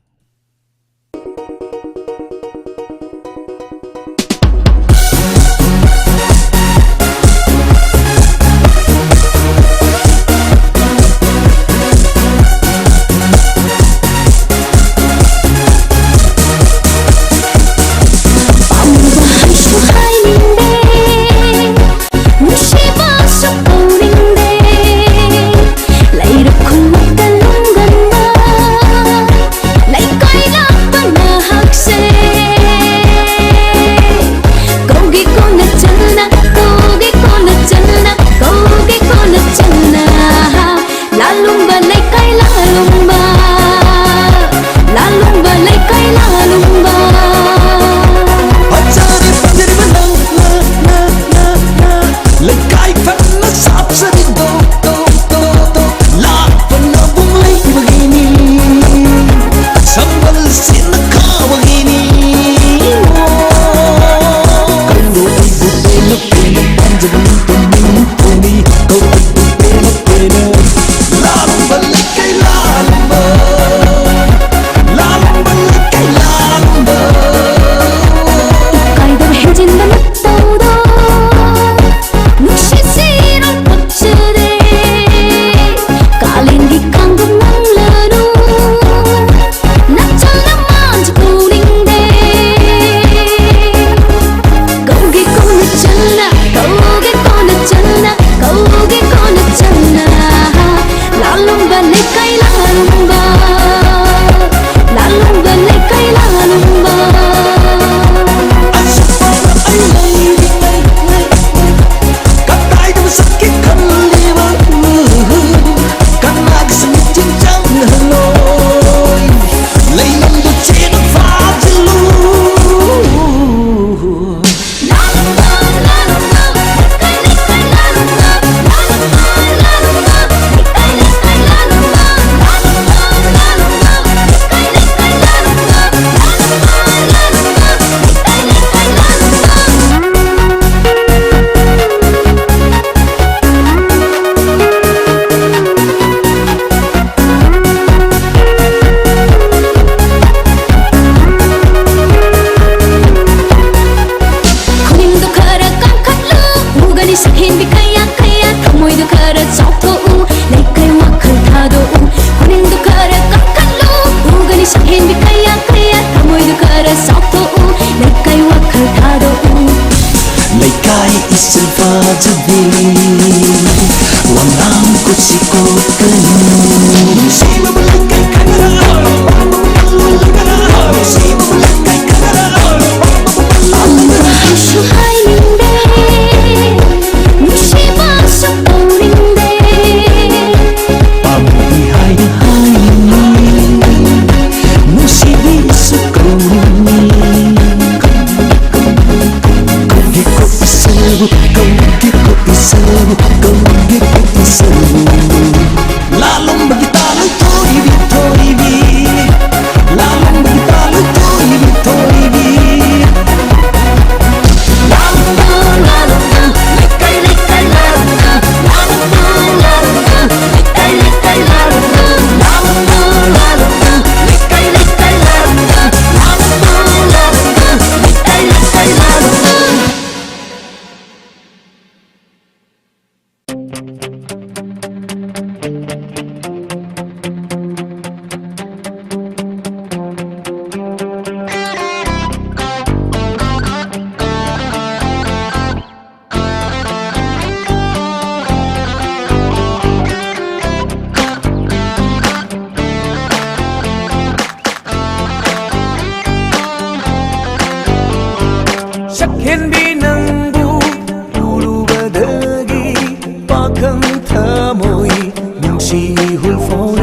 nusi hul phong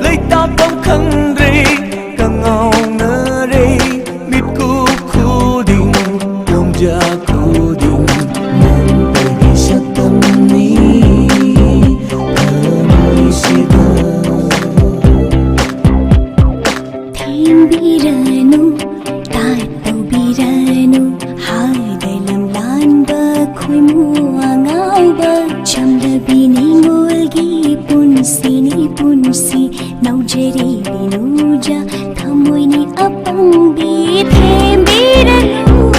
lấy ta bóng khăn rê càng ngào nơ rê mít cu khu đình yom ja khu đình nang pergi satam ni kami sida thêm biranu ta tau biranu hai dai lam lan ba khoi mua ngau ba cham da bini ngolgi punsi nau jeri binuja thamoi ni apang bi thêm biranu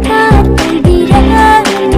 ta tau biranu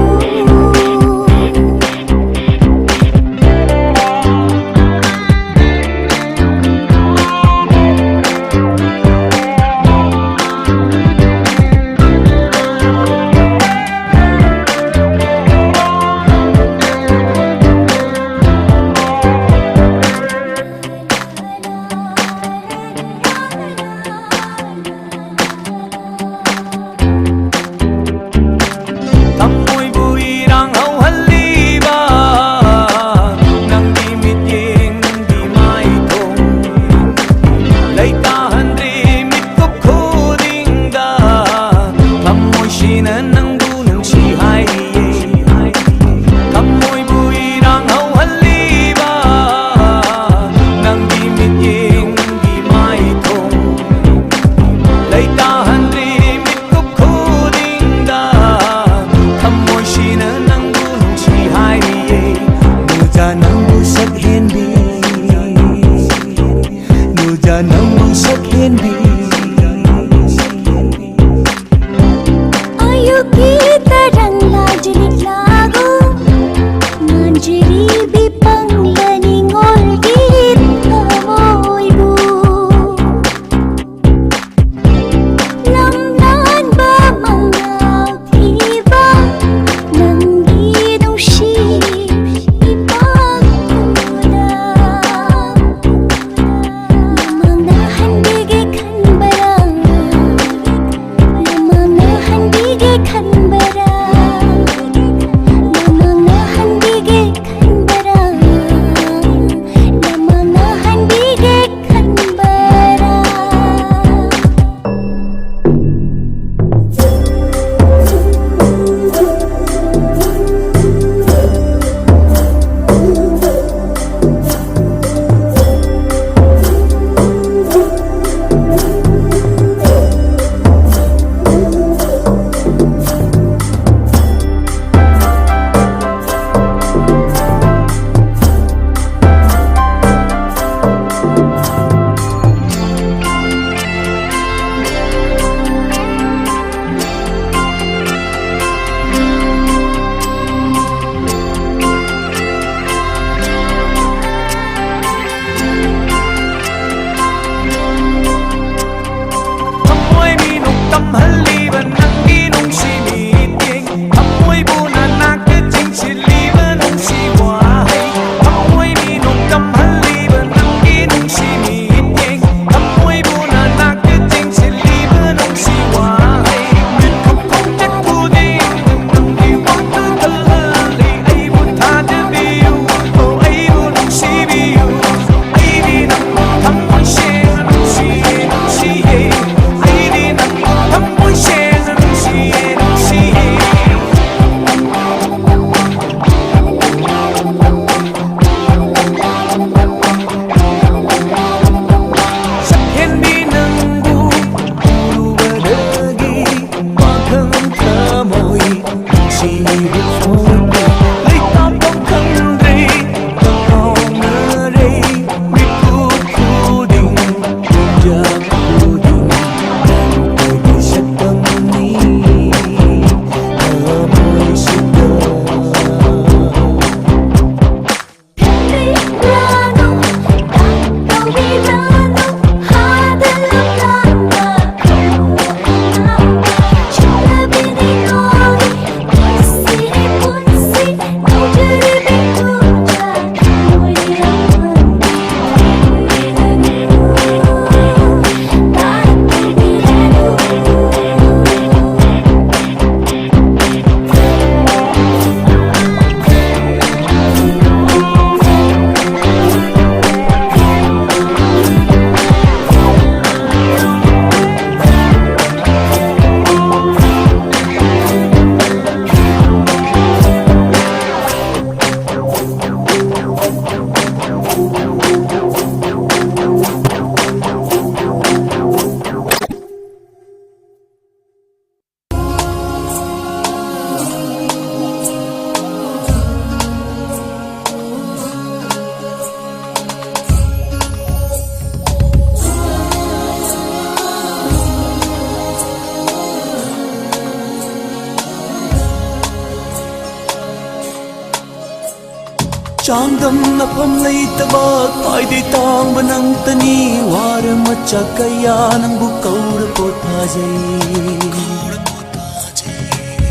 चांदम नफम लेतबा ख्वाइदे तांब नंगतनी वार मच्चा कया नंगबु कौर पोथाजै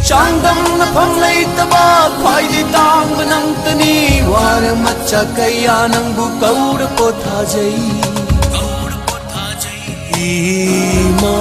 चांदम नफम लेतबा ख्वाइदे तांब नंगतनी वार मच्चा कया नंगबु कौर पोथाजै इमा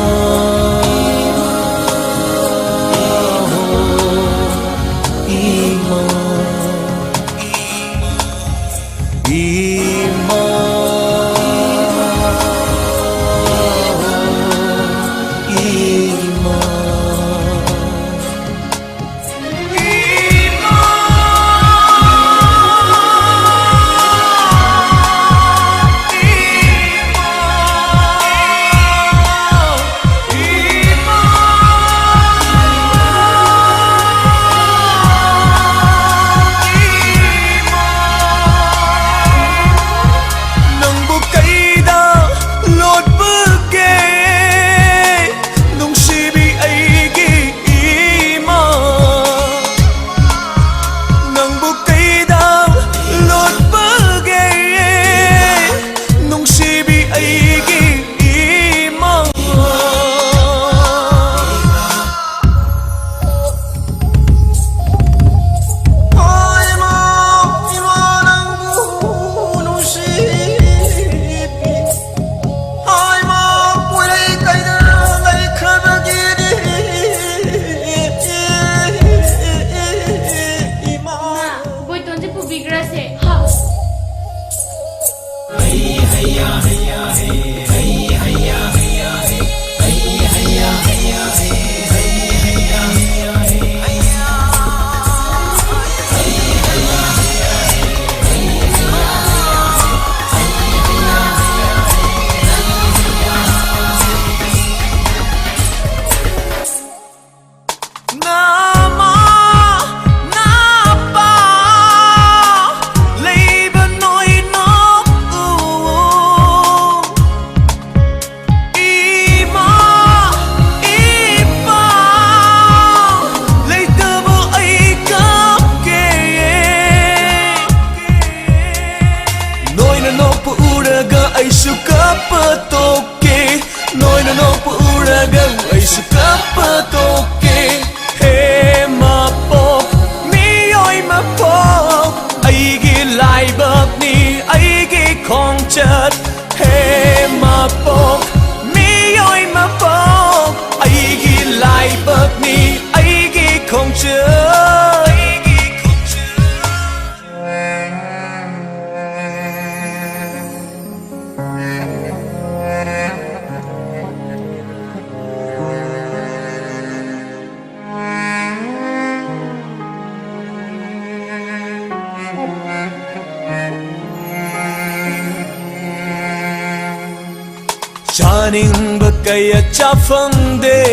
Chaning kaya chafangde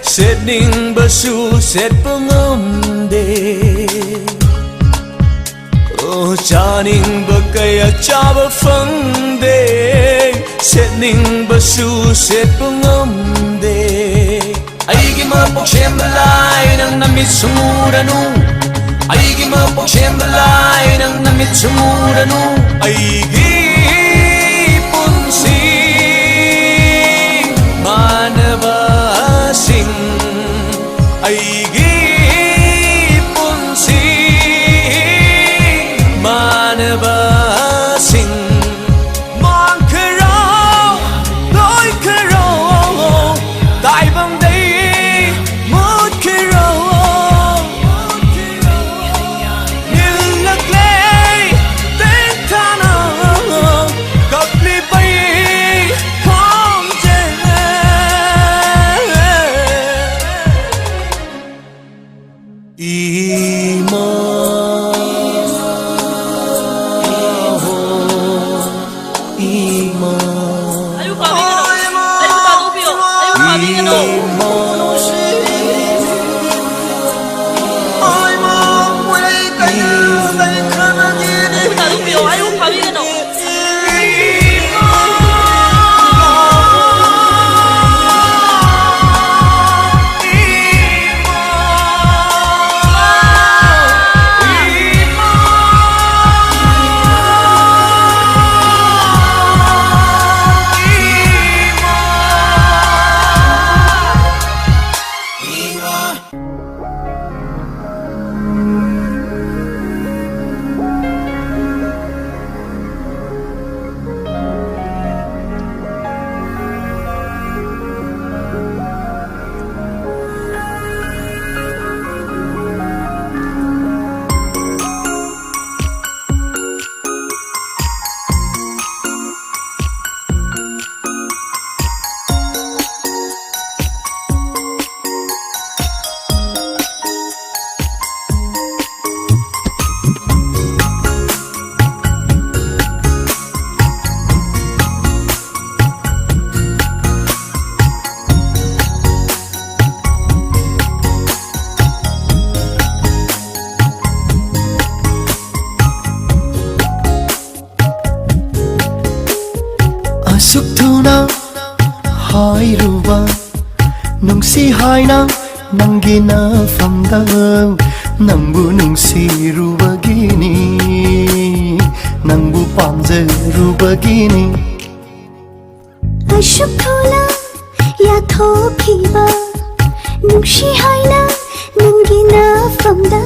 setning basu set pangomde oh chaning kaya chafangde setning basu set pangomde aigi mapok siyembalay nang namit sumuranu aigi mapok siyembalay nang namit sumuranu aigi punsi Manavasing aigi punsi Manavasing Mang kharaw lối kharaw tại bang đây một kharaw như lạc lệ tên thana gặp ly bay ꯑꯁꯨꯛ ꯊꯨꯅ ꯍꯥꯏꯔꯨꯕ ꯅꯨꯡꯁꯤ ꯍꯥꯏꯅ ꯅꯪꯒꯤ ꯅꯐꯝꯗ ꯅꯪꯕꯨ ꯅꯨꯡꯁꯤꯔꯨꯕꯒꯤꯅꯤ ꯅꯪꯕꯨ ꯄꯥꯝꯖꯔꯨꯕꯒꯤꯅꯤ ꯑꯁꯨꯛ ꯊꯨꯅ ꯌꯥꯊꯣꯛꯈꯤꯕ ꯅꯨꯡꯁꯤ ꯍꯥꯏꯅ ꯅꯪꯒꯤ ꯅꯐꯝꯗ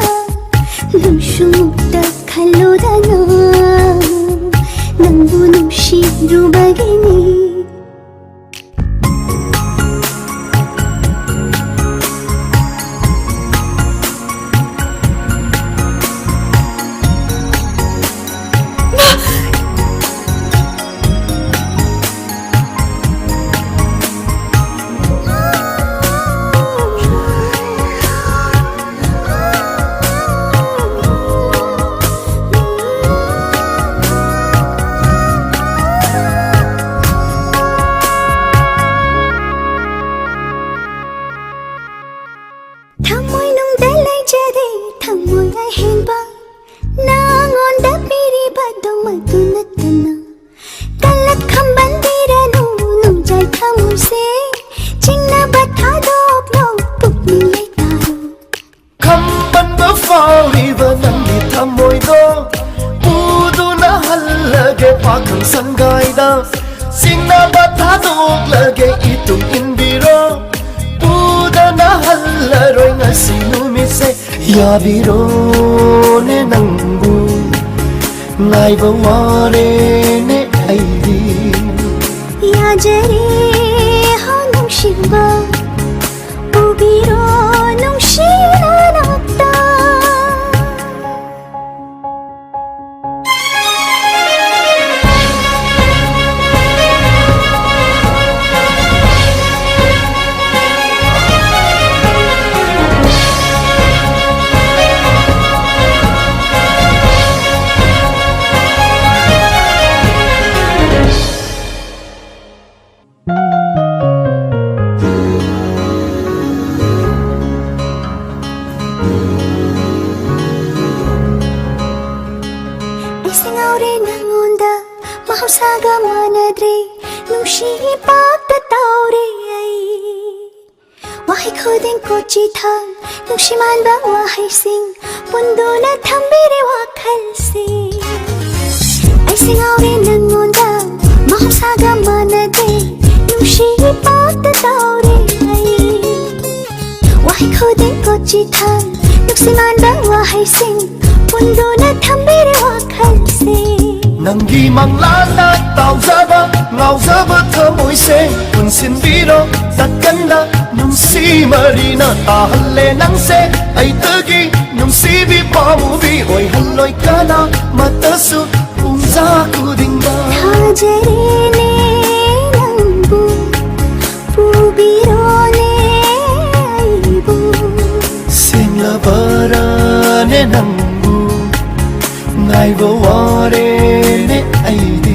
ꯅꯪꯁꯨ ꯃꯨꯛꯇ ꯈꯜꯂꯨꯗꯅ ꯅꯪꯕꯨ ꯅꯨꯡꯁꯤꯔꯨꯕꯒꯤ니 야비로네 낭부 나이버 와레네 아이디 야제리 허농심바 우비로 농시는 없다 mahausaga manadre nungshi pagta taure ai wahai khodin kochi thang nungshi man ba wahai sing pundo na thambire wakhal se ai sing aure nangonda mahausaga manadre nungshi pagta taure ai wahai khodin kochi thang nungshi man ba wahai sing pundo na thambire wakhal se 낭기 망라나 따오자바 나오자바 터모이세 분신비로 닦간다 눈시 머리나 따할래 낭세 아이뜨기 눈시비 파무비 오이 할로이 까나 맞다수 웅자 꾸딩다 타제리네 낭부 부비로네 아이부 생라바라네 낭부 나이버 와레네 아이디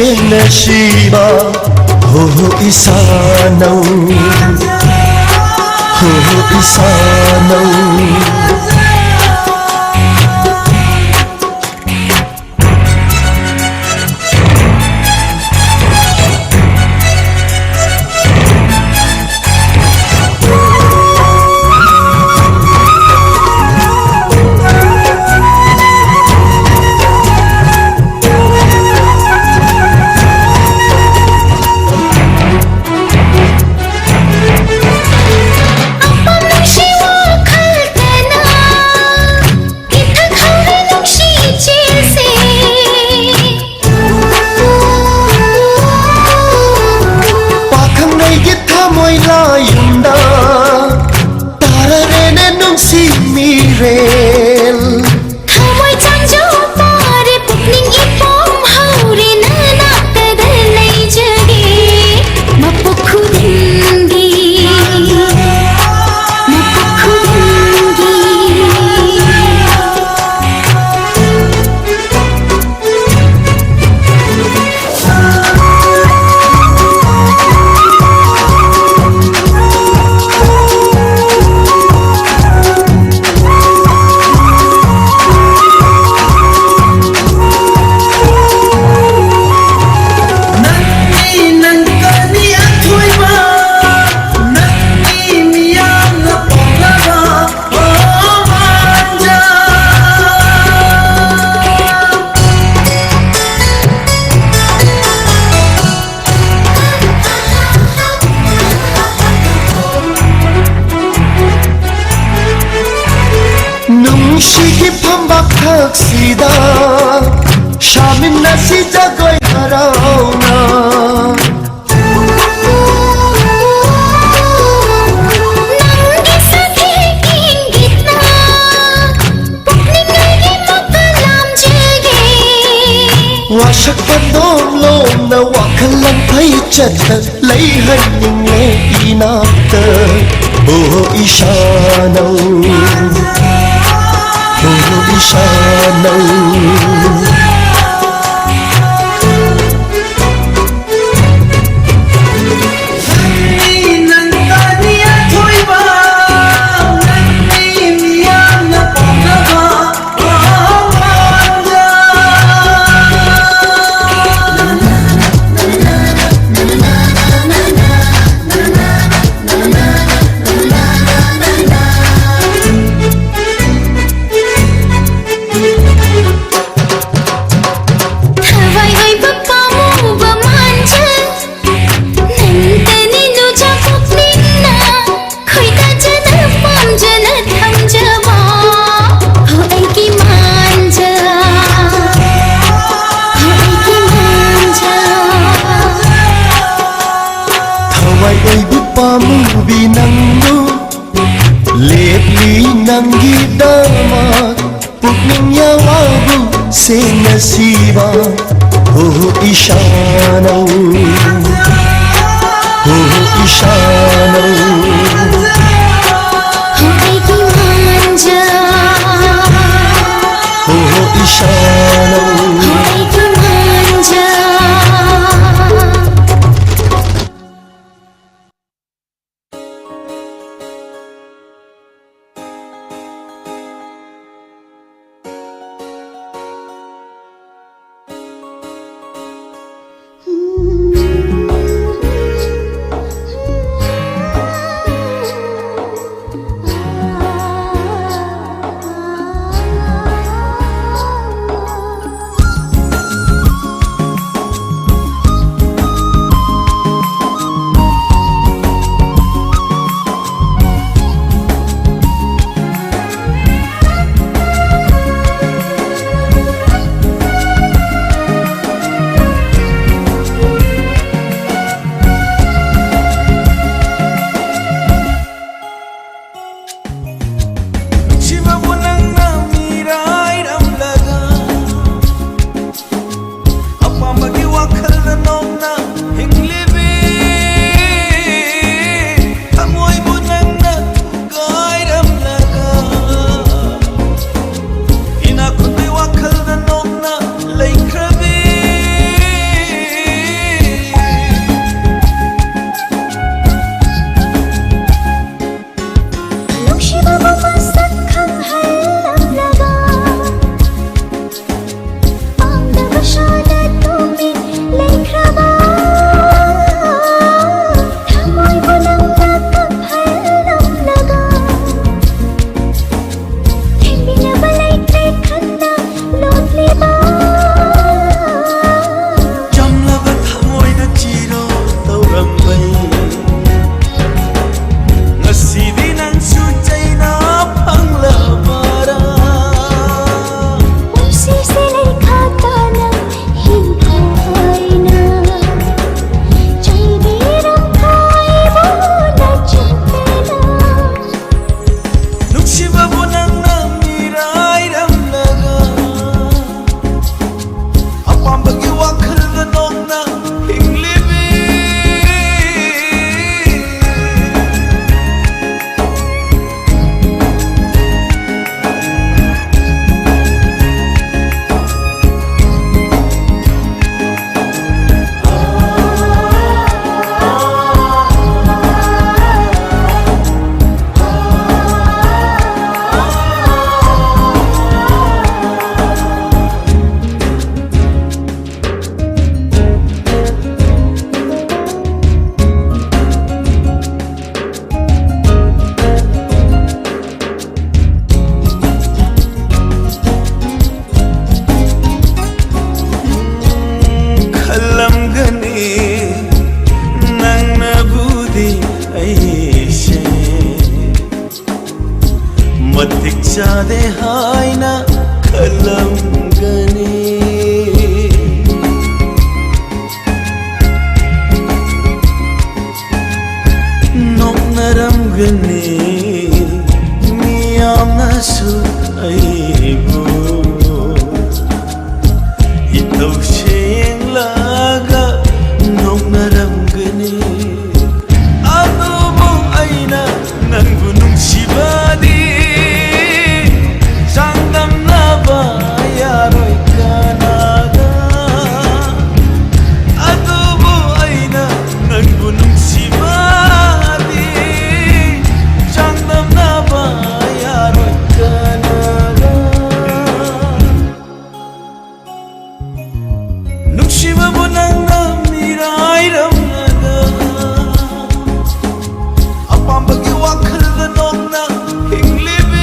nasiba ho isanau ho isanau यादे हायना खलंगनी नोकनरमगनी मियामनासु आइबो इतौशें लागा नोकनरमगनी अदुबो आइना नंगु नुंसिबादी चांगदमनाबा यारोय कानागा अदुबो आइना नंगु नुंसिबादी चांगदमनाबा यारोय कानागा नुंसिबाबो नंगा मिरायरमनागा अपाम्बगी वाखलगा नोंना हिंग्लिबी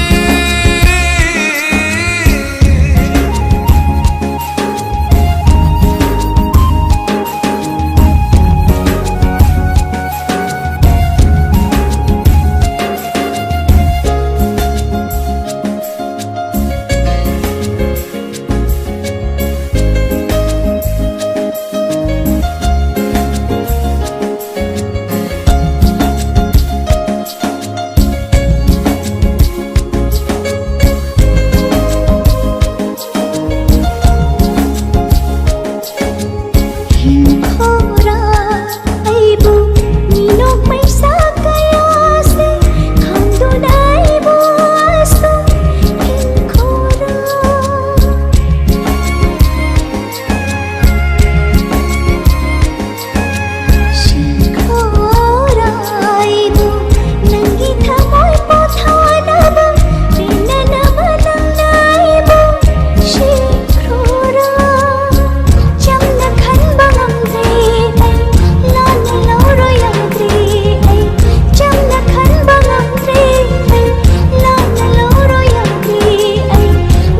Himkhora aibu minok may sa kayase kandun aibu aso himkhora Himkhora aibu nangi thamoy pothanaba pinanaba nang naibu Himkhora Chamna khanba ngamdre ai lana lauro yagre ai Chamna khanba ngamdre ai lana lauro yagre ai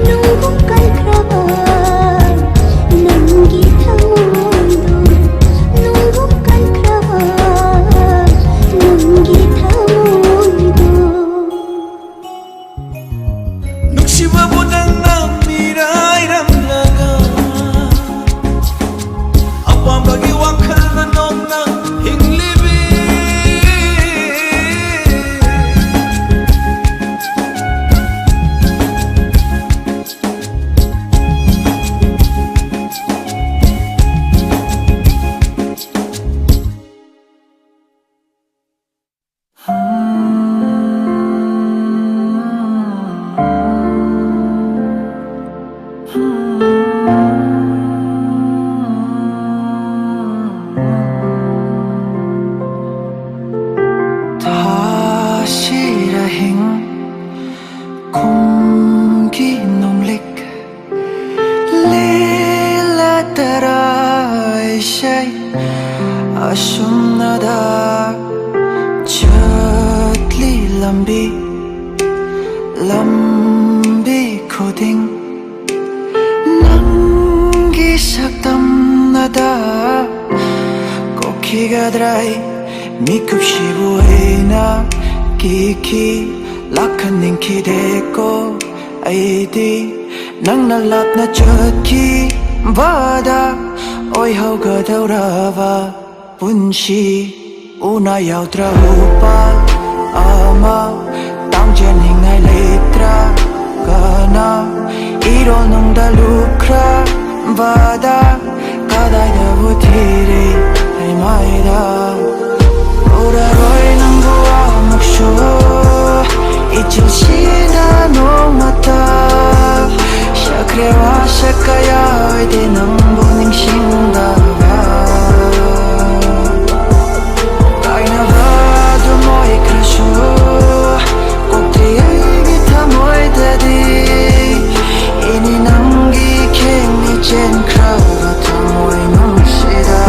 nungu kalkraba nangi thamondo nungu kalkraba nangi thamondo नुक्सिबाबो नंगा मिरायरमनागा अपाम्बगी वाखलगा नोंना हिंग्लिबी Tahirahing kumki nomlik Lila taray shay asumnada chatli lambi koding nangi sakdamnada kokhigadray Mikup shibuena kiki lakhaning kideko aidi nang nalap na chotki bada oi haugadawraba punshi una yaudra upa ama tangjaning ay letra kana irol nung dalukra bada kaday da butiri ay maida Uraroy ng buwa magsyo Ichilsina nung mata Siya krewa siya kaya Ay di nang buning singdaga Kay na ba dumoy krasyo Kukti ay gita mo'y dadi Ininanggi king ni Jen Crow At amoy nung sida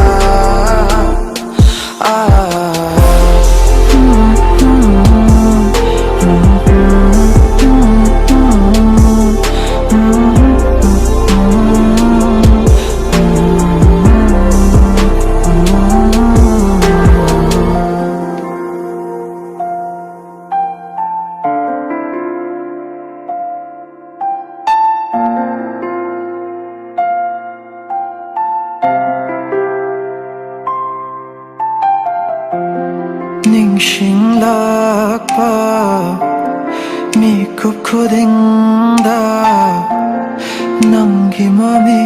khudingda namgi mami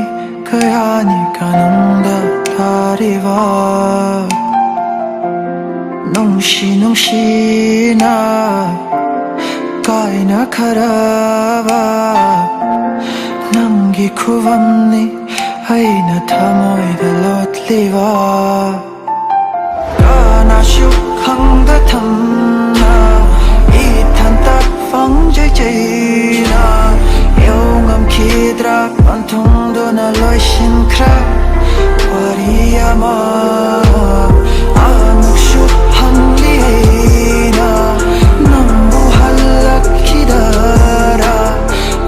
kayani kanungda tariva nungshi na kaina kharava namgi khuvamni aina thamoida lotliva kana shu khangda thamna I thanta fangjai jaina yongam khidra panthungdo na loishin khra wariyama amukshu hamli aina nambu halakkidara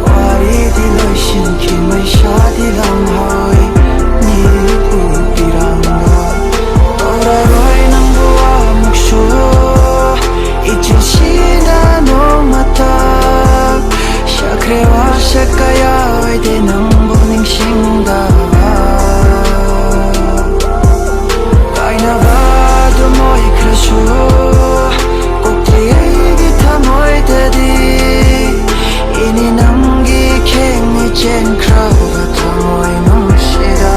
wari diloishin ki mai shadi lam hoi ni pupiranga ora roi nambu amukshu ichishina no mata shakrewa shakaya de nambu ningshinda kaina vado moi krashu kokliegi thamoi dadi ini namgi kengi chen krauga thamoi nungshira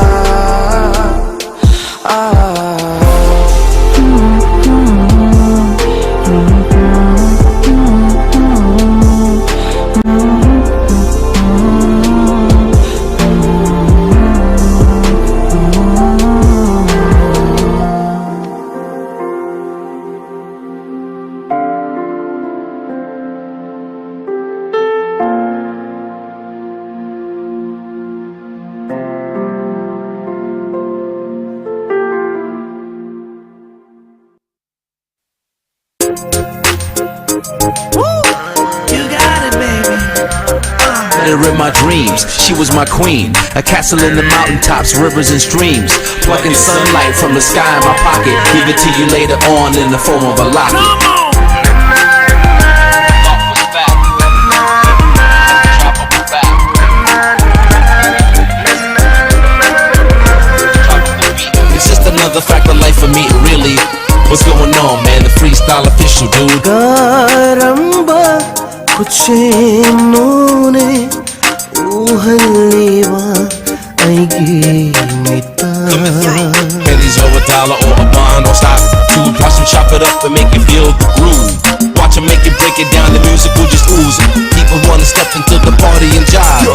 her in my dreams. She was my queen, a castle in the mountaintops, rivers and streams. Plucking sunlight from the sky in my pocket, give it to you later on in the form of a locket. It's just another fact of life for me, really. What's going on, man? The freestyle official, dude. Karamba kuchinone uhaliwa aigi mita. Pennies or a dollar or a bond or stock. Two plus and chop it up and make it feel the groove. Watch them make it, break it down, the music will just ooze. People wanna step into the party and jive.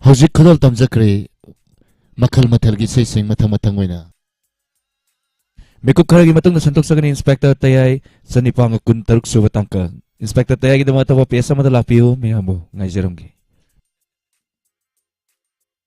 Hojik khalol tamjakre makhal mathalgi sei sing mathang mathang oina mekup kharagi matung na santok sagani inspector tayai sanipang kun taruk suba tangka inspector tayai gi dama tawa pesa madala piu me amo ngai jeromgi